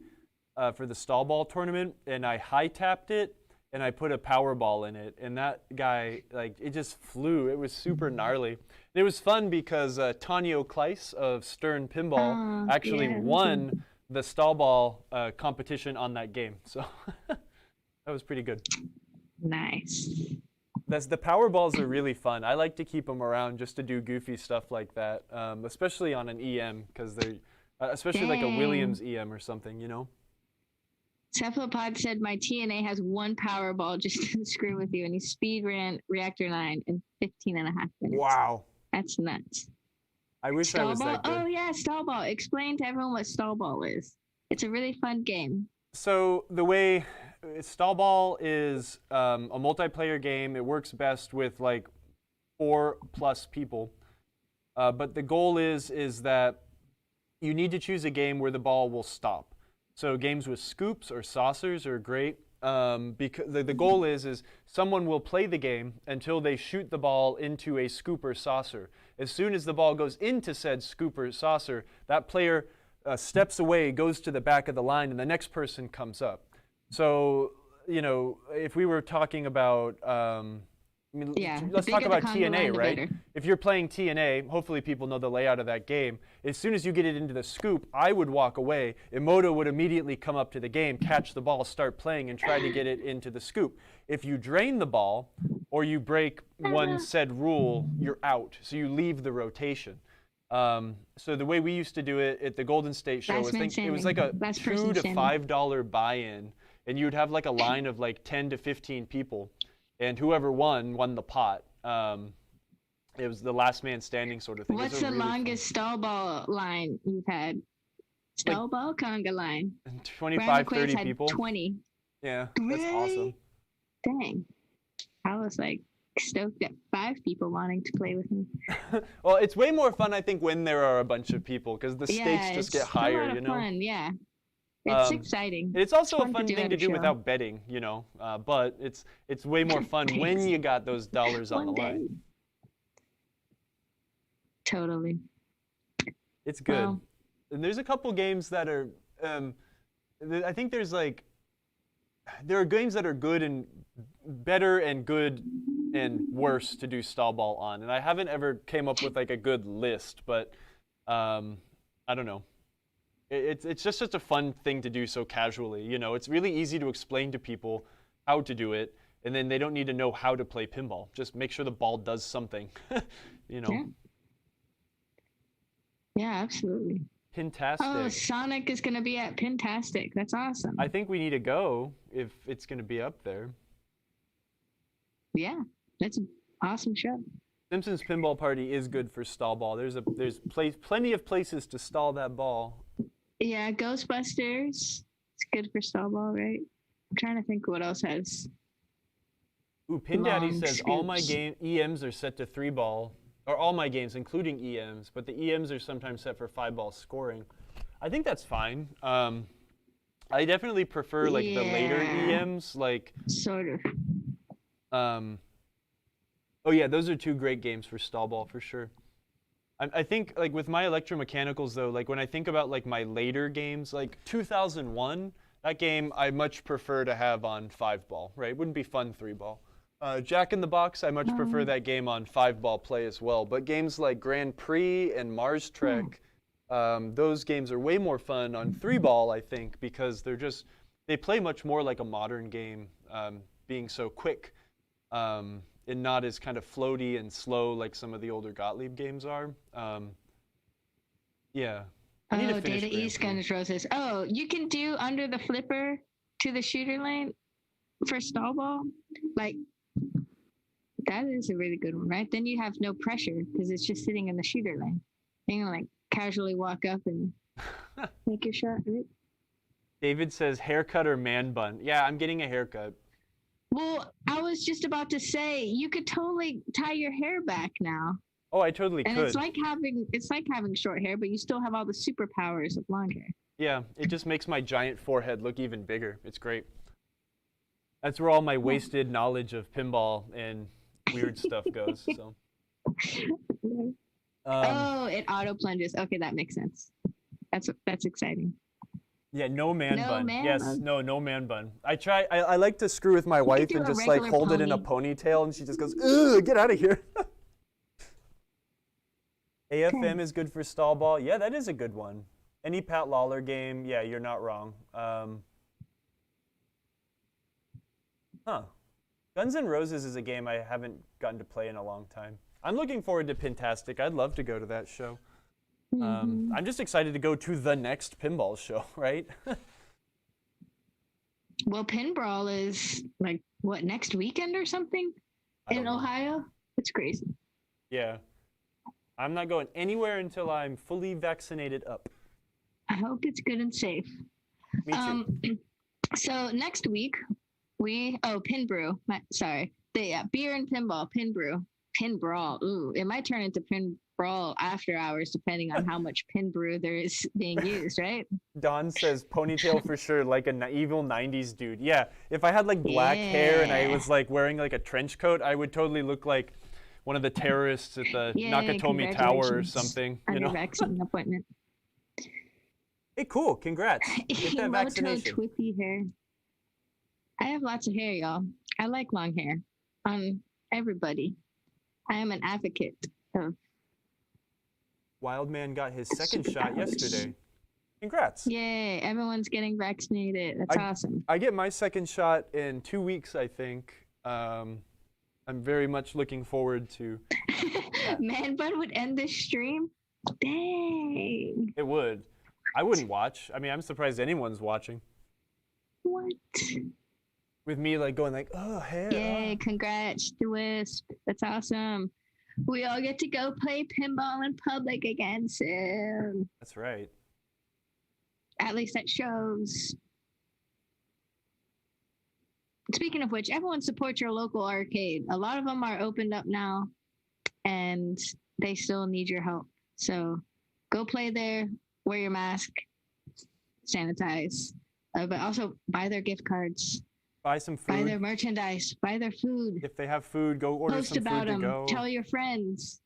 for the stall ball tournament, and I high tapped it, and I put a power ball in it, and that guy, like, it just flew. It was super gnarly. And it was fun because Tonio Kleiss of Stern Pinball actually won the stall ball competition on that game. So that was pretty good. Nice. The power balls are really fun. I like to keep them around just to do goofy stuff like that, especially on an EM, because they're, especially like a Williams EM or something, you know? Cephalopod said my TNA has 1 power ball just to screw with you, and he speed ran Reactor 9 in 15 and a half minutes. Wow. That's nuts. I wish I was that good. Oh yeah, stall ball. Explain to everyone what stall ball is. It's a really fun game. So the way stall ball is a multiplayer game. It works best with like 4+ people. But the goal is that you need to choose a game where the ball will stop. So games with scoops or saucers are great. Because the goal is someone will play the game until they shoot the ball into a scoop or saucer. As soon as the ball goes into said scoop or saucer, that player steps away, goes to the back of the line, and the next person comes up. So, you know, if we were talking about, let's talk about TNA, right? If you're playing TNA, hopefully people know the layout of that game. As soon as you get it into the scoop, I would walk away. Emoto would immediately come up to the game, catch the ball, start playing, and try to get it into the scoop. If you drain the ball or you break one said rule, you're out. So you leave the rotation. So the way we used to do it at the Golden State show, it was like a $2 to $5 buy-in, and you'd have like a line of like 10 to 15 people. And whoever won the pot. It was the last man standing sort of thing. What's the longest stall ball line you've had? Stall ball conga line. 25, 30 people. 20. Yeah, that's awesome. Dang. I was like stoked at 5 people wanting to play with me. Well, it's way more fun, I think, when there are a bunch of people, because the stakes just get higher, you know? Fun, yeah. It's exciting. It's also a fun thing to do without betting, you know, but it's way more fun when you got those dollars on the line. Totally. It's good. Wow. And there's a couple games that are, I think there are games that are good and better and good and worse to do stall ball on. And I haven't ever came up with like a good list, but I don't know. It's just such a fun thing to do so casually, you know. It's really easy to explain to people how to do it, and then they don't need to know how to play pinball. Just make sure the ball does something, you know. Yeah, absolutely. Pintastic. Oh, Sonic is going to be at Pintastic. That's awesome. I think we need to go if it's going to be up there. Yeah, that's an awesome show. Simpsons Pinball Party is good for stall ball. There's plenty of places to stall that ball. Yeah, Ghostbusters. It's good for stall ball, right? I'm trying to think what else has. Ooh, Pin Daddy says all my EMs are set to 3-ball, or all my games, including EMs, but the EMs are sometimes set for 5-ball scoring. I think that's fine. I definitely prefer like the later EMs, like Sort of. Oh yeah, those are two great games for stall ball for sure. I think like with my electromechanicals though, like when I think about like my later games, like 2001, that game I much prefer to have on 5-ball, right? It wouldn't be fun 3-ball. Jack in the Box, I much prefer that game on 5-ball play as well. But games like Grand Prix and Mars Trek, those games are way more fun on 3-ball, I think, because they play much more like a modern game, being so quick and not as kind of floaty and slow like some of the older Gottlieb games are. Yeah. I need to finish Data Grand East Prix. Guns Roses. Oh, you can do under the flipper to the shooter lane for stall ball. Like, that is a really good one, right? Then you have no pressure because it's just sitting in the shooter lane. You can like casually walk up and make your shot, right? David says haircut or man bun. Yeah, I'm getting a haircut. Well, I was just about to say you could totally tie your hair back now. Oh, I totally And could. it's like having short hair, but you still have all the superpowers of long hair. Yeah, it just makes my giant forehead look even bigger. It's great. That's where all my wasted knowledge of pinball and weird stuff goes. So. Oh, it auto plunges. Okay, that makes sense. That's exciting. Yeah, no man No bun. man Yes, bun. no man bun. I like to screw with my wife do and a just like regular hold it in a ponytail, and she just goes, "Ugh, get out of here." AFM is good for stall ball. Yeah, that is a good one. Any Pat Lawler game, yeah, you're not wrong. Guns N' Roses is a game I haven't gotten to play in a long time. I'm looking forward to Pintastic. I'd love to go to that show. I'm just excited to go to the next pinball show, right? Well, Pinball is like what, next weekend or something in Ohio? It's crazy. Yeah. I'm not going anywhere until I'm fully vaccinated up. I hope it's good and safe. Me too. So next week Pin Brew. Beer and pinball, Pin Brew, Pin Brawl. Ooh, it might turn into Pin Brawl after hours depending on how much Pin Brew there is being used, right? Don says ponytail for sure, like an evil 90s dude. Yeah, if I had like black hair and I was like wearing like a trench coat, I would totally look like one of the terrorists at the Nakatomi Tower or something. On your vaccine appointment. Hey, cool, congrats. Get that vaccination. Twippy hair. I have lots of hair, y'all. I like long hair on everybody. I am an advocate of Wildman got his second shot yesterday. Congrats. Yay, everyone's getting vaccinated. That's awesome. I get my second shot in 2 weeks, I think. I'm very much looking forward to that. Man Bun would end this stream? Dang. It would. I wouldn't watch. I mean, I'm surprised anyone's watching. What? With me like going like, oh, hair. Yay, congrats to Wisp. That's awesome. We all get to go play pinball in public again soon. That's right. At least at shows. Speaking of which, everyone support your local arcade. A lot of them are opened up now, and they still need your help. So go play there, wear your mask, sanitize, but also buy their gift cards. Buy some food. Buy their merchandise. Buy their food. If they have food, go order Post some food about to them. go. Tell your friends.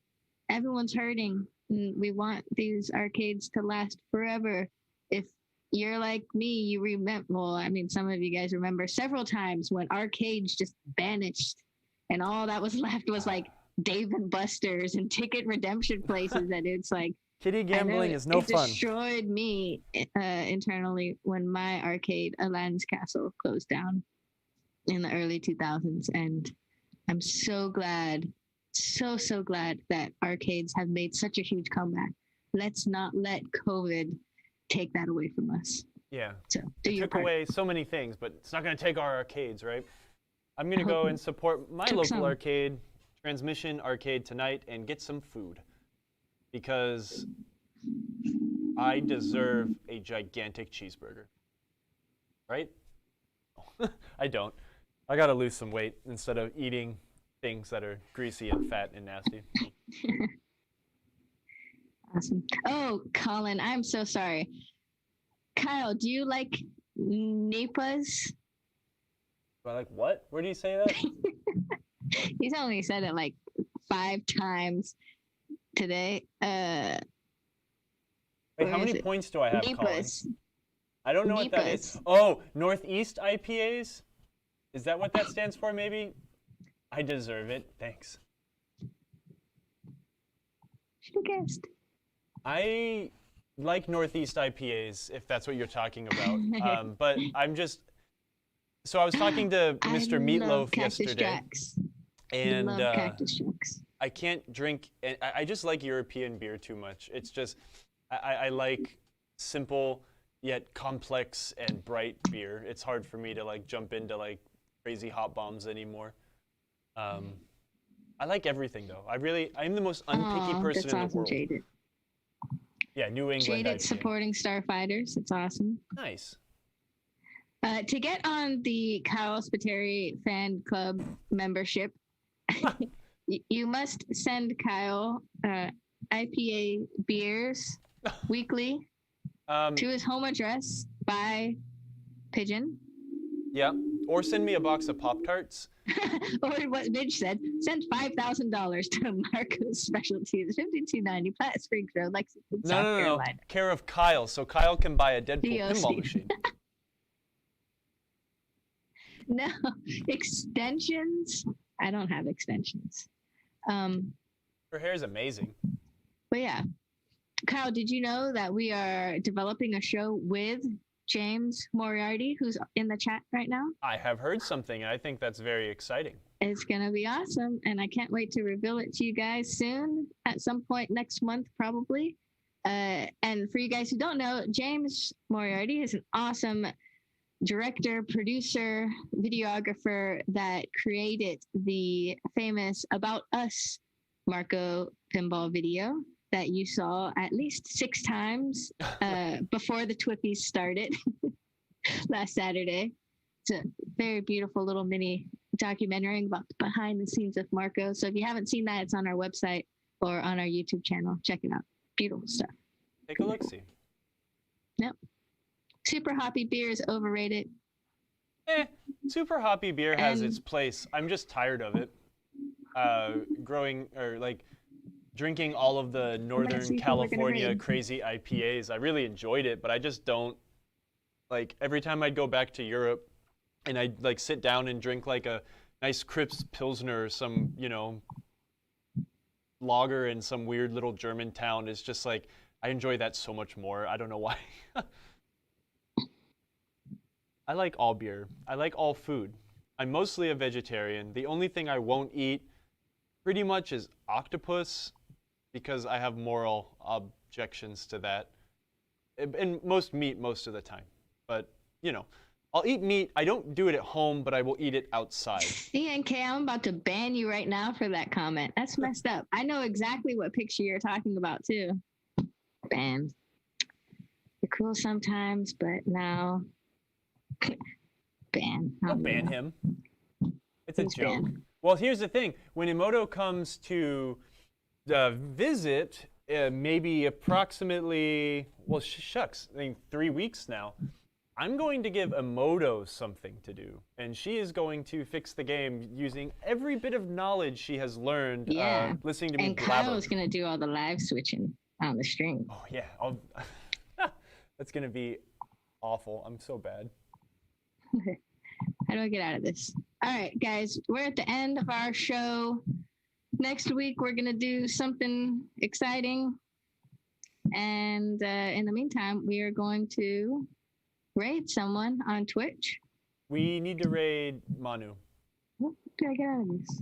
Everyone's hurting. And we want these arcades to last forever. If you're like me, you remember, well, I mean, some of you guys remember several times when arcades just vanished and all that was left was like Dave and Buster's and ticket redemption places. And it's like, Kitty gambling is no fun. It destroyed me internally when my arcade, Aladdin's Castle, closed down in the early 2000s. And I'm so glad, so glad that arcades have made such a huge comeback. Let's not let COVID take that away from us. Yeah. So do your took part. away so many things, but it's not going to take our arcades, right? I'm going to go and support my local arcade, Transmission Arcade tonight, and get some food. Because I deserve a gigantic cheeseburger. Right? I don't. I gotta lose some weight instead of eating things that are greasy and fat and nasty. Awesome. Oh, Colin, I'm so sorry. Kyle, do you like Nipas. Like what? Where do you say that? He's only said it like 5 times today. Wait, how many points do I have, Colin? Nipas. I don't know what that is. Oh, Northeast IPAs? Is that what that stands for, maybe? I deserve it. Thanks. Should have guessed. I like Northeast IPAs, if that's what you're talking about. But I'm just... So I was talking to Mr. Meatloaf yesterday. And Cactus Jacks. I can't drink... I just like European beer too much. It's just... I like simple yet complex and bright beer. It's hard for me to like jump into like crazy hot bombs anymore. I like everything though. I'm the most unpicky person in the world. Jaded. Yeah, New England. Jaded supporting Starfighters. It's awesome. Nice. To get on the Kyle Spiteri fan club membership, you must send Kyle IPA beers weekly to his home address by pigeon. Yeah, or send me a box of Pop-Tarts. Or what Midge said, send $5,000 to Marco's Specialties, 5290 Platt Springs Road, Lexington, South Carolina. No. Care of Kyle, so Kyle can buy a Deadpool pinball machine. No, extensions. I don't have extensions. Her hair is amazing. But yeah. Kyle, did you know that we are developing a show with James Moriarty, who's in the chat right now? I have heard something, and I think that's very exciting. It's going to be awesome, and I can't wait to reveal it to you guys soon, at some point next month, probably. And for you guys who don't know, James Moriarty is an awesome director, producer, videographer that created the famous About Us Marco pinball video that you saw at least 6 times before the Twippies started last Saturday. It's a very beautiful little mini documentary about the behind the scenes of Marco. So if you haven't seen that, it's on our website or on our YouTube channel. Check it out. Beautiful stuff. Take a look-see. Yep. Super hoppy beer is overrated. Super hoppy beer has its place. I'm just tired of it. Drinking all of the Northern California crazy IPAs. I really enjoyed it, but I just don't, like, every time I'd go back to Europe and I'd like sit down and drink like a nice crisp Pilsner or some, lager in some weird little German town, it's just like, I enjoy that so much more. I don't know why. I like all beer. I like all food. I'm mostly a vegetarian. The only thing I won't eat pretty much is octopus, because I have moral objections to that. And most meat most of the time. But, I'll eat meat. I don't do it at home, but I will eat it outside. ENK, I'm about to ban you right now for that comment. That's messed up. I know exactly what picture you're talking about, too. Banned. You're cool sometimes, but now... ban. I'll ban him. It's a joke. Banned. Well, here's the thing. When Emoto comes to visit, maybe approximately, well, shucks, I think 3 weeks now, I'm going to give Emoto something to do. And she is going to fix the game using every bit of knowledge she has learned listening to me blabber. Kyle's going to do all the live switching on the stream. Oh, yeah. That's going to be awful. I'm so bad. How do I get out of this? All right, guys, we're at the end of our show. Next week, we're going to do something exciting. And in the meantime, we are going to raid someone on Twitch. We need to raid Manu. What did I get out of this?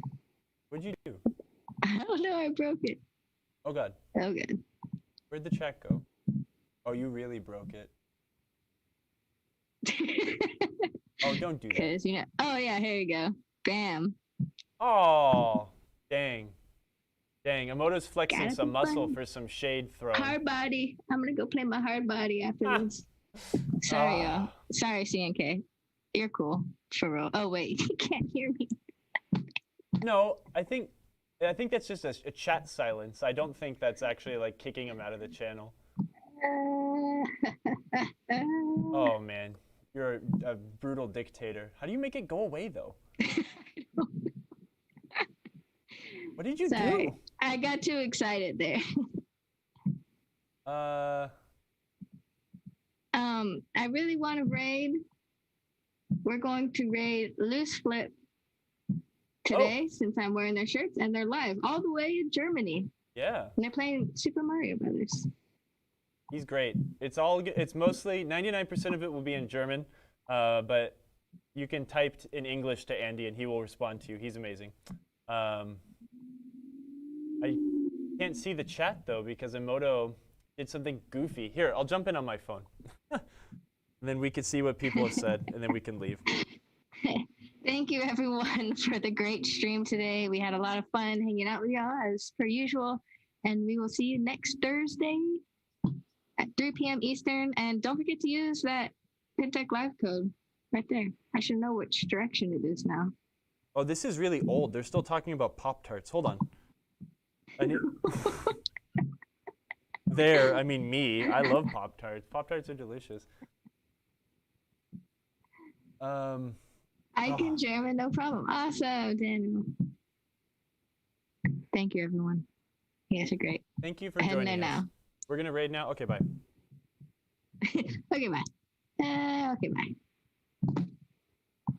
What'd you do? I don't know. I broke it. Oh, God. Oh, good. Where'd the chat go? Oh, you really broke it. Oh, don't do that. Oh, yeah, here you go. Bam. Oh, dang. Dang, Emoto's flexing some muscle for some shade throw. Hard body. I'm going to go play my hard body after this. Sorry, y'all. Sorry, CNK. You're cool. For real. Oh, wait. You can't hear me. No, I think that's just a chat silence. I don't think that's actually like kicking him out of the channel. Oh, man. You're a brutal dictator. How do you make it go away though? What did you Sorry, do? I got too excited there. I really want to raid. We're going to raid Loose Flip today since I'm wearing their shirts, and they're live all the way in Germany. Yeah. And they're playing Super Mario Brothers. He's great. It's mostly 99% of it will be in German, but you can type in English to Andy and he will respond to you. He's amazing. I can't see the chat though because Emoto did something goofy. Here, I'll jump in on my phone. And then we can see what people have said and then we can leave. Thank you everyone for the great stream today. We had a lot of fun hanging out with y'all as per usual. And we will see you next Thursday at 3 p.m. Eastern. And don't forget to use that PinTech live code right there. I should know which direction it is now. Oh, this is really old. They're still talking about Pop-Tarts. Hold on. I mean me. I love Pop-Tarts. Pop-Tarts are delicious. I can German, no problem. Awesome, Daniel. Thank you, everyone. You guys are great. Thank you for joining us. Now. We're going to raid now? Okay, bye. Okay, bye. Okay, bye.